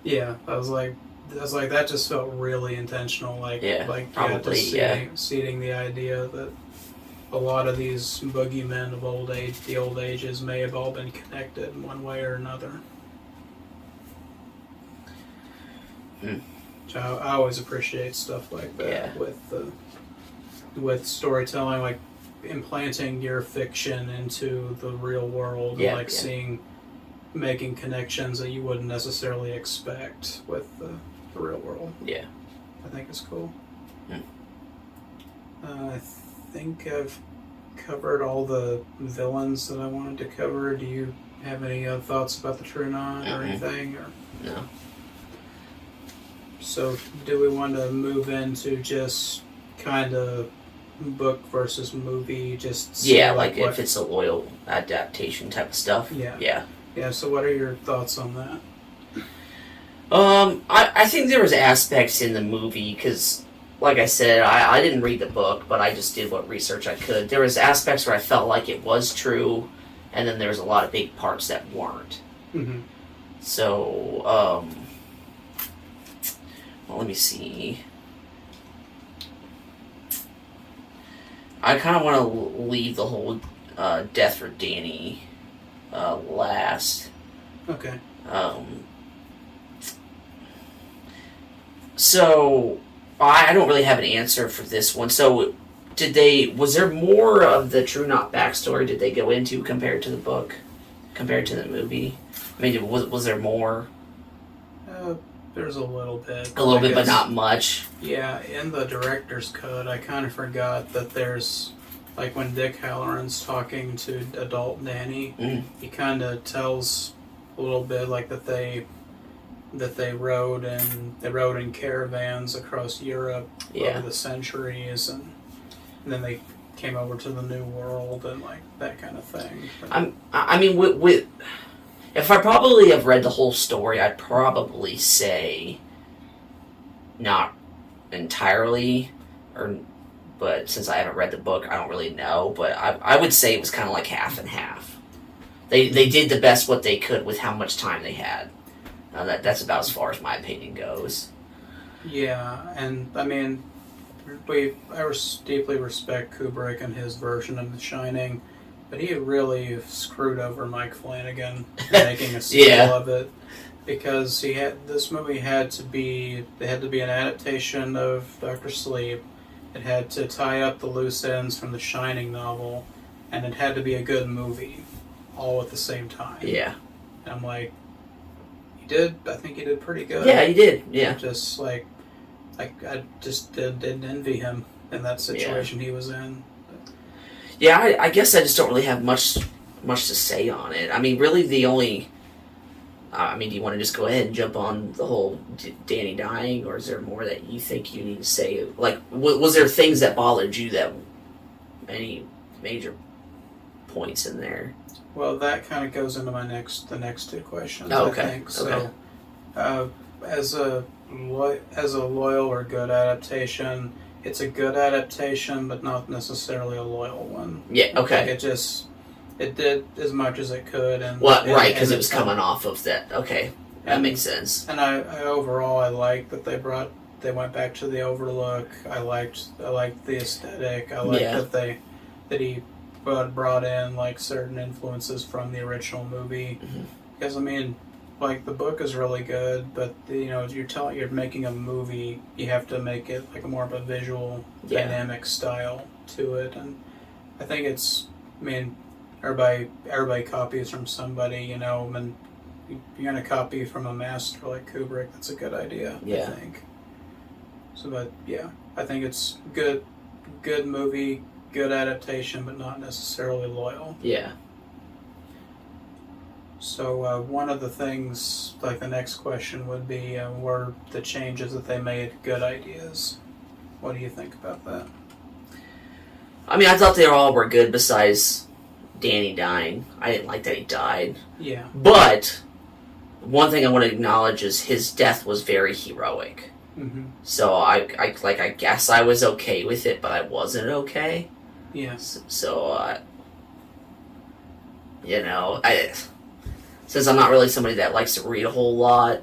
Yeah, I was like, that just felt really intentional. Probably, Seeding the idea that a lot of these boogeymen of the old ages may have all been connected in one way or another. So I always appreciate stuff like that with storytelling, like implanting your fiction into the real world, making connections that you wouldn't necessarily expect with the real world. Yeah. I think it's cool. I think I've covered all the villains that I wanted to cover. Do you have any thoughts about the True Knot or anything? Or? No. So, do we want to move into just kind of book versus movie? If it's a loyal adaptation type of stuff. Yeah. So, what are your thoughts on that? I think there was aspects in the movie, because, like I said, I didn't read the book, but I just did what research I could. There was aspects where I felt like it was true, and then there was a lot of big parts that weren't. Mm-hmm. So, well, let me see. I kind of want to leave the whole death for Danny last. Okay. So, I don't really have an answer for this one. So, was there more of the True Knot backstory did they go into compared to the book, compared to the movie? I mean, was there more? There's a little bit. A little bit, but not much. Yeah, in the director's cut, I kind of forgot that there's, like, when Dick Halloran's talking to adult Danny, he kind of tells a little bit, like, that they rode in caravans across Europe over the centuries, and then they came over to the New World and, like, that kind of thing. I mean, with if I probably have read the whole story, I'd probably say not entirely, but since I haven't read the book, I don't really know. But I would say it was kind of like half and half. They did the best what they could with how much time they had. That's about as far as my opinion goes. Yeah, and I mean, I deeply respect Kubrick and his version of The Shining, but he really screwed over Mike Flanagan making a sequel of it, because this movie had to be an adaptation of Dr. Sleep. It had to tie up the loose ends from the Shining novel, and it had to be a good movie, all at the same time. Yeah. And I'm like, I think he did pretty good. Yeah, he did. Yeah. Just I just didn't envy him in that situation he was in. Yeah, I guess I just don't really have much to say on it. I mean, really the only... do you want to just go ahead and jump on the whole Danny dying, or is there more that you think you need to say? Like, was there things that bothered you, that any major points in there? Well, that kind of goes into the next two questions. Oh, okay. I think. So, as a loyal or good adaptation, it's a good adaptation, but not necessarily a loyal one. Yeah. Okay. Like it did as much as it could, and right, because it was coming off of that. Okay, that makes sense. And I overall I liked that they went back to the Overlook. I liked the aesthetic. I liked that he brought in, like, certain influences from the original movie. Because I mean, like, the book is really good, but you're making a movie, you have to make it like a more of a visual dynamic style to it, and I think everybody copies from somebody, and you're gonna copy from a master like Kubrick. That's a good idea. I think. So, but yeah, I think it's good movie, good adaptation, but not necessarily loyal. Yeah. So one of the things, like the next question would be, were the changes that they made good ideas? What do you think about that? I mean, I thought they all were good besides Danny dying. I didn't like that he died. Yeah. But one thing I want to acknowledge is his death was very heroic. Mm-hmm. So I guess I was okay with it, but I wasn't okay. Yes. So, since I'm not really somebody that likes to read a whole lot,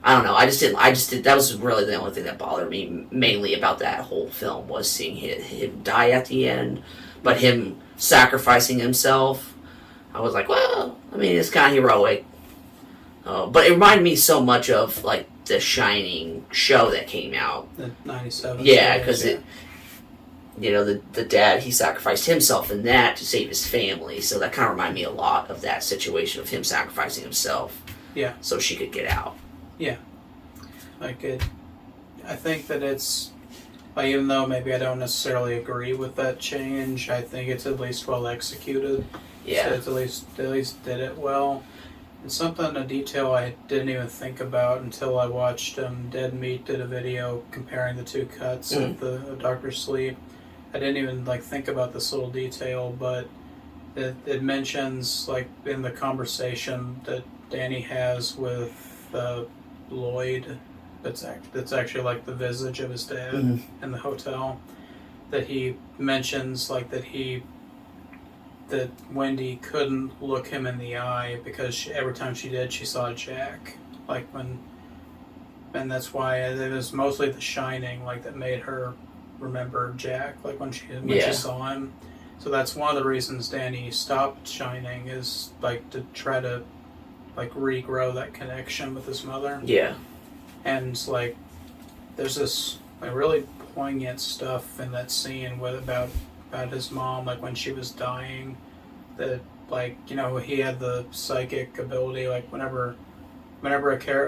I don't know. I just did. That was really the only thing that bothered me mainly about that whole film, was seeing him die at the end, but him sacrificing himself. I was like, well, I mean, it's kind of heroic. But it reminded me so much of, like, the Shining show that came out. The 97. Yeah, because the dad, he sacrificed himself in that to save his family, so that kind of reminded me a lot of that situation of him sacrificing himself. Yeah. So she could get out. Yeah. I think that it's, like, even though maybe I don't necessarily agree with that change, I think it's at least well executed. Yeah. So it's at least did it well. And a detail I didn't even think about until I watched Dead Meat did a video comparing the two cuts of Dr. Sleep. I didn't even think about this little detail, but it mentions, like, in the conversation that Danny has with Lloyd, that's actually like the visage of his dad in the hotel, that he mentions, like, that Wendy couldn't look him in the eye because every time she did, she saw Jack. And that's why it was mostly The Shining, like, that made her remember Jack, like, when she saw him. So that's one of the reasons Danny stopped Shining, is, like, to try to, like, regrow that connection with his mother. Yeah. And, like, there's this like really poignant stuff in that scene with about his mom, like when she was dying. That like he had the psychic ability, like whenever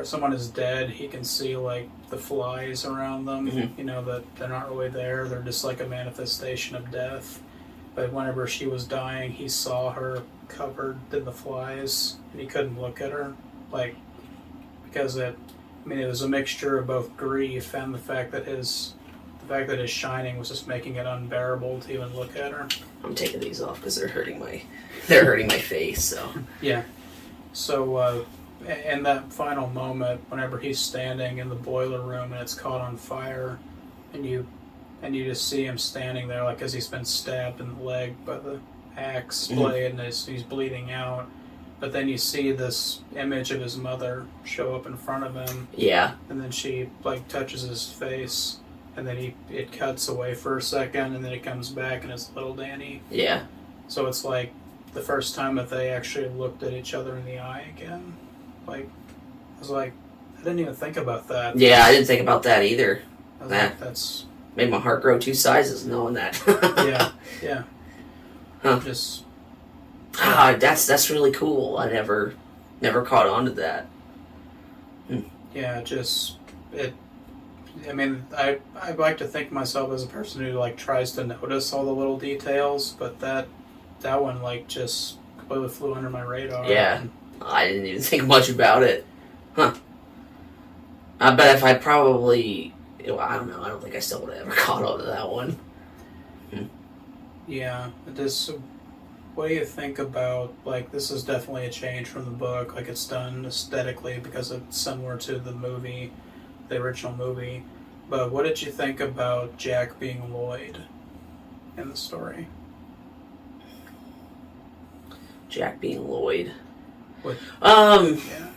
someone is dead, he can see like the flies around them. That they're not really there; they're just like a manifestation of death. But whenever she was dying, he saw her covered in the flies, and he couldn't look at her, like because it was a mixture of both grief and the fact that his shining was just making it unbearable to even look at her. I'm taking these off because they're hurting my face. So yeah. So in that final moment, whenever he's standing in the boiler room and it's caught on fire, and you just see him standing there like as he's been stabbed in the leg by the axe blade, and he's bleeding out. But then you see this image of his mother show up in front of him. Yeah. And then she like touches his face, and then it cuts away for a second, and then it comes back, and it's little Danny. Yeah. So it's like the first time that they actually looked at each other in the eye again. Like, I was like, I didn't even think about that. Yeah, I didn't think about that either. I was like, that's made my heart grow 2 sizes knowing that. yeah. Huh. Just. That's really cool. I never caught on to that. Yeah, I mean, I like to think of myself as a person who like tries to notice all the little details, but that one like just completely flew under my radar. Yeah, I didn't even think much about it. Huh. I bet if I probably, I don't know. I don't think I still would have ever caught on to that one. Yeah, what do you think about, like, this is definitely a change from the book, like it's done aesthetically because it's similar to the original movie, but what did you think about Jack being Lloyd in the story? Jack being Lloyd? Yeah.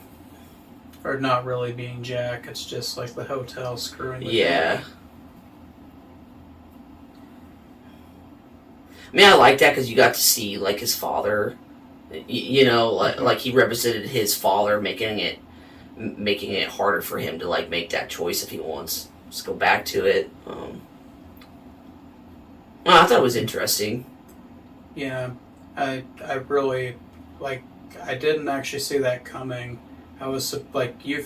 Or not really being Jack, it's just like the hotel screwing with Yeah. him. I mean, I like that because you got to see like his father, like he represented his father, making it harder for him to like make that choice if he wants. Just go back to it. I thought it was interesting. Yeah, I really like. I didn't actually see that coming. I was like, you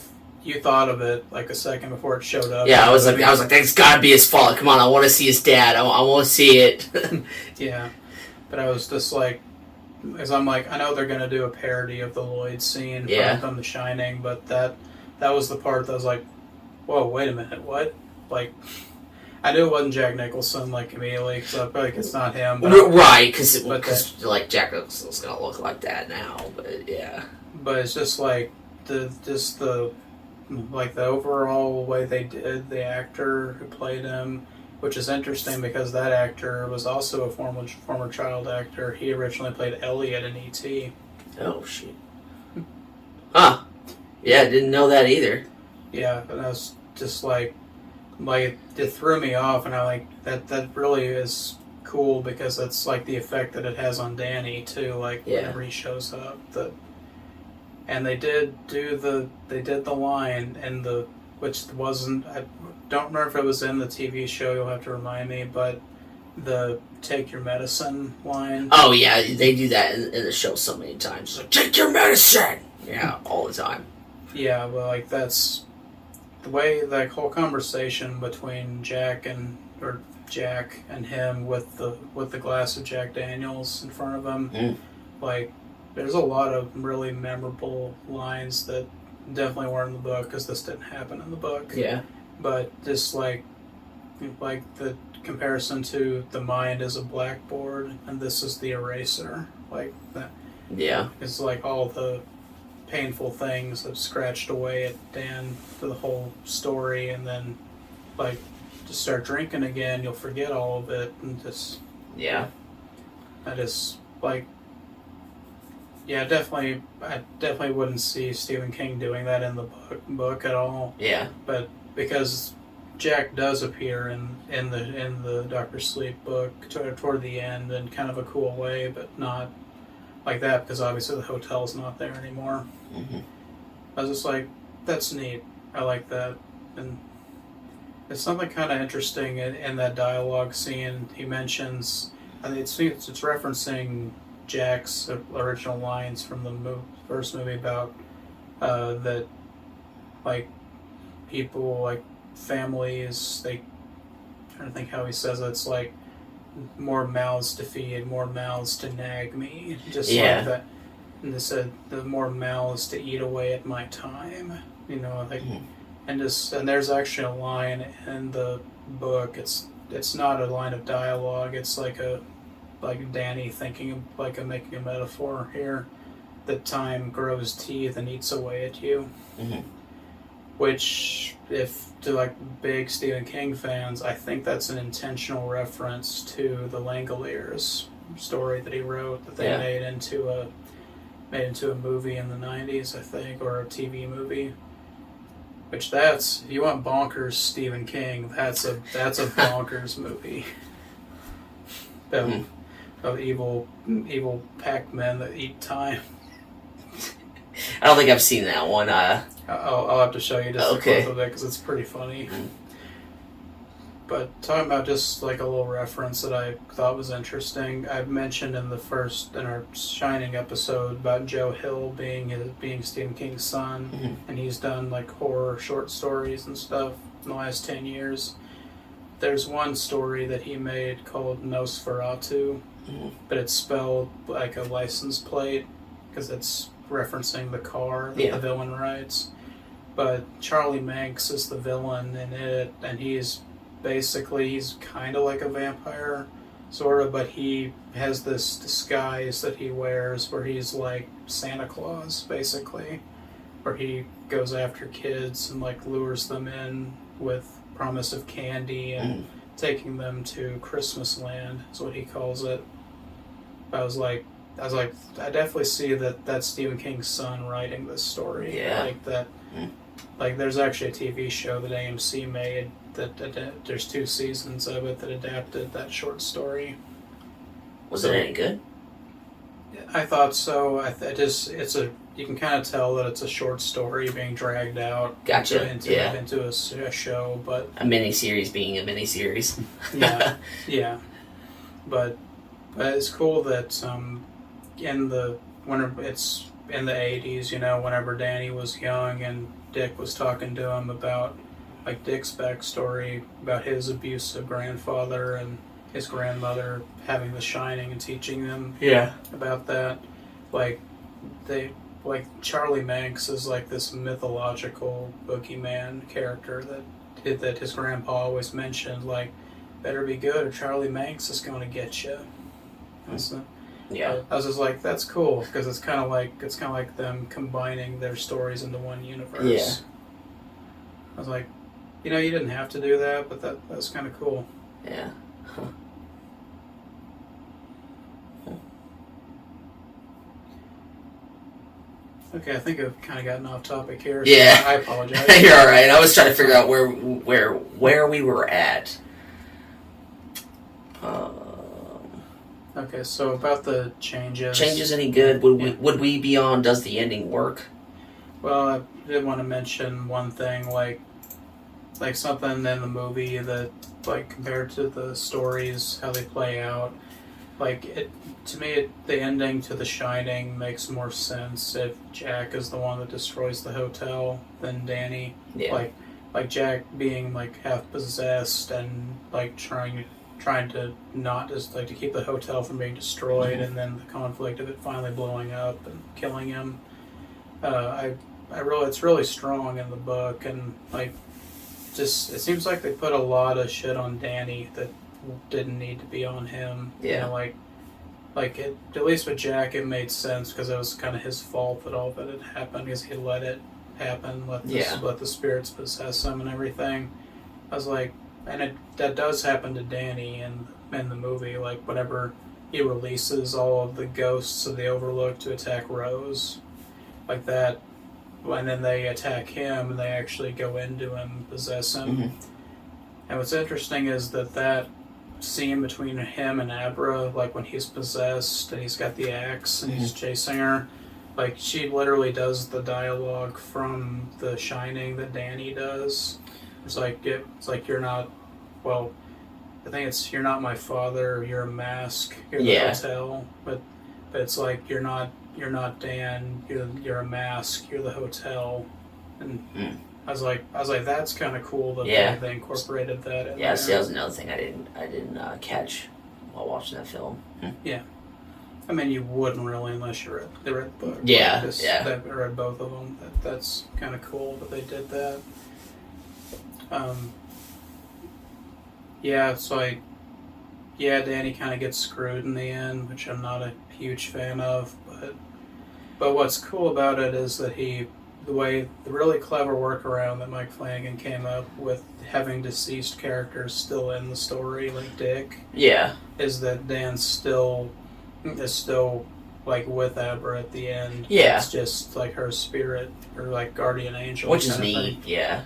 thought of it like a second before it showed up. Yeah, I was like, that's gotta be his fault. Come on, I want to see his dad. I want to see it. Yeah, but I was just like, as I'm like, I know they're gonna do a parody of the Lloyd scene from The Shining, but that was the part that was like, whoa, wait a minute, what? Like, I knew it wasn't Jack Nicholson like immediately because I feel like it's not him. But right? Because like Jack Nicholson's gonna look like that now. But yeah. But it's just like the overall way they did the actor who played him, which is interesting because that actor was also a former child actor. He originally played Elliot in E.T. Oh shit. Huh. Yeah, didn't know that either. Yeah, and I was just like it threw me off, and I like that really is cool because that's like the effect that it has on Danny too. Like whenever he shows up, and they did the line in which wasn't, I don't remember if it was in the TV show. You'll have to remind me, but the "take your medicine" line. Oh yeah, they do that in the show so many times. It's like, take your medicine. Yeah, all the time. Yeah, well, like that's the way that whole conversation between Jack and him with the glass of Jack Daniels in front of him. Like, there's a lot of really memorable lines that definitely weren't in the book because this didn't happen in the book. Yeah. But just like the comparison to the mind as a blackboard and this is the eraser, like that. Yeah. It's like all the painful things that scratched away at Dan for the whole story, and then like just start drinking again, you'll forget all of it, and just I just like I definitely wouldn't see Stephen King doing that in the book at all. Yeah. But because Jack does appear in the Dr. Sleep book toward the end in kind of a cool way, but not like that because obviously the hotel's not there anymore. I was just like, that's neat. I like that, and It's something kind of interesting in that dialogue scene. He mentions, I think it's referencing Jack's original lines from the first movie about that, like, people, like, families, I'm trying to think how he says it. It's like, more mouths to feed, more mouths to nag me. Just like that. And they said, the more mouths to eat away at my time. You know, like, and there's actually a line in the book. It's not a line of dialogue. It's like Danny thinking, like, making a metaphor here. That time grows teeth and eats away at you. Mm-hmm. Which, if to like big Stephen King fans, I think that's an intentional reference to the Langoliers story that he wrote that they made into a movie in the 90s, I think, or a TV movie. Which if you want bonkers Stephen King, that's a bonkers movie. Of evil Pac-Men that eat time. I don't think I've seen that one. I'll have to show you just a clip of it because it's pretty funny. But talking about just like a little reference that I thought was interesting, I've mentioned in our Shining episode about Joe Hill being Stephen King's son, and he's done like horror short stories and stuff in the last 10 years. There's one story that he made called Nosferatu, but it's spelled like a license plate because it's referencing the car that the villain rides. But Charlie Manx is the villain in it, and he's kind of like a vampire, sort of, but he has this disguise that he wears where he's like Santa Claus, basically, where he goes after kids and like lures them in with promise of candy and taking them to Christmas land, is what he calls it. I was like, I definitely see that that's Stephen King's son writing this story. Yeah. Like that. Like, there's actually a TV show that AMC made that there's 2 seasons of it that adapted that short story. Was it any good? I thought so. You can kind of tell that it's a short story being dragged out into a show, but a miniseries being a miniseries. yeah. But it's cool that it's in the 80s, you know, whenever Danny was young and Dick was talking to him about like Dick's backstory about his abusive grandfather and his grandmother having The Shining and teaching them about that. Like Charlie Manx is like this mythological boogeyman character that his grandpa always mentioned, like, better be good or Charlie Manx is going to get you. I was just like, that's cool, because it's kind of like them combining their stories into one universe. Yeah. I was like, you know, you didn't have to do that, but that was kind of cool. Yeah. Huh. Okay, I think I've kind of gotten off topic here. Yeah. So I apologize. You're all right. I was trying to figure out where we were at. Okay, so about the changes. Changes any good? Would we be on Does the Ending Work? Well, I did want to mention one thing, like something in the movie that, like, compared to the stories, how they play out, like, to me, the ending to The Shining makes more sense if Jack is the one that destroys the hotel than Danny. Yeah. Like Jack being, like, half possessed and, like, trying to not just, like, to keep the hotel from being destroyed, and then the conflict of it finally blowing up and killing him. It's really strong in the book, and, like, just, it seems like they put a lot of shit on Danny that didn't need to be on him. Yeah. You know, at least with Jack, it made sense because it was kind of his fault that all that had happened, because he let it happen, let the spirits possess him and everything. I was like, and that does happen to Danny in the movie, like whenever he releases all of the ghosts of the Overlook to attack Rose, like that, and then they attack him and they actually go into him, possess him. Mm-hmm. And what's interesting is that scene between him and Abra, like when he's possessed and he's got the axe and he's chasing her, like she literally does the dialogue from The Shining that Danny does. It's like you're not. Well, I think it's you're not my father. You're a mask. You're the hotel. But it's like you're not Dan. You're a mask. You're the hotel. And I was like that's kind of cool that they incorporated that. In yeah, there. see, that was another thing I didn't catch while watching that film. Yeah. I mean, you wouldn't really unless you read the book. Yeah, I read both of them. That's kind of cool that they did that. Yeah, so Danny kind of gets screwed in the end, which I'm not a huge fan of. But what's cool about it is that the really clever workaround that Mike Flanagan came up with having deceased characters still in the story, like Dick. Yeah. Is that Dan is still like with Abra at the end. Yeah. It's just like her spirit or like guardian angel. Which is neat, yeah.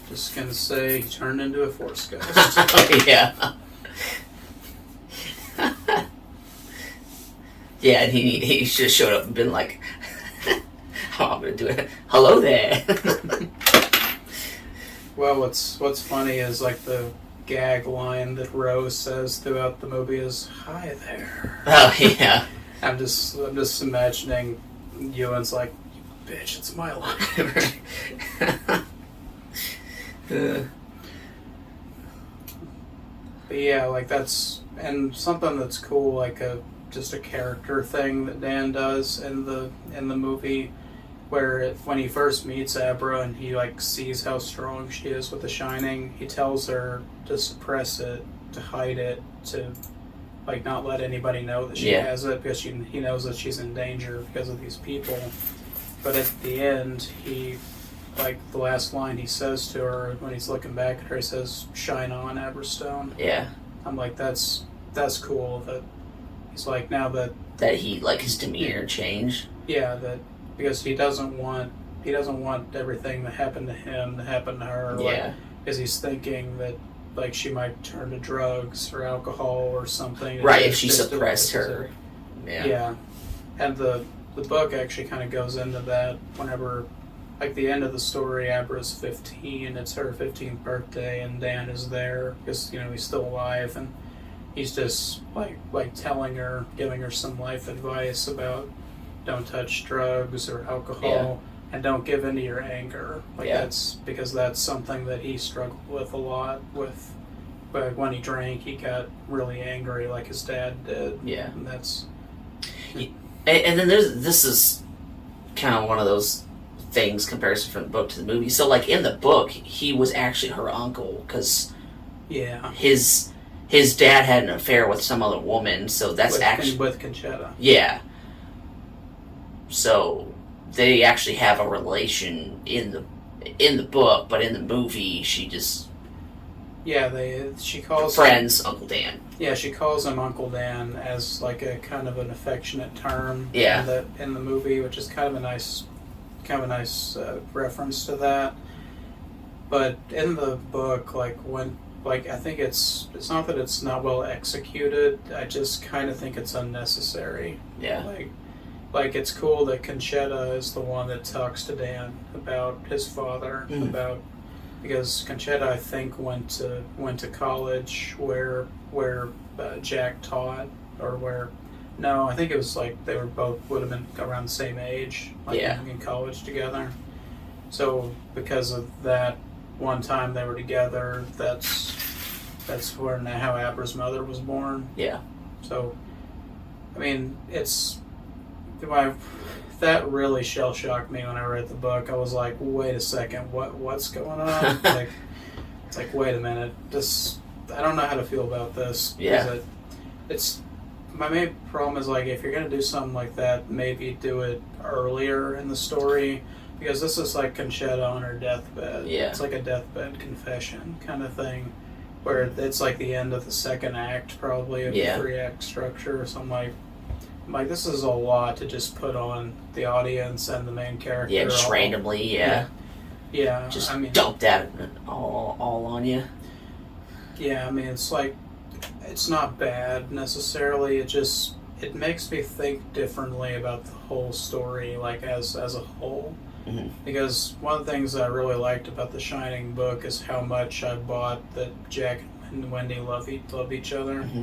Just gonna say he turned into a force ghost. Yeah. Yeah, and he just showed up and been like, oh, I'm gonna do it. Hello there. Well, what's funny is like the gag line that Rose says throughout the movie is "Hi there." Oh yeah. I'm just imagining Ewan's like, "You bitch, it's my line." But yeah, like that's and something that's cool, like just a character thing that Dan does in the movie, where when he first meets Abra and he like sees how strong she is with the Shining, he tells her to suppress it, to hide it, to like not let anybody know that she has it because he knows that she's in danger because of these people. But at the end, he like the last line he says to her when he's looking back at her, he says, "Shine on, Aberstone." Yeah. I'm like, that's cool that he's like now that he like his demeanor changed. Yeah, that because he doesn't want everything that happened to him to happen to her. Yeah. Like, because he's thinking that like she might turn to drugs or alcohol or something. Right, if she suppressed her. Yeah. Yeah. And the book actually kind of goes into that whenever, like the end of the story, Abra's 15, it's her 15th birthday, and Dan is there because, he's still alive, and he's just like telling her, giving her some life advice about don't touch drugs or alcohol, and don't give in to your anger. That's because that's something that he struggled with a lot with. But when he drank, he got really angry like his dad did. Yeah. And that's... And then this is kind of one of those things, comparison from the book to the movie. So, like, in the book, he was actually her uncle, because his dad had an affair with some other woman, so that's with Conchetta. Yeah. So, they actually have a relation in the book, but in the movie, she just... Yeah, she calls friends Uncle Dan. Yeah, she calls him Uncle Dan as like a kind of an affectionate term. Yeah. In the movie, which is kind of a nice reference to that. But in the book, I think it's not that it's not well executed. I just kind of think it's unnecessary. Yeah. Like it's cool that Conchetta is the one that talks to Dan about his father because Conchetta, I think, went to college where Jack taught, or where... No, I think it was like they would have been around the same age, in college together. So because of that one time they were together, that's where how Abra's mother was born. Yeah. So, I mean, that really shell shocked me when I read the book. I was like, wait a second, what's going on? It's like, wait a minute, I don't know how to feel about this. Yeah. It's my main problem is like if you're gonna do something like that, maybe do it earlier in the story, because this is like Conchetta on her deathbed. Yeah. It's like a deathbed confession kind of thing, where it's like the end of the second act probably of the 3-act structure. So I'm like, this is a lot to just put on the audience and the main character. Yeah, just randomly, yeah. Just dump that all on you. Yeah, I mean, it's like, it's not bad necessarily. It it makes me think differently about the whole story, like as a whole. Mm-hmm. Because one of the things I really liked about the Shining book is how much I bought that Jack and Wendy love each other. Mm-hmm.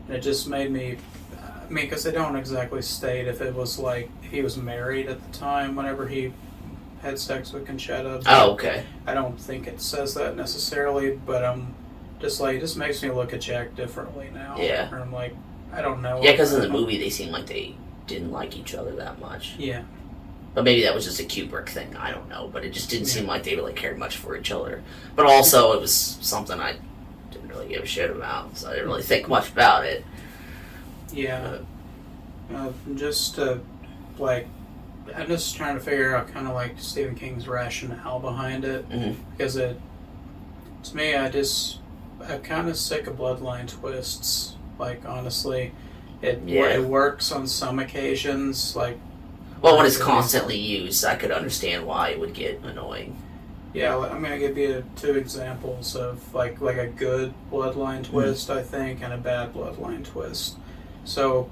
And it just made me, I mean, because they don't exactly state if it was like, if he was married at the time whenever he had sex with Conchetta. Oh, okay. I don't think it says that necessarily, but just like, it just makes me look at Jack differently now. Yeah. Or I'm like, I don't know. Yeah, because in the movie they seemed like they didn't like each other that much. Yeah. But maybe that was just a Kubrick thing. I don't know. But it just didn't seem like they really cared much for each other. But also, it was something I didn't really give a shit about, so I didn't really think much about it. Yeah. Just like, I'm just trying to figure out kind of like Stephen King's rationale behind it. Mm-hmm. Because to me, I'm kind of sick of bloodline twists. Like, honestly, it works on some occasions. Like, well, when it's constantly used, I could understand why it would get annoying. Yeah, I'm going to give you 2 examples of like a good bloodline twist, I think, and a bad bloodline twist. So,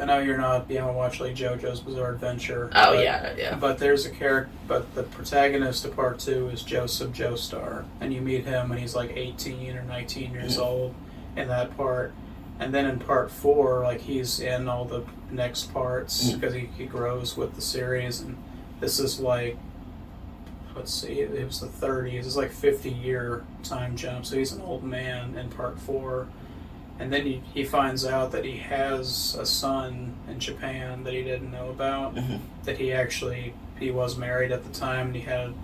I know you're not being able to watch like JoJo's Bizarre Adventure. Oh, yeah. But there's a character, but the protagonist of part 2 is Joseph Joestar, and you meet him when he's like 18 or 19 years old in that part. And then in part 4, like, he's in all the next parts because he grows with the series, and this is like, let's see, it was the 30s. It's like 50-year time jump, so he's an old man in part 4. And then he finds out that he has a son in Japan that he didn't know about, that he was married at the time, and he had a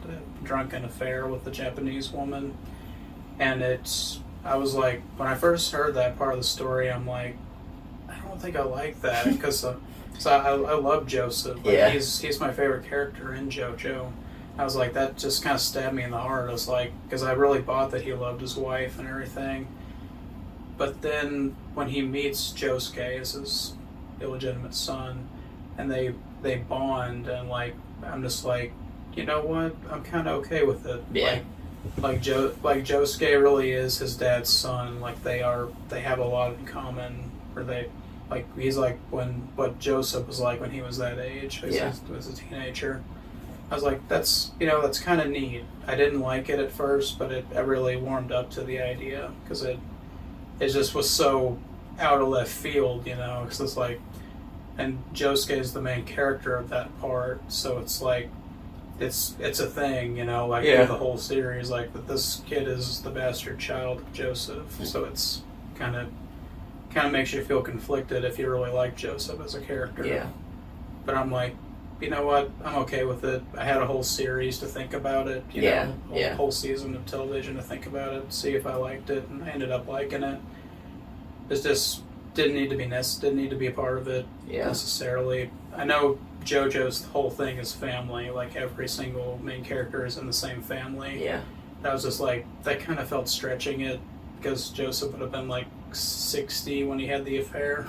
drunken affair with a Japanese woman. And I was like, when I first heard that part of the story, I'm like, I don't think I like that, because I love Joseph. Like, yeah. He's my favorite character in JoJo. I was like, that just kind of stabbed me in the heart. I was like, because I really bought that he loved his wife and everything. But then when he meets Josuke as his illegitimate son, and they bond, and like, I'm just like, you know what? I'm kind of okay with it. Yeah. Like Josuke really is his dad's son. Like, they have a lot in common. Or he's like what Joseph was like when he was that age. He was a teenager. I was like, that's kind of neat. I didn't like it at first, but I really warmed up to the idea, because it just was so out of left field, because it's like, and Josuke is the main character of that part, so it's like, it's a thing, through the whole series, like, that this kid is the bastard child of Joseph, so it's kind of makes you feel conflicted if you really like Joseph as a character. Yeah. But I'm like, you know what? I'm okay with it. I had a whole series to think about it. A whole season of television to think about it, see if I liked it, and I ended up liking it. It just didn't need to be a part of it necessarily. I know JoJo's whole thing is family. Like, every single main character is in the same family. Yeah. That was just like, that kind of felt stretching it, because Joseph would have been like 60 when he had the affair.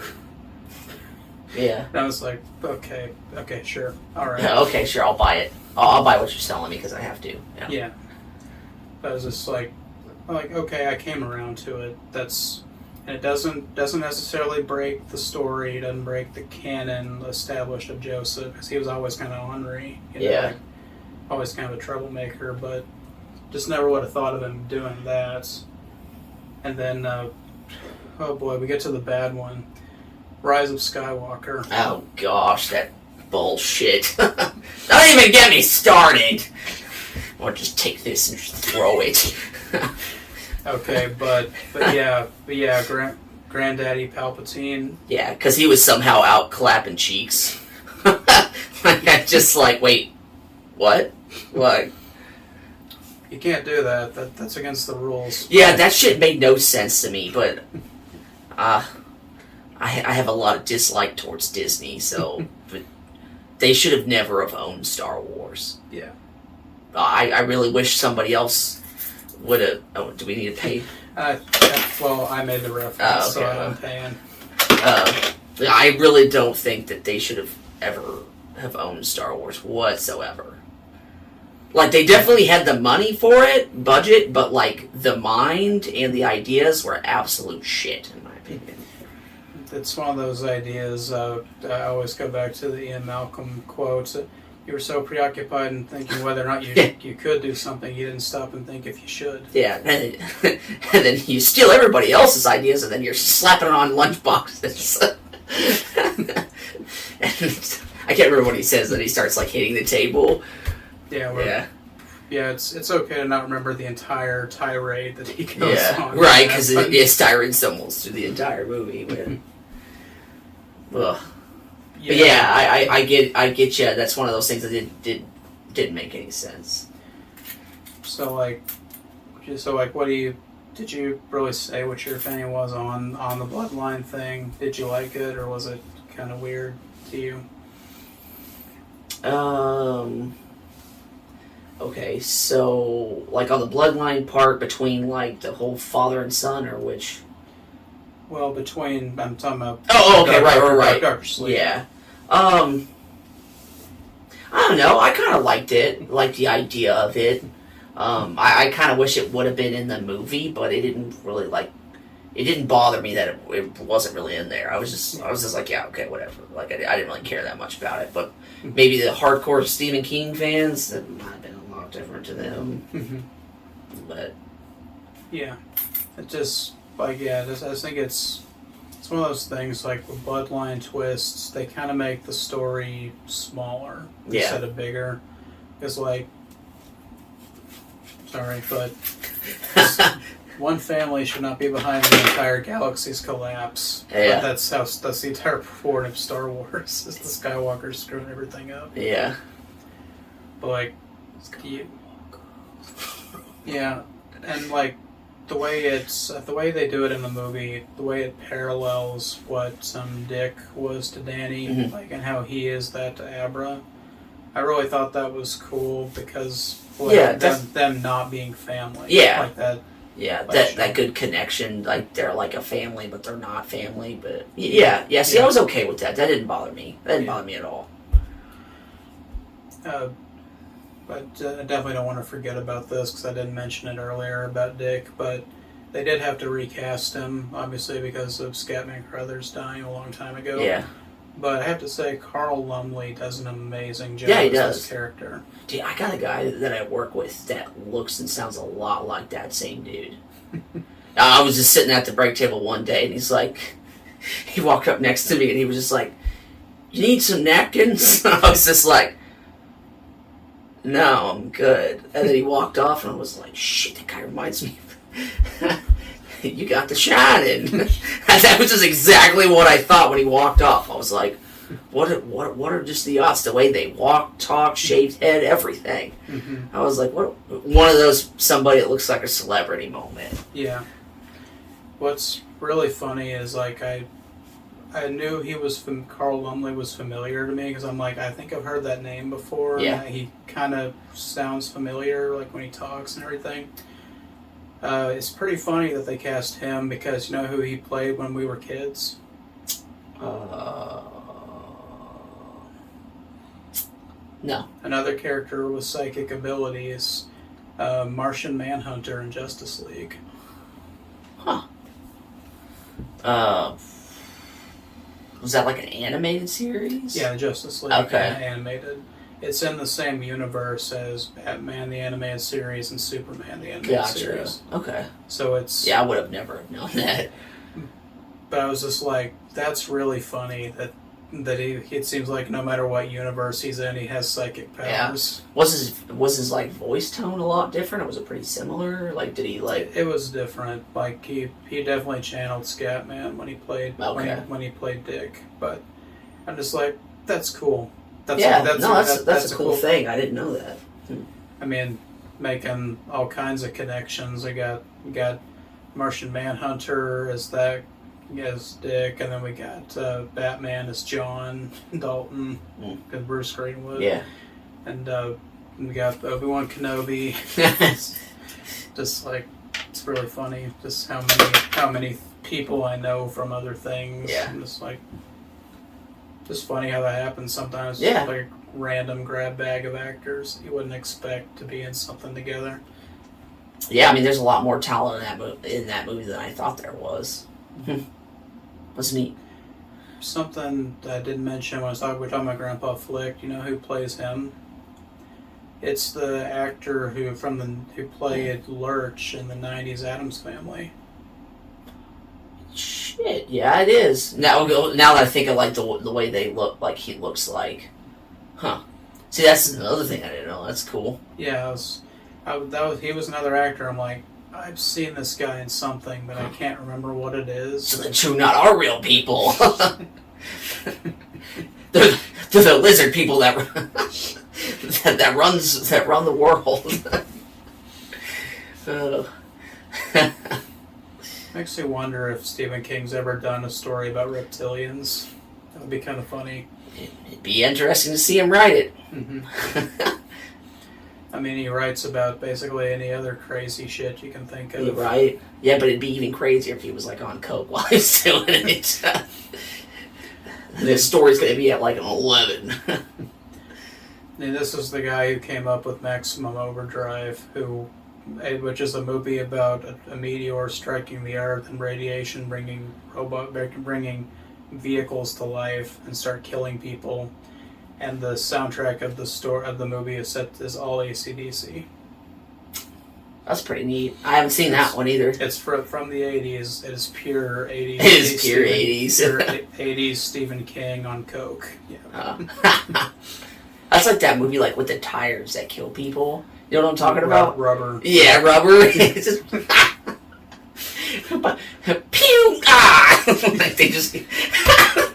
Yeah. And I was like, okay, sure, all right. Okay, sure, I'll buy it. I'll buy what you're selling me, because I have to. Yeah. But I was just like, okay, I came around to it. And it doesn't necessarily break the story. It doesn't break the canon established of Joseph, because he was always kind of ornery. Like, always kind of a troublemaker, but just never would have thought of him doing that. And then, oh boy, we get to the bad one. Rise of Skywalker. Oh gosh, that bullshit. Don't even get me started. Or just take this and just throw it. Okay, but yeah, Granddaddy Palpatine. Yeah, because he was somehow out clapping cheeks. Just like, wait, what? What? You can't do that. That's against the rules. Yeah, that shit made no sense to me, but I have a lot of dislike towards Disney, so but they should have never have owned Star Wars. Yeah. I really wish somebody else would have. Oh, do we need to pay? Well, I made the reference, so I'm paying. I really don't think that they should have ever have owned Star Wars whatsoever. Like, they definitely had the money for it, budget, but, like, the mind and the ideas were absolute shit, in my opinion. it's one of those ideas. I always go back to the Ian Malcolm quotes. You were so preoccupied in thinking whether or not you could do something, you didn't stop and think if you should. Yeah, and then you steal everybody else's ideas, and then you're slapping it on lunchboxes. And I can't remember what he says. Then he starts like hitting the table. Yeah. Yeah, it's okay to not remember the entire tirade that he goes on. Right, because it's tiring almost through the entire movie. Ugh. But yeah, I get you. That's one of those things that didn't make any sense. So like, what did you really say what your opinion was on the bloodline thing? Did you like it, or was it kind of weird to you? Okay, so like on the bloodline part between like the whole father and son, or which? Well, I'm talking about. Oh, okay, right. Dr. Sleep. Yeah. I don't know. I kind of liked it, like the idea of it. I kind of wish it would have been in the movie, but it didn't really it didn't bother me that it wasn't really in there. I was just like, yeah, okay, whatever. Like I didn't really care that much about it, but maybe the hardcore Stephen King fans, that might have been a lot different to them. Mm-hmm. But yeah, it just I just think it's one of those things like with bloodline twists. They kind of make the story smaller instead of bigger. Because sorry, but one family should not be behind the entire galaxy's collapse. Yeah. But that's the entire point of Star Wars. Is the Skywalkers screwing everything up. yeah, But yeah, and like the way they do it in the movie, the way it parallels what Dick was to Danny, and how he is that to Abra. I really thought that was cool because them not being family. Like that. Yeah, that good connection, like they're like a family, but they're not family. But yeah. See, I was okay with that. That didn't bother me. That didn't bother me at all. But I definitely don't want to forget about this because I didn't mention it earlier about Dick. But they did have to recast him, obviously, because of Scatman Crothers dying a long time ago. Yeah. But I have to say, Carl Lumley does an amazing job he as does. this character. Dude, I got a guy that I work with that looks and sounds a lot like that same dude. I was just sitting at the break table one day, and he's like, he walked up next to me, and he was just like, "You need some napkins?" I was just like, "No, I'm good." And then he walked off, and I was like, "Shit, that guy reminds me of you got The Shining." That was just exactly what I thought when he walked off. I was like, what are just the odds? The way they walk, talk, shaved head, everything. Mm-hmm. I was like, what? One of those somebody that looks like a celebrity moment. Yeah. What's really funny is like I knew Carl Lumley was familiar to me because I'm like, I think I've heard that name before. Yeah. He kind of sounds familiar, like when he talks and everything. It's pretty funny that they cast him because you know who he played when we were kids? No. Another character with psychic abilities, Martian Manhunter in Justice League. Huh. Was that like an animated series? Yeah, Justice League animated. It's in the same universe as Batman the Animated Series and Superman the Animated Series. Okay. So it's... Yeah, I would have never known that. But I was just like, that's really funny that it seems like no matter what universe he's in, he has psychic powers. Yeah. Was his like voice tone a lot different, or was it pretty similar? Like, did he like... It was different. Like, he definitely channeled Scatman when he played when he played Dick. But I'm just like, that's cool. That's a cool thing. I didn't know that. I mean, making all kinds of connections. We got Martian Manhunter as Dick, and then we got Batman as John Dalton and Bruce Greenwood. Yeah, and we got Obi-Wan Kenobi. Just like it's really funny, just how many people I know from other things. Yeah, and just funny how that happens sometimes. Yeah. Just like a random grab bag of actors you wouldn't expect to be in something together. Yeah, I mean, there's a lot more talent in that movie than I thought there was. That's neat. something that I didn't mention when we're talking about Grandpa Flick. You know who plays him? It's the actor who played Lurch in the '90s Addams Family. Shit, yeah, it is. Now that I think of like the way they look, like he looks like, huh? See, that's another thing I didn't know. That's cool. Yeah, he was another actor. I'm like, I've seen this guy in something, but I can't remember what it is. So the two not are real people. they're the lizard people that run the world. Makes me wonder if Stephen King's ever done a story about reptilians. That would be kind of funny. It'd be interesting to see him write it. Mm-hmm. I mean, he writes about basically any other crazy shit you can think of. Right? Yeah, but it'd be even crazier if he was like on coke while he's doing it. The story's going to be at like an 11. And this is the guy who came up with Maximum Overdrive, which is a movie about a meteor striking the Earth and radiation bringing vehicles to life and start killing people. And the soundtrack of the movie is all AC/DC. That's pretty neat. I haven't seen that one either. It's from the 80s. It is pure 80s. It is pure 80s. Pure 80s Stephen King on coke. Yeah. That's like that movie like with the tires that kill people. You know what I'm talking about? Rubber. Yeah, rubber. It's just pew! Ah! Like they just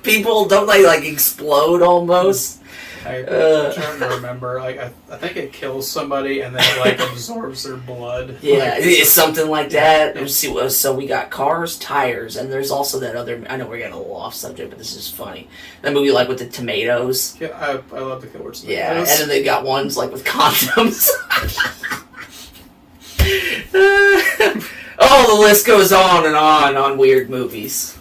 people don't they like explode almost? I'm trying to remember. Like I think it kills somebody and then it like absorbs their blood. Yeah, it's something like that. Let's see. So we got cars, tires, and there's also that other. I know we're getting a little off subject, but this is funny. That movie like with the tomatoes. Yeah, I love the killer tomatoes. Yeah, and then they got ones like with condoms. Oh, the list goes on and on weird movies.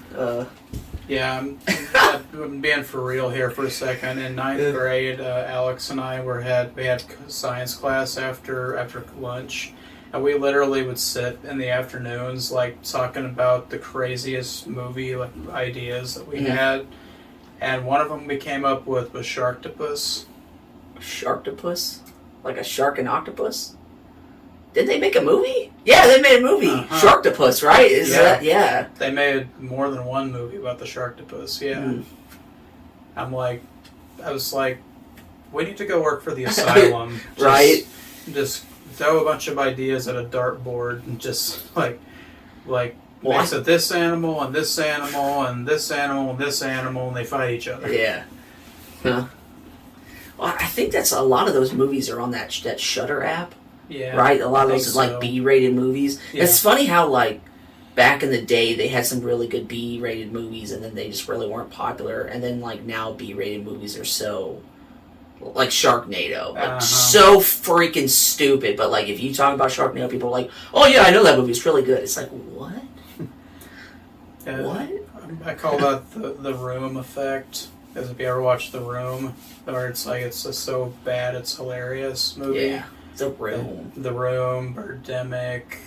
Yeah, I'm being for real here for a second. In 9th grade, Alex and I we had science class after lunch, and we literally would sit in the afternoons like talking about the craziest movie like ideas that we had, and one of them we came up with was Sharktopus. Sharktopus? Like a shark and octopus? Did they make a movie? Yeah, they made a movie. Sharktopus, right? Yeah. They made more than one movie about the Sharktopus, yeah. I was like, we need to go work for the asylum. Right? Just throw a bunch of ideas at a dartboard and just like mix it this animal and this animal and this animal and this animal and they fight each other. Yeah. Huh. Well, I think that's a lot of those movies are on that Shudder app. Yeah, right? A lot of those like B-rated movies. Yeah. It's funny how like back in the day they had some really good B-rated movies and then they just really weren't popular. And then like now B-rated movies are so like Sharknado, like so freaking stupid. But like if you talk about Sharknado, people are like, "Oh yeah, I know that movie. It's really good." It's like what? What? I call that the Room effect. Because if you ever watch The Room, where it's like it's just so bad it's hilarious movie. Yeah. The Room. The Room, Birdemic,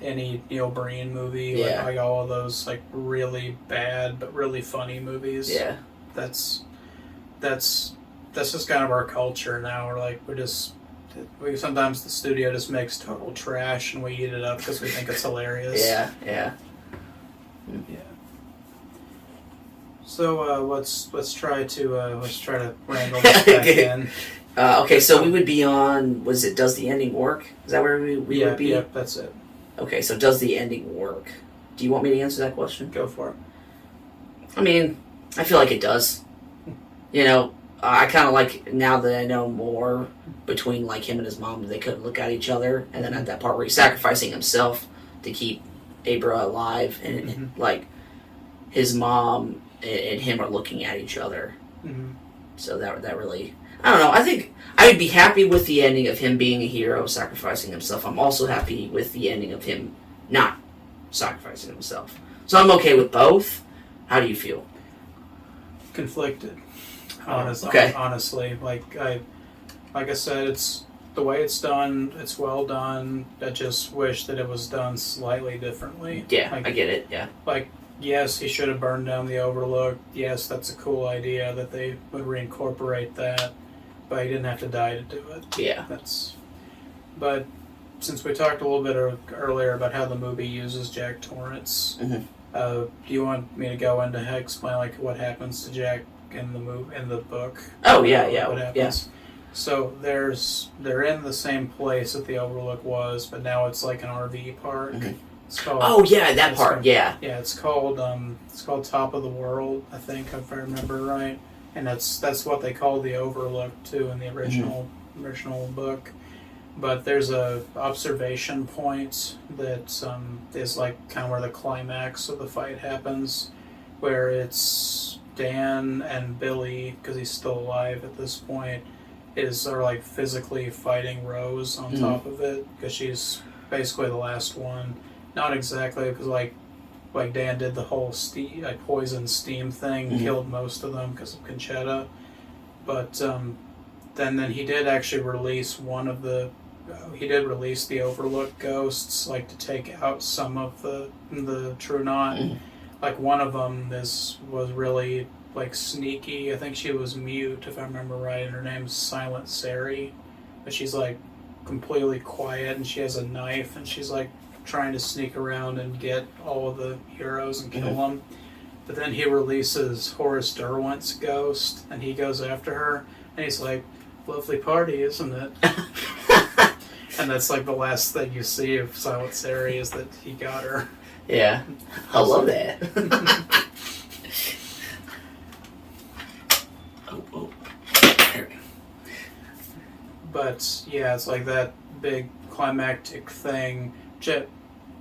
any Neil Breen movie, like all of those like really bad but really funny movies. Yeah. That's just kind of our culture now. We're like we sometimes the studio just makes total trash and we eat it up because we think it's hilarious. Yeah. So let's try to wrangle this back in. Okay, so we would be on, was it Does the Ending Work? Is that where we would be? Yeah, that's it. Okay, so does the ending work? Do you want me to answer that question? Go for it. I mean, I feel like it does. You know, I kind of like, now that I know more between like him and his mom, they couldn't look at each other, and then at that part where he's sacrificing himself to keep Abra alive, and like his mom and him are looking at each other. So that really, I don't know. I think I would be happy with the ending of him being a hero, sacrificing himself. I'm also happy with the ending of him not sacrificing himself. So I'm okay with both. How do you feel? Conflicted. Okay. Honestly, like I said, it's the way it's done. It's well done. I just wish that it was done slightly differently. Yeah, like, I get it. Yeah. Like yes, he should have burned down the Overlook. Yes, that's a cool idea that they would reincorporate that, but he didn't have to die to do it. Yeah. But since we talked a little bit earlier about how the movie uses Jack Torrance, Mm-hmm. do you want me to go into explain like what happens to Jack in the book? Oh yeah. What happens? So they're in the same place that the Overlook was, but now it's like an RV park. Mm-hmm. It's called. Oh yeah, that part. Yeah. Yeah, it's called Top of the World, I think, if I remember right, and that's what they call the Overlook too in the original book. But there's a observation point that is like kind of where the climax of the fight happens, where it's Dan and Billy, because he's still alive at this point, are like physically fighting Rose on top of it, because she's basically the last one. Not exactly, because like Dan did the whole poison steam thing, killed most of them because of Conchetta, but then he did actually release he did release the Overlook ghosts, like to take out some of the True Knot. Like one of them was really like sneaky. I think she was mute, if I remember right, and her name's Silent Sari, but she's like completely quiet, and she has a knife, and she's like trying to sneak around and get all of the heroes and kill them. But then he releases Horace Derwent's ghost, and he goes after her, and he's like, "Lovely party, isn't it?" And that's like the last thing you see of Silent Sari is that he got her. Yeah. I love that. oh. There we go. But yeah, it's like that big climactic thing.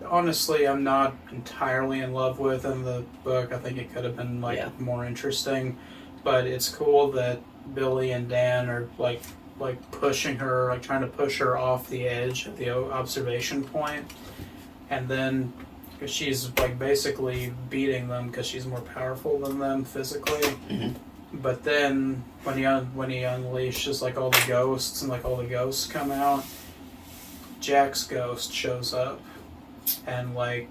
Honestly, I'm not entirely in love with in the book. I think it could have been more interesting. But it's cool that Billy and Dan are like pushing her, like trying to push her off the edge of the observation point, and then she's like basically beating them because she's more powerful than them physically. But then when he unleashes like all the ghosts and like all the ghosts come out, Jack's ghost shows up and like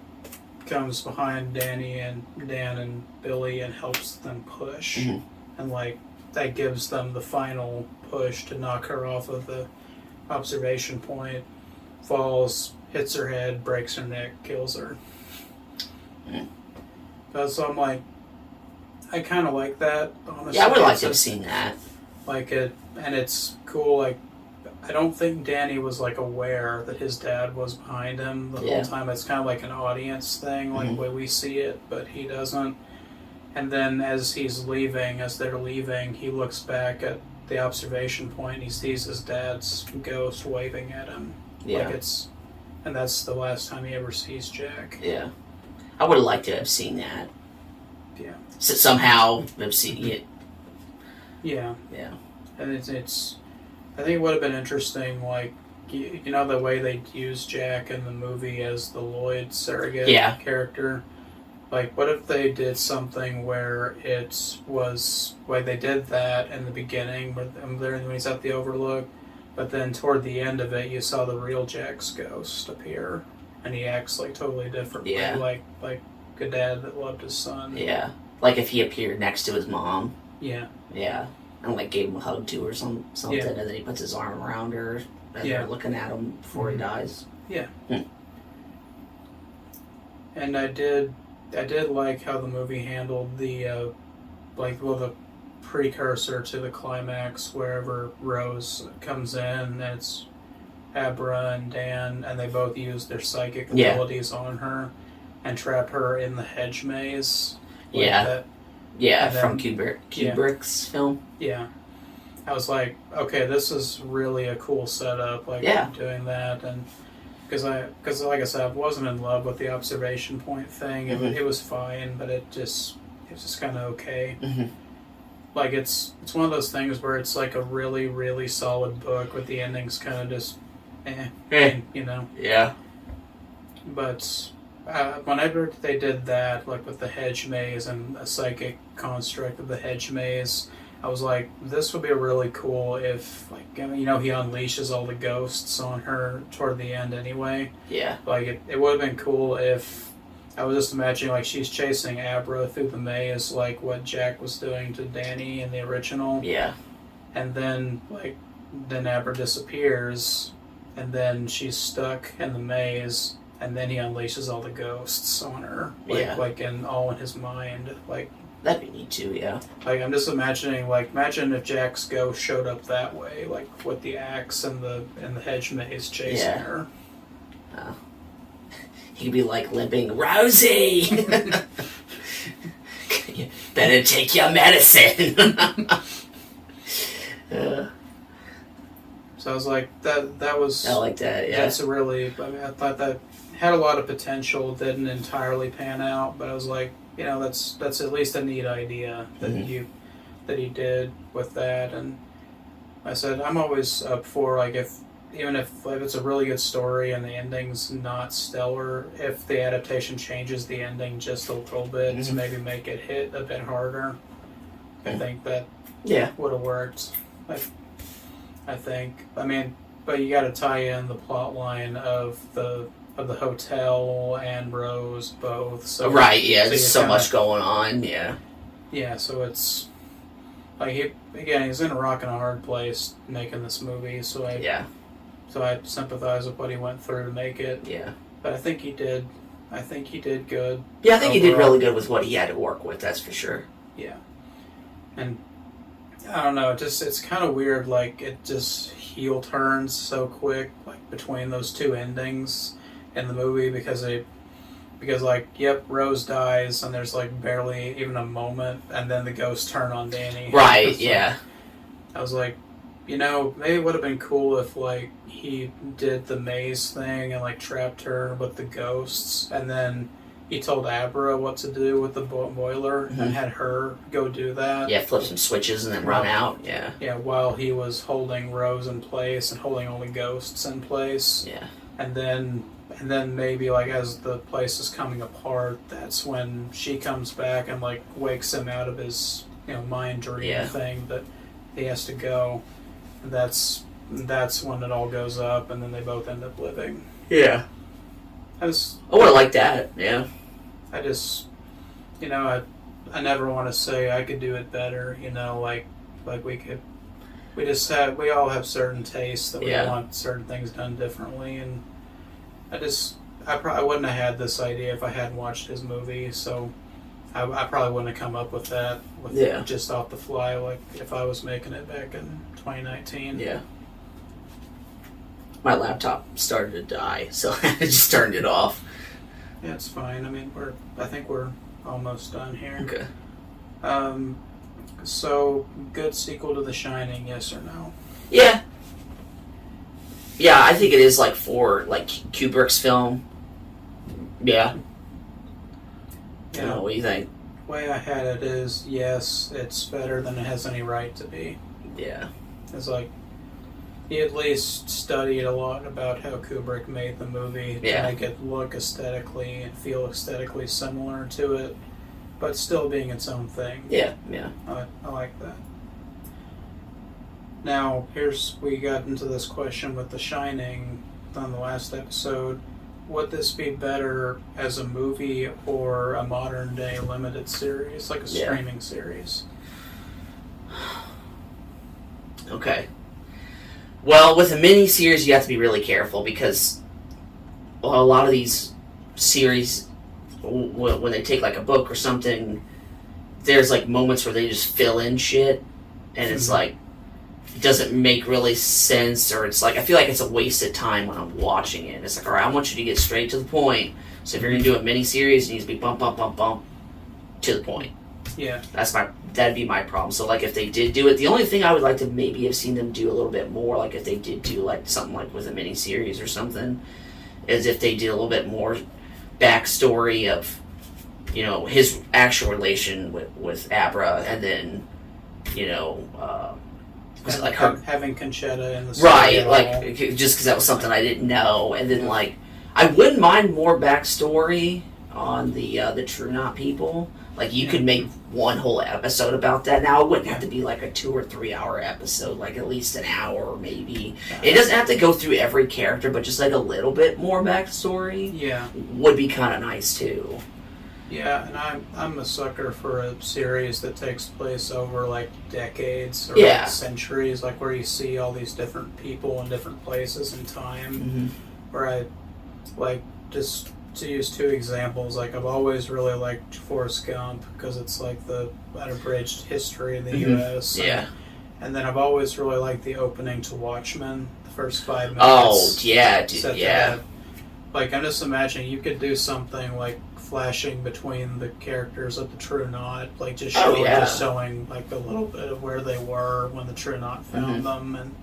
comes behind Dan and Billy and helps them push, and like that gives them the final push to knock her off of the observation point. Falls, hits her head, breaks her neck, kills her. So I'm like, I kind of like that, honestly. Yeah, I would like to have seen that. Like it, and it's cool. Like, I don't think Danny was like aware that his dad was behind him the whole time. It's kind of like an audience thing, like the way we see it, but he doesn't. And then as they're leaving, he looks back at the observation point and he sees his dad's ghost waving at him. Yeah. And that's the last time he ever sees Jack. Yeah. I would have liked to have seen that. Yeah. So somehow have seen it. Yeah. Yeah. And it's I think it would have been interesting, like, you know the way they use Jack in the movie as the Lloyd surrogate character? Like, what if they did something where it was, like, they did that in the beginning when he's at the Overlook, but then toward the end of it, you saw the real Jack's ghost appear, and he acts, like, totally differently, like a dad that loved his son. Yeah. Like if he appeared next to his mom. Yeah. Yeah. And, like, gave him a hug to her or something, and then he puts his arm around her as they're looking at him before he dies. Yeah. And I did like how the movie handled the precursor to the climax, wherever Rose comes in, and it's Abra and Dan, and they both use their psychic abilities on her and trap her in the hedge maze. From Kubrick's film. Yeah. I was like, okay, this is really a cool setup, doing that, and because like I said, I wasn't in love with the observation point thing. It was fine, but it was just kind of okay. Like it's one of those things where it's like a really, really solid book with the endings kind of just you know. Yeah. But whenever they did that, like with the hedge maze and a psychic construct of the hedge maze, I was like, this would be really cool if, like, you know, he unleashes all the ghosts on her toward the end anyway. Yeah. Like, it would have been cool if I was just imagining like she's chasing Abra through the maze, like what Jack was doing to Danny in the original. Yeah. And then then Abra disappears, and then she's stuck in the maze, and then he unleashes all the ghosts on her, like all in his mind, like. That'd be neat too, yeah. Like I'm just imagining, imagine if Jack's ghost showed up that way, like with the axe and the hedge maze chasing her. He could be like limping, Rosie. You better take your medicine. So I was like, that was. I like that. Yeah. That's I thought that had a lot of potential. Didn't entirely pan out, but I was like, that's at least a neat idea that he did with that. And I said I'm always up for even if it's a really good story and the ending's not stellar, if the adaptation changes the ending just a little bit to maybe make it hit a bit harder, I think that would have worked. I think. I mean, but you got to tie in the plot line of the hotel and Rose both. So right. Yeah. There's so much going on. Yeah. Yeah. So it's like he's in a rock and a hard place making this movie. So I sympathize with what he went through to make it. Yeah. But I think he did. I think he did good. Yeah, I think he did really good with what he had to work with. That's for sure. Yeah. And I don't know. It's kind of weird. Like it just heel turns so quick, like between those two endings in the movie because Rose dies and there's like barely even a moment, and then the ghosts turn on Danny. Right. Yeah. I was like, maybe it would have been cool if he did the maze thing and trapped her with the ghosts, and then he told Abra what to do with the boiler and had her go do that. Yeah, flip some switches and then run out. Yeah. Yeah, while he was holding Rose in place and holding all the ghosts in place. Yeah. And then maybe as the place is coming apart, that's when she comes back and wakes him out of his mind dream thing that he has to go. And that's when it all goes up, and then they both end up living. Yeah. I would have liked that. Yeah. I just, I never want to say I could do it better. We all have certain tastes that we want certain things done differently, and I probably wouldn't have had this idea if I hadn't watched his movie. So I probably wouldn't have come up with that just off the fly, like if I was making it back in 2019. Yeah. My laptop started to die, so I just turned it off. Yeah, it's fine. I mean, I think we're almost done here. Okay. So good sequel to The Shining, yes or no? Yeah. Yeah, I think it is for Kubrick's film. Yeah. Yeah. What do you think? The way I had it is, yes, it's better than it has any right to be. Yeah. It's he at least studied a lot about how Kubrick made the movie to make it look aesthetically and feel aesthetically similar to it, but still being its own thing. Yeah. I like that. Now, we got into this question with The Shining on the last episode. Would this be better as a movie or a modern day limited series, like a streaming series? Okay. Well, with a mini-series, you have to be really careful because a lot of these series, when they take a book or something, there's moments where they just fill in shit, and it's it doesn't make really sense, or it's I feel like it's a wasted time when I'm watching it. It's all right, I want you to get straight to the point. So if you're going to do a mini-series, it needs to be bump, to the point. Yeah. That'd be my problem. So if they did do it, the only thing I would like to maybe have seen them do a little bit more, if they did do something with a mini series or something, is if they did a little bit more backstory of his actual relation with Abra, and then was it her having Conchetta in the story right, just because that was something I didn't know, and then I wouldn't mind more backstory on the True Knot people. Like, you could make one whole episode about that. Now, it wouldn't have to be like a 2 or 3 hour episode, like at least an hour, maybe. It doesn't have to go through every character, but just like a little bit more backstory would be kind of nice, too. Yeah, and I'm a sucker for a series that takes place over, like, decades or like centuries, like, where you see all these different people in different places in time. Where I, like, just to use 2 examples, like, I've always really liked Forrest Gump because it's like the unabridged history of the U.S. And then I've always really liked the opening to Watchmen, the first 5 minutes. Oh, yeah, dude, yeah. Like, I'm just imagining you could do something like flashing between the characters of the True Knot, like just showing like a little bit of where they were when the True Knot found them, and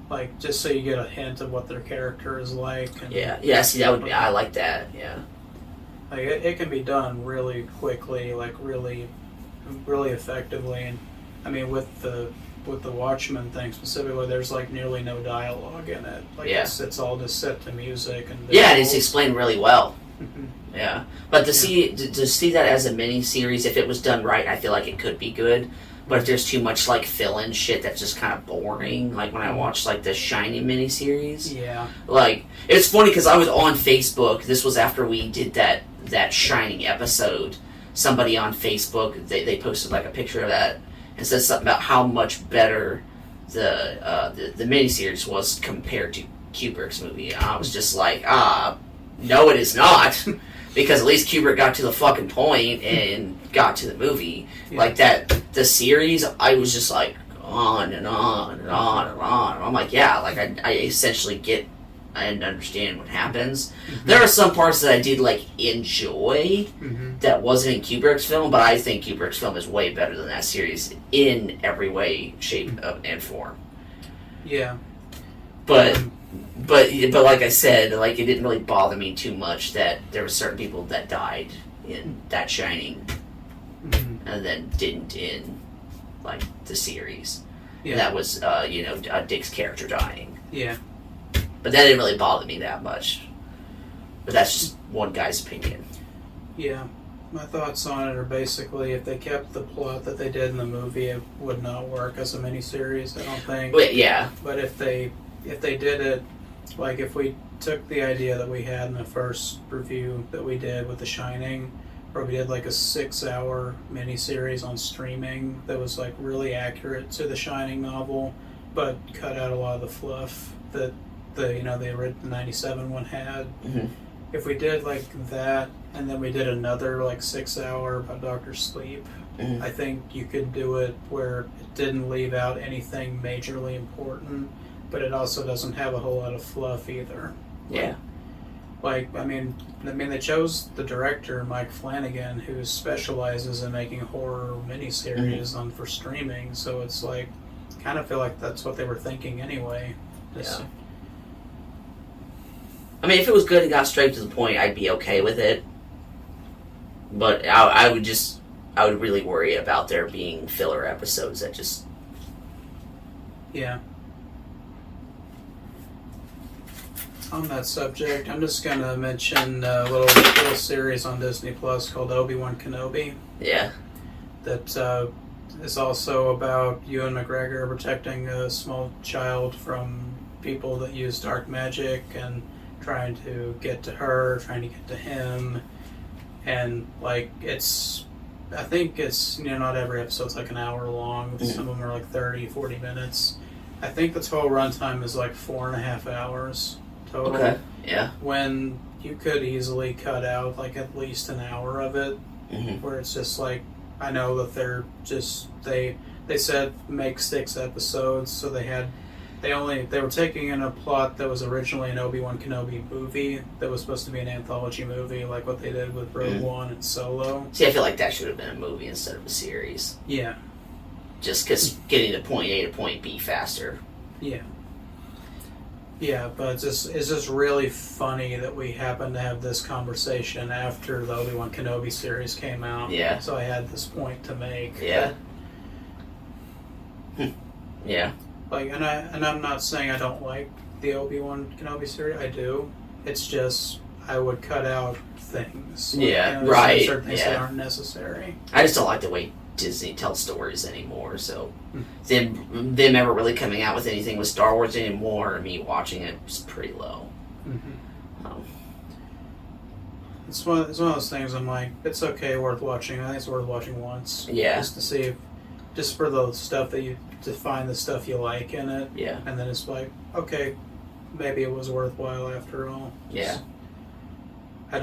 like just so you get a hint of what their character is like. And, see, that would be. I like that. Yeah, like it can be done really quickly, like really, really effectively, and I mean with the Watchmen thing specifically, there's like nearly no dialogue in it. Like it's all just set to music and and it's explained really well. Yeah, but to see that as a mini series, if it was done right, I feel like it could be good. But if there's too much like fill-in shit that's just kind of boring, like when I watched like the Shining miniseries, like it's funny because I was on Facebook. This was after we did that Shining episode. Somebody on Facebook they posted like a picture of that and said something about how much better the miniseries was compared to Kubrick's movie. And I was just like, no, it is not. Because at least Kubrick got to the fucking point and got to the movie. Like the series, I was just like on and on and on and on. I'm like, like I essentially get and understand what happens. There are some parts that I did like enjoy that wasn't in Kubrick's film, but I think Kubrick's film is way better than that series in every way, shape, and form. Yeah. But like I said, like it didn't really bother me too much that there were certain people that died in that Shining, and then didn't in like the series. And that was Dick's character dying. Yeah. But that didn't really bother me that much. But that's just one guy's opinion. Yeah. My thoughts on it are basically if they kept the plot that they did in the movie, it would not work as a miniseries, I don't think. But if they did it, like if we took the idea that we had in the first review that we did with The Shining, where we did like a 6-hour miniseries on streaming that was like really accurate to the Shining novel, but cut out a lot of the fluff that the 97 one had. If we did like that, and then we did another like 6-hour about Dr. Sleep, I think you could do it where it didn't leave out anything majorly important, but it also doesn't have a whole lot of fluff either. I mean, they chose the director, Mike Flanagan, who specializes in making horror miniseries for streaming, so it's like, kind of feel like that's what they were thinking anyway. I mean, if it was good and got straight to the point, I'd be okay with it. But I would really worry about there being filler episodes that just... Yeah. On that subject, I'm just going to mention a little series on Disney Plus called Obi-Wan Kenobi. Yeah. That is also about Ewan McGregor protecting a small child from people that use dark magic and trying to get to her, trying to get to him. And, like, I think it's, not every episode's like an hour long. Some of them are like 30, 40 minutes. I think the total runtime is like 4.5 hours total. Okay, yeah. When you could easily cut out like at least an hour of it, where it's just like, I know that they're just, they said make 6 episodes, so they were taking in a plot that was originally an Obi-Wan Kenobi movie that was supposed to be an anthology movie, like what they did with Rogue One and Solo. See, I feel like that should have been a movie instead of a series. Yeah. Just because getting to point A to point B faster. Yeah. Yeah, but it's just really funny that we happened to have this conversation after the Obi-Wan Kenobi series came out. Yeah. So I had this point to make. Yeah. Yeah. Like, and I'm not saying I don't like the Obi-Wan Kenobi series. I do. It's just I would cut out things. Yeah, there's right, certain things yeah. that aren't necessary. I just don't like the way Disney tells stories anymore. So them ever really coming out with anything with Star Wars anymore, me watching it was pretty low. It's one of those things. I'm like, it's okay, worth watching. I think it's worth watching once. Yeah. Just to see, just for the stuff to find the stuff you like in it. Yeah. And then it's like, okay, maybe it was worthwhile after all. Yeah. I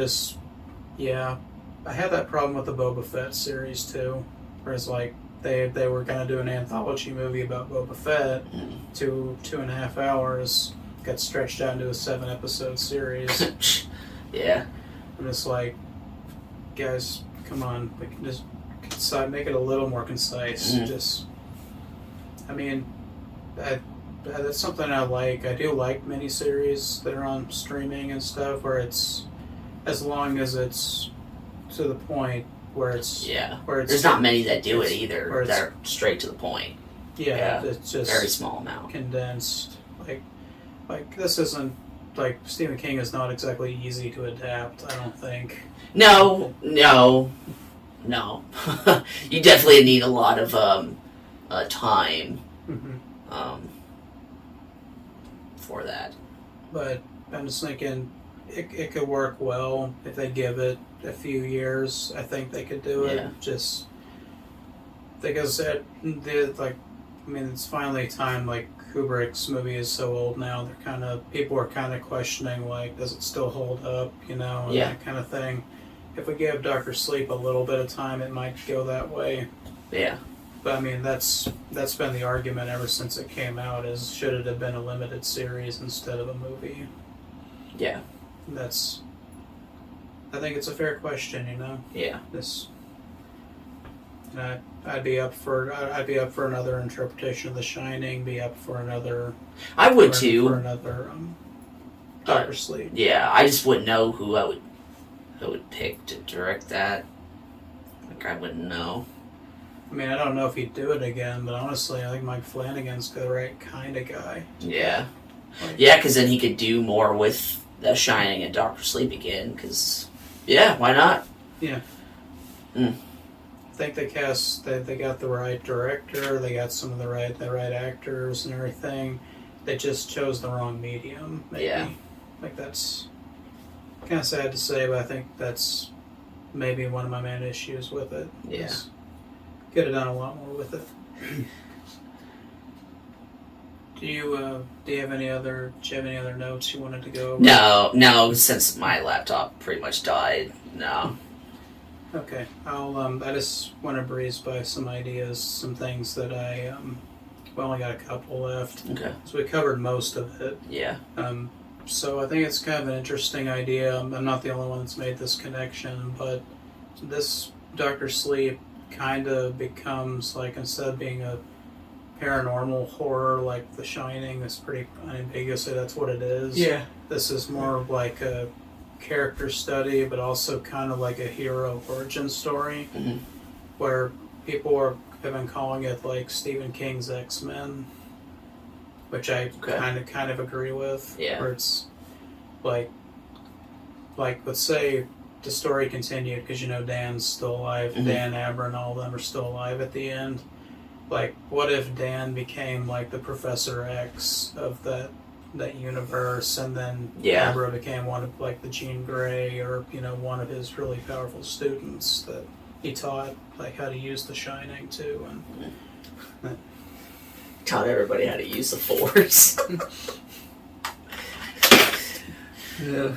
had that problem with the Boba Fett series too, where it's like they were gonna do an anthology movie about Boba Fett, 2.5 hours, got stretched out into a 7-episode series. Yeah. And it's like, guys, come on, we can just make it a little more concise. Just, I mean, that's something I like. I do like miniseries that are on streaming and stuff, where it's, as long as it's to the point where it's... Yeah. Where it's, there's not many that do it either. That are straight to the point. Yeah, it's just... Very small amount. Condensed. Like this isn't... Like, Stephen King is not exactly easy to adapt, I don't think. No. You definitely need a lot of time for that. But I'm just thinking it could work well if they give it a few years. I think they could do it. Yeah. Just because it's finally time. Like, Kubrick's movie is so old now. People are kind of questioning, like, does it still hold up? And that kind of thing. If we give Dr. Sleep a little bit of time, it might go that way. Yeah. But I mean, that's been the argument ever since it came out, is should it have been a limited series instead of a movie? Yeah. I think it's a fair question, Yeah. I'd be up for another interpretation of The Shining. Be up for another. I would too. For another Dr. Sleep. Yeah, I just wouldn't know who I would pick to direct that. Like, I wouldn't know. I mean, I don't know if he'd do it again, but honestly, I think Mike Flanagan's the right kind of guy. Yeah. Because then he could do more with The Shining and Dr. Sleep again, because, why not? Yeah. I think they got the right director, they got some of the right actors and everything. They just chose the wrong medium, maybe. Yeah. Like, that's kind of sad to say, but I think that's maybe one of my main issues with it. Yeah. Could have done a lot more with it. Do you have any other notes you wanted to go over? No, since my laptop pretty much died, no. Okay, I just want to breeze by some ideas, some things that we only got a couple left. Okay. So we covered most of it. Yeah. So I think it's kind of an interesting idea. I'm not the only one that's made this connection, but this Dr. Sleep kind of becomes, like, instead of being a paranormal horror like The Shining, that's pretty unambiguously that's what it is. Yeah. This is more of like a character study, but also kind of like a hero origin story, where people have been calling it like Stephen King's X-Men, which I kind of agree with. Yeah. Where it's like let's say the story continued, because Dan's still alive. Dan, Abra, and all of them are still alive at the end. Like, what if Dan became like the Professor X of that universe, and then Abra became one of like the Jean Grey, or one of his really powerful students that he taught like how to use The Shining too, and taught everybody how to use the Force. Yeah.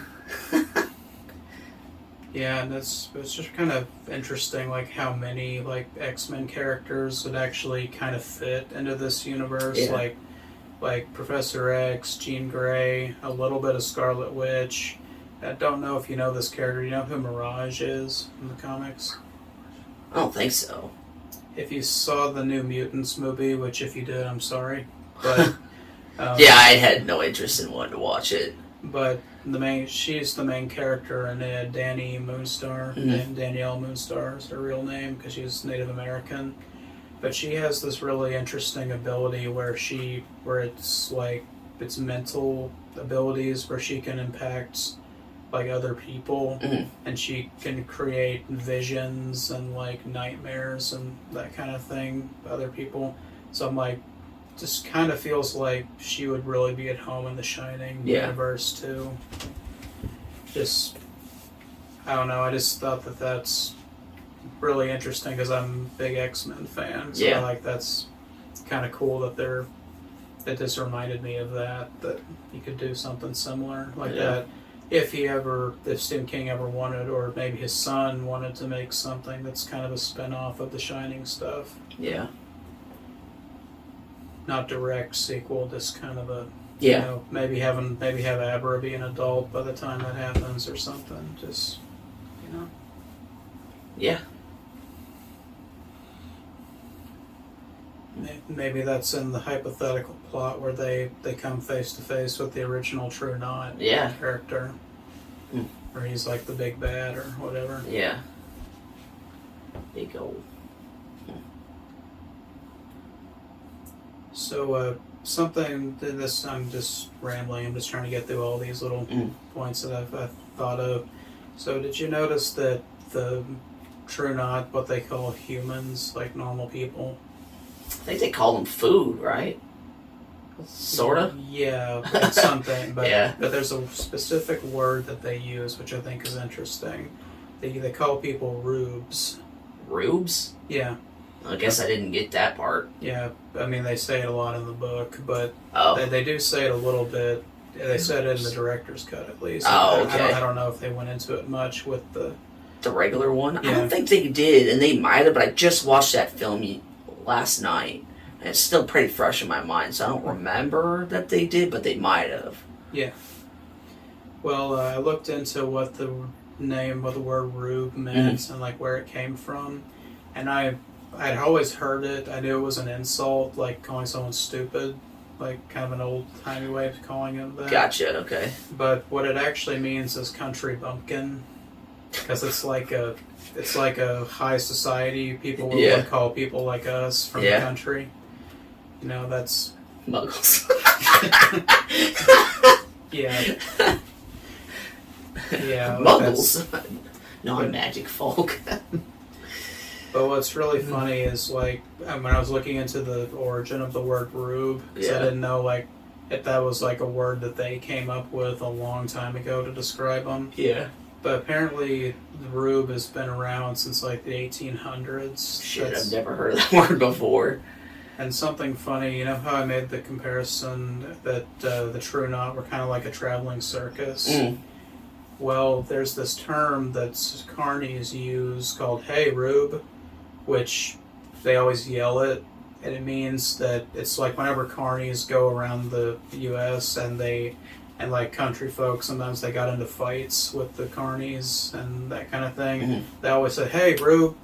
Yeah, and it's just kind of interesting, like how many like X-Men characters would actually kind of fit into this universe, like Professor X, Jean Grey, a little bit of Scarlet Witch. I don't know if you know this character. You know who Mirage is in the comics? I don't think so. If you saw the New Mutants movie, which if you did, I'm sorry, but I had no interest in wanting to watch it. But she's the main character in it, Danielle Moonstar is her real name because she's Native American. But she has this really interesting ability where it's mental abilities where she can impact like other people, Mhm. and she can create visions and like nightmares and that kind of thing. Other people, so I'm like, just kind of feels like she would really be at home in the Shining universe too. Just, I don't know. I just thought that that's really interesting because I'm a big X-Men fan. So I like that's kind of cool that that this reminded me of that you could do something similar like that if Stephen King ever wanted, or maybe his son wanted to make something that's kind of a spin-off of the Shining stuff. Yeah. Not direct sequel, just kind of a Yeah. you know, maybe have Abra be an adult by the time that happens or something. Just Yeah. Maybe that's in the hypothetical plot where they come face to face with the original True Knot character. Where he's like the big bad or whatever. Yeah. Big old. So, something to this, I'm just rambling, I'm just trying to get through all these little points that I've thought of. So, did you notice that the True Knot, what they call humans, like normal people? I think they call them food, right? Sorta? Yeah, like something. But, but there's a specific word that they use, which I think is interesting. They call people rubes. Rubes? Yeah. I guess I didn't get that part. Yeah, I mean, they say it a lot in the book, but Oh. they do say it a little bit. They said it in the director's cut, at least. Oh, okay. I don't know if they went into it much with the regular one? Yeah. I don't think they did, and they might have, but I just watched that film last night, and it's still pretty fresh in my mind, so I don't remember that they did, but they might have. Yeah. Well, I looked into what the word rube meant and like where it came from, and I'd always heard it. I knew it was an insult, like calling someone stupid, like kind of an old-timey way of calling them that. Gotcha, okay. But what it actually means is country bumpkin, because it's like a high society. People would call people like us from the country. You know, that's Muggles. yeah. Yeah. Muggles. Non-magic folk. But what's really funny is, like, when I was looking into the origin of the word rube, because I didn't know, like, if that was, like, a word that they came up with a long time ago to describe them. Yeah. But apparently, the rube has been around since, like, the 1800s. Shit, I've never heard of that word before. And something funny, you know how I made the comparison that the True Knot were kind of like a traveling circus? Well, there's this term that carnies use called "Hey, Rube," which they always yell it, and it means that it's like whenever carnies go around the U.S. and like country folk, sometimes they got into fights with the carnies and that kind of thing. They always say, "Hey, Rube,"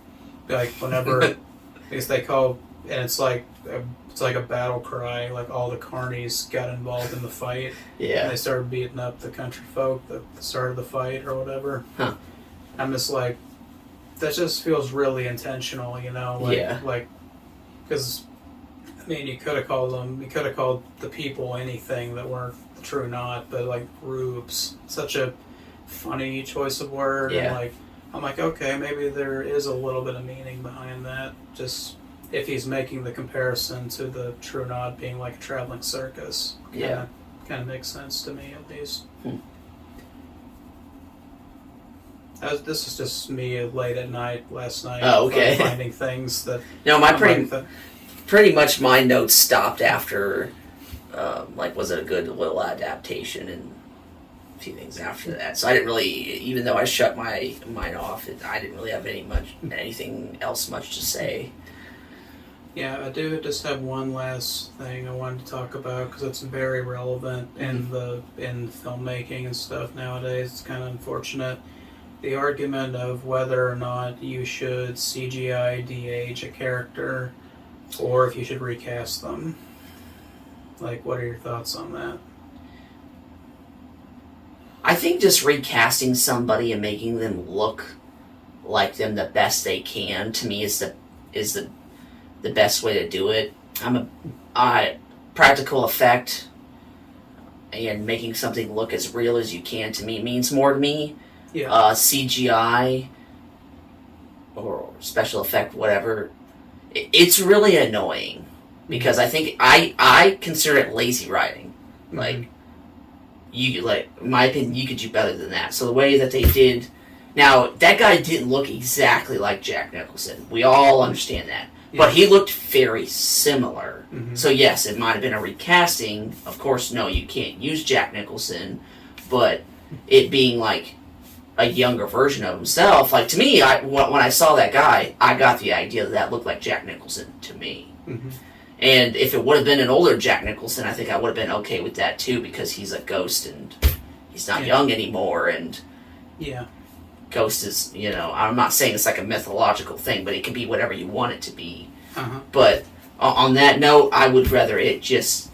like whenever because they call, and it's like a battle cry. Like all the carnies got involved in the fight. Yeah. And they started beating up the country folk that started the fight or whatever. Huh. I'm just like, that just feels really intentional, you know? Like, like, because, I mean, you could have called the people anything that weren't the True Knot, but like rubes. Such a funny choice of word. Yeah. And like, I'm like, okay, maybe there is a little bit of meaning behind that. Just if he's making the comparison to the True Knot being like a traveling circus. Kind of makes sense to me, at least. This is just me late at night last night. Oh, okay. Finding things that. No, my pretty much my notes stopped after, like, was it a good little adaptation and a few things after that. So I didn't really, even though I shut my mind off, I didn't really have anything else much to say. Yeah, I do just have one last thing I wanted to talk about because it's very relevant in filmmaking and stuff nowadays. It's kind of unfortunate. The argument of whether or not you should CGI de-age a character or if you should recast them. Like, what are your thoughts on that? I think just recasting somebody and making them look like them the best they can, to me, is the best way to do it. Practical effect. and making something look as real as you can, to me, means more to me. Yeah. CGI or special effect, whatever, it's really annoying because I think I consider it lazy writing. Like, in my opinion, you could do better than that. So the way that they did, now that guy didn't look exactly like Jack Nicholson. We all understand that, but he looked very similar. So yes, it might have been a recasting. Of course, no, you can't use Jack Nicholson, but it being like a younger version of himself, like, to me, when I saw that guy, I got the idea that looked like Jack Nicholson to me. And if it would have been an older Jack Nicholson, I think I would have been okay with that too, because he's a ghost and he's not young anymore, and Ghost is, I'm not saying it's like a mythological thing, but it can be whatever you want it to be. But on that note, I would rather it just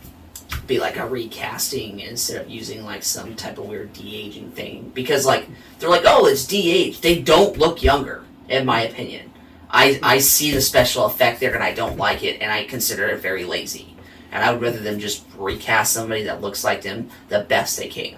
be like a recasting instead of using like some type of weird de-aging thing, because like they're like, oh, it's de-aged. They don't look younger, in my opinion. I see the special effect there and I don't like it, and I consider it very lazy, and I would rather them just recast somebody that looks like them the best they can.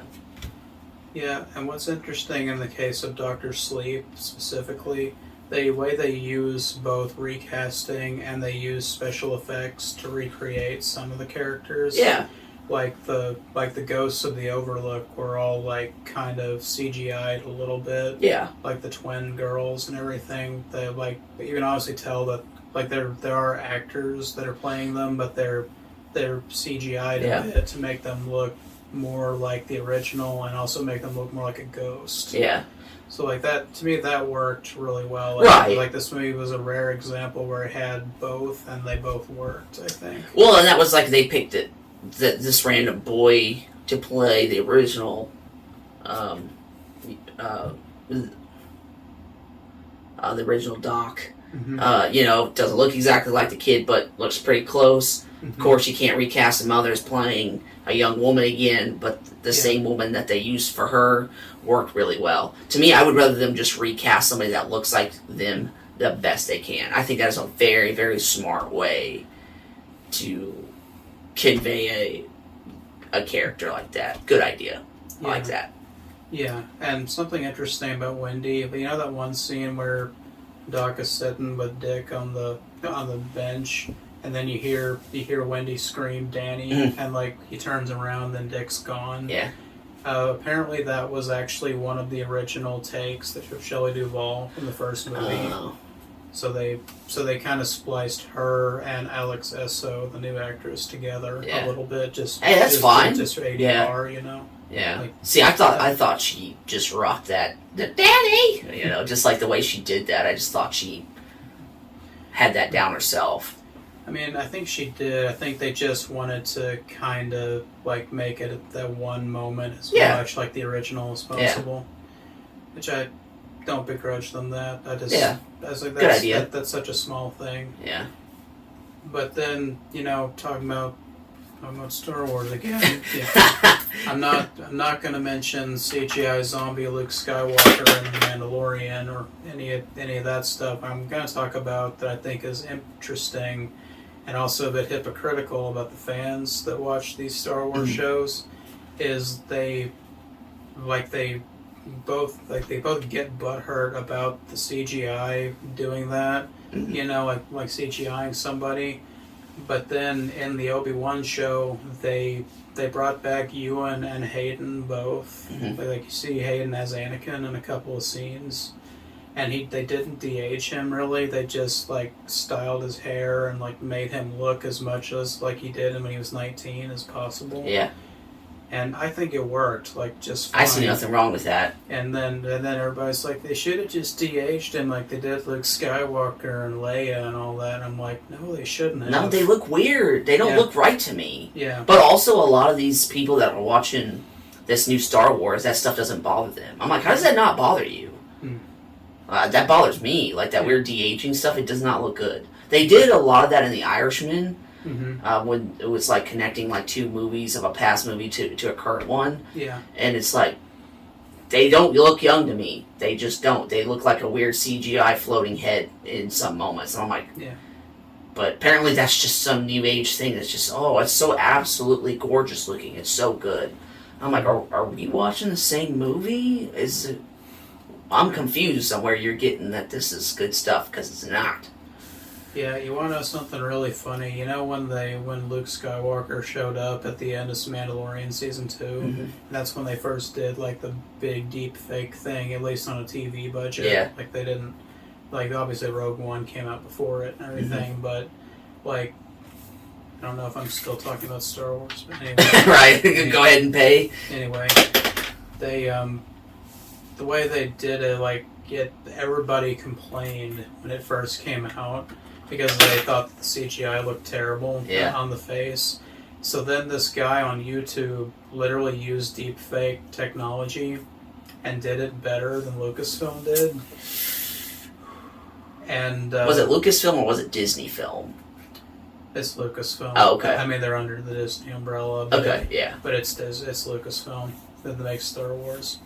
Yeah, and what's interesting in the case of Dr. Sleep specifically, the way they use both recasting and they use special effects to recreate some of the characters. Yeah. Like the ghosts of the Overlook were all like kind of CGI'd a little bit. Yeah. Like the twin girls and everything. They you can obviously tell that like there are actors that are playing them, but they're CGI'd a bit to make them look more like the original and also make them look more like a ghost. Yeah. So like that, to me, that worked really well. Like this movie was a rare example where it had both and they both worked, I think. Well, and that was like they picked this random boy to play the original Doc. Doesn't look exactly like the kid, but looks pretty close. Of course, you can't recast the mother as playing a young woman again, but the same woman that they used for her worked really well. To me, I would rather them just recast somebody that looks like them the best they can. I think that is a very, very smart way to convey a character like that. Good idea. I like that. Yeah, and something interesting about Wendy, you know that one scene where Doc is sitting with Dick on the bench, and then you hear Wendy scream Danny, and like he turns around, then Dick's gone. Yeah. Apparently that was actually one of the original takes that of Shelley Duvall in the first movie. Oh. So they kind of spliced her and Alex Esso, the new actress, together a little bit. Hey, that's fine. Just for ADR, you know. Yeah. Like, see, I thought she just rocked that, the Danny. Just like the way she did that. I just thought she had that down herself. I mean, I think she did. I think they just wanted to kind of like make it that one moment as much like the original as possible. Yeah. Which I don't begrudge them that. I was like, good idea. That's such a small thing. Yeah. But then, talking about Star Wars again. I'm not going to mention CGI zombie Luke Skywalker and The Mandalorian or any of that stuff. I'm going to talk about that I think is interesting and also a bit hypocritical about the fans that watch these Star Wars shows. Is they both get butthurt about the CGI doing that. Like CGIing somebody. But then in the Obi-Wan show, they brought back Ewan and Hayden both. Like you see Hayden as Anakin in a couple of scenes, and they didn't de-age him really. They just like styled his hair and like made him look as much as like he did when he was 19 as possible. Yeah. And I think it worked like just fine. I see nothing wrong with that. And then everybody's like, they should have just de-aged him like they did Luke Skywalker and Leia and all that. And I'm like, no, they shouldn't have. No, they look weird. They don't look right to me. Yeah. But also a lot of these people that are watching this new Star Wars, that stuff doesn't bother them. I'm like, how does that not bother you? That bothers me. Like that weird de-aging stuff, it does not look good. They did a lot of that in The Irishman. When it was like connecting like two movies of a past movie to a current one. Yeah. And it's like, they don't look young to me. They just don't. They look like a weird CGI floating head in some moments. And I'm like, But apparently that's just some new age thing that's just, it's so absolutely gorgeous looking. It's so good. I'm like, are we watching the same movie? I'm confused on where you're getting that this is good stuff, because it's not. Yeah, you want to know something really funny? You know when Luke Skywalker showed up at the end of Mandalorian Season 2? Mm-hmm. That's when they first did, like, the big deep fake thing, at least on a TV budget. Yeah. Like, they didn't... Like, obviously Rogue One came out before it and everything, Mm-hmm. but, like... I don't know if I'm still talking about Star Wars, but anyway. Right, go ahead and pay. Anyway, they, the way they did it, like, everybody complained when it first came out because they thought that the CGI looked terrible on the face. So then this guy on YouTube literally used deepfake technology and did it better than Lucasfilm did. And Was it Lucasfilm or was it Disney Film? It's Lucasfilm. Oh, okay. I mean, they're under the Disney umbrella. But Okay, yeah. But it's Lucasfilm that makes Star Wars.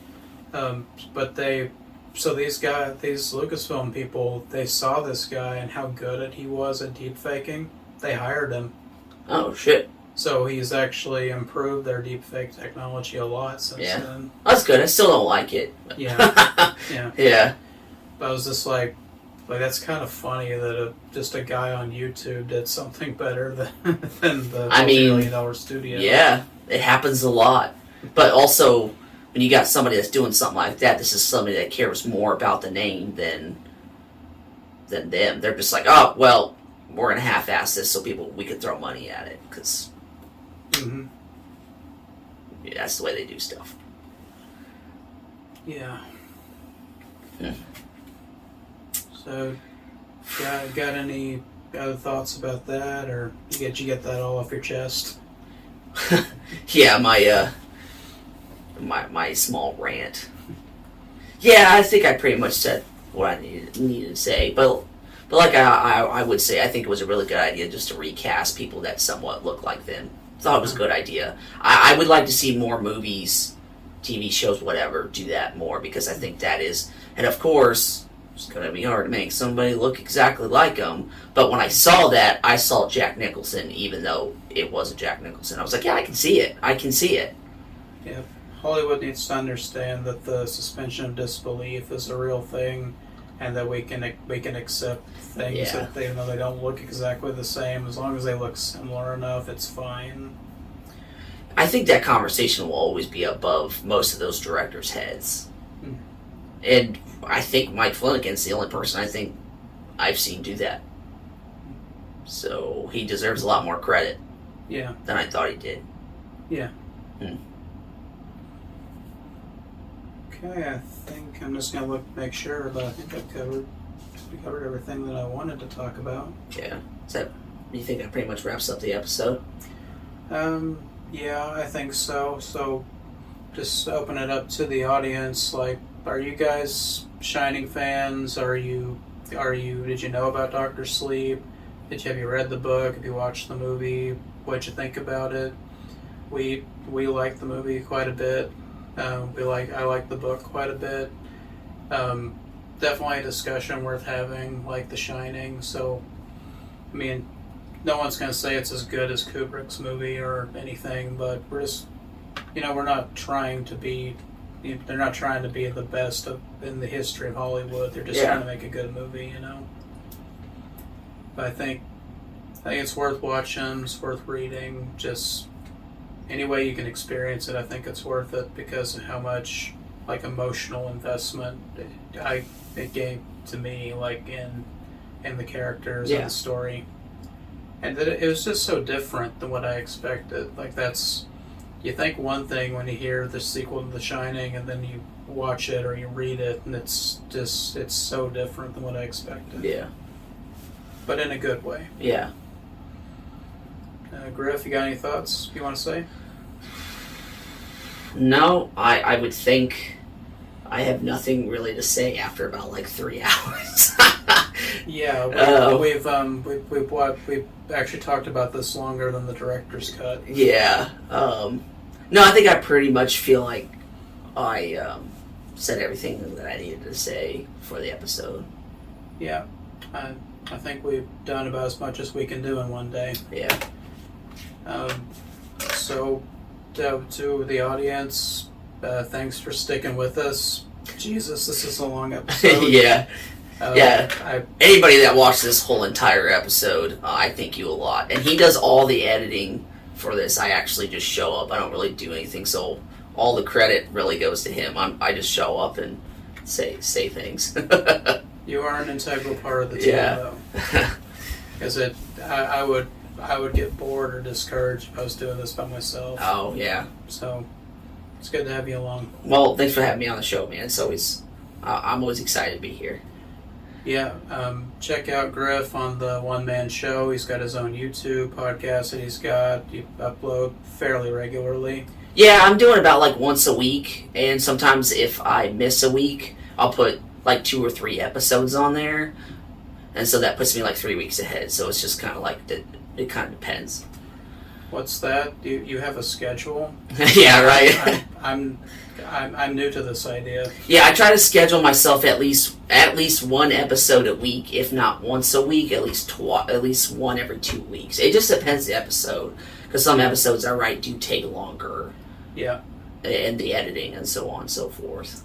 But these Lucasfilm people, they saw this guy and how good he was at deepfaking. They hired him. Oh, shit. So he's actually improved their deepfake technology a lot since then. That's good. I still don't like it. Yeah. Yeah. Yeah. But I was just like that's kind of funny that just a guy on YouTube did something better than the multi-million-dollar studio. Yeah, it happens a lot. But also, when you got somebody that's doing something like that, this is somebody that cares more about the name than them. They're just like, oh, well, we're going to half-ass this so we can throw money at it. Because that's the way they do stuff. Yeah. So, got any other thoughts about that, or did you get that all off your chest? Yeah, my small rant. Yeah, I think I pretty much said what I needed to say, but like I would say, I think it was a really good idea just to recast people that somewhat look like them. Thought it was a good idea. I would like to see more movies, TV shows, whatever, do that more, because I think that is, and of course, it's going to be hard to make somebody look exactly like them, but when I saw that, I saw Jack Nicholson, even though it wasn't Jack Nicholson. I was like, yeah, I can see it. Yeah, Hollywood needs to understand that the suspension of disbelief is a real thing, and that we can accept things that even though they don't look exactly the same, as long as they look similar enough, it's fine. I think that conversation will always be above most of those directors' heads. And I think Mike Flanagan's the only person I think I've seen do that. So he deserves a lot more credit than I thought he did. Yeah. Okay, I think I'm just going to make sure, but I think we covered everything that I wanted to talk about. Yeah. Do you think that pretty much wraps up the episode? Yeah, I think so. So, just open it up to the audience. Like, are you guys Shining fans? Did you know about Dr. Sleep? Have you read the book? Have you watched the movie? What'd you think about it? We like the movie quite a bit. I like the book quite a bit. Definitely a discussion worth having, like The Shining. So, I mean, no one's going to say it's as good as Kubrick's movie or anything, but we're just, we're not trying to be. They're not trying to be the best in the history of Hollywood. They're just trying to make a good movie, But I think it's worth watching. It's worth reading. Just any way you can experience it, I think it's worth it because of how much emotional investment it gave to me, in the characters and the story, and that it was just so different than what I expected. You think one thing when you hear the sequel to The Shining, and then you watch it or you read it, and it's so different than what I expected. Yeah. But in a good way. Yeah. Griff, you got any thoughts you want to say? No, I would think I have nothing really to say after about 3 hours. Yeah, we've actually talked about this longer than the director's cut. Yeah. No, I think I pretty much feel like I said everything that I needed to say for the episode. Yeah. I think we've done about as much as we can do in one day. Yeah. So, to the audience, thanks for sticking with us. Jesus, this is a long episode. Yeah. Yeah. Anybody that watched this whole entire episode, I thank you a lot. And he does all the editing for this. I actually just show up. I don't really do anything, so all the credit really goes to him. I just show up and say things. You are an integral part of the team, though. Because I would get bored or discouraged if I was doing this by myself. Oh, yeah. So, it's good to have you along. Well, thanks for having me on the show, man. It's always, I'm always excited to be here. Yeah, check out Grif on the One Man Show. He's got his own YouTube podcast that you upload fairly regularly. Yeah, I'm doing about like once a week, and sometimes if I miss a week, I'll put like 2 or 3 episodes on there, and so that puts me like 3 weeks ahead. So it's just kind of like it kind of depends. What's that? You have a schedule? Yeah, right. I'm new to this idea. Yeah, I try to schedule myself at least 1 episode a week, if not once a week, at least one every 2 weeks. It just depends the episode, because some episodes I write do take longer. Yeah. And the editing and so on and so forth.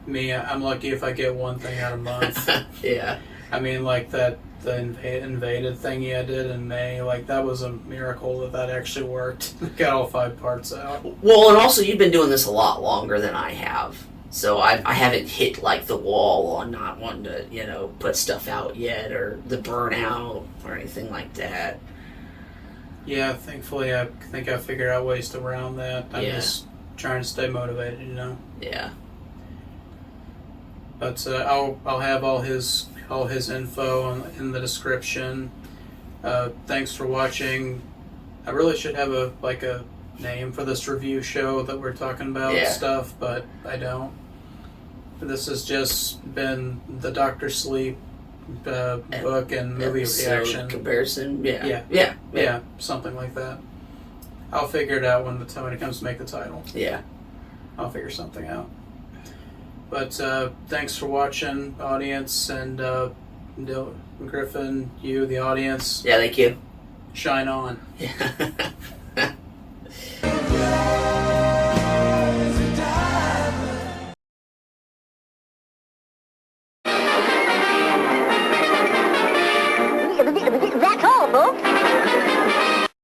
Me, I'm lucky if I get one thing out a month. Yeah. I mean, like the invaded thingy I did in May, like that was a miracle that actually worked. Got all 5 parts out. Well, and also you've been doing this a lot longer than I have, so I haven't hit like the wall on not wanting to put stuff out yet, or the burnout or anything like that. Yeah, thankfully I think I figured out ways around that. I'm just trying to stay motivated, Yeah. But I'll have all his info in the description. Thanks for watching. I really should have a name for this review show that we're talking about stuff, but I don't. This has just been the Dr. Sleep book and movie reaction comparison. Yeah, something like that. I'll figure it out when it comes to make the title. Yeah, I'll figure something out. But thanks for watching, audience, and Griffin, you, the audience. Yeah, thank you. Shine on. Yeah.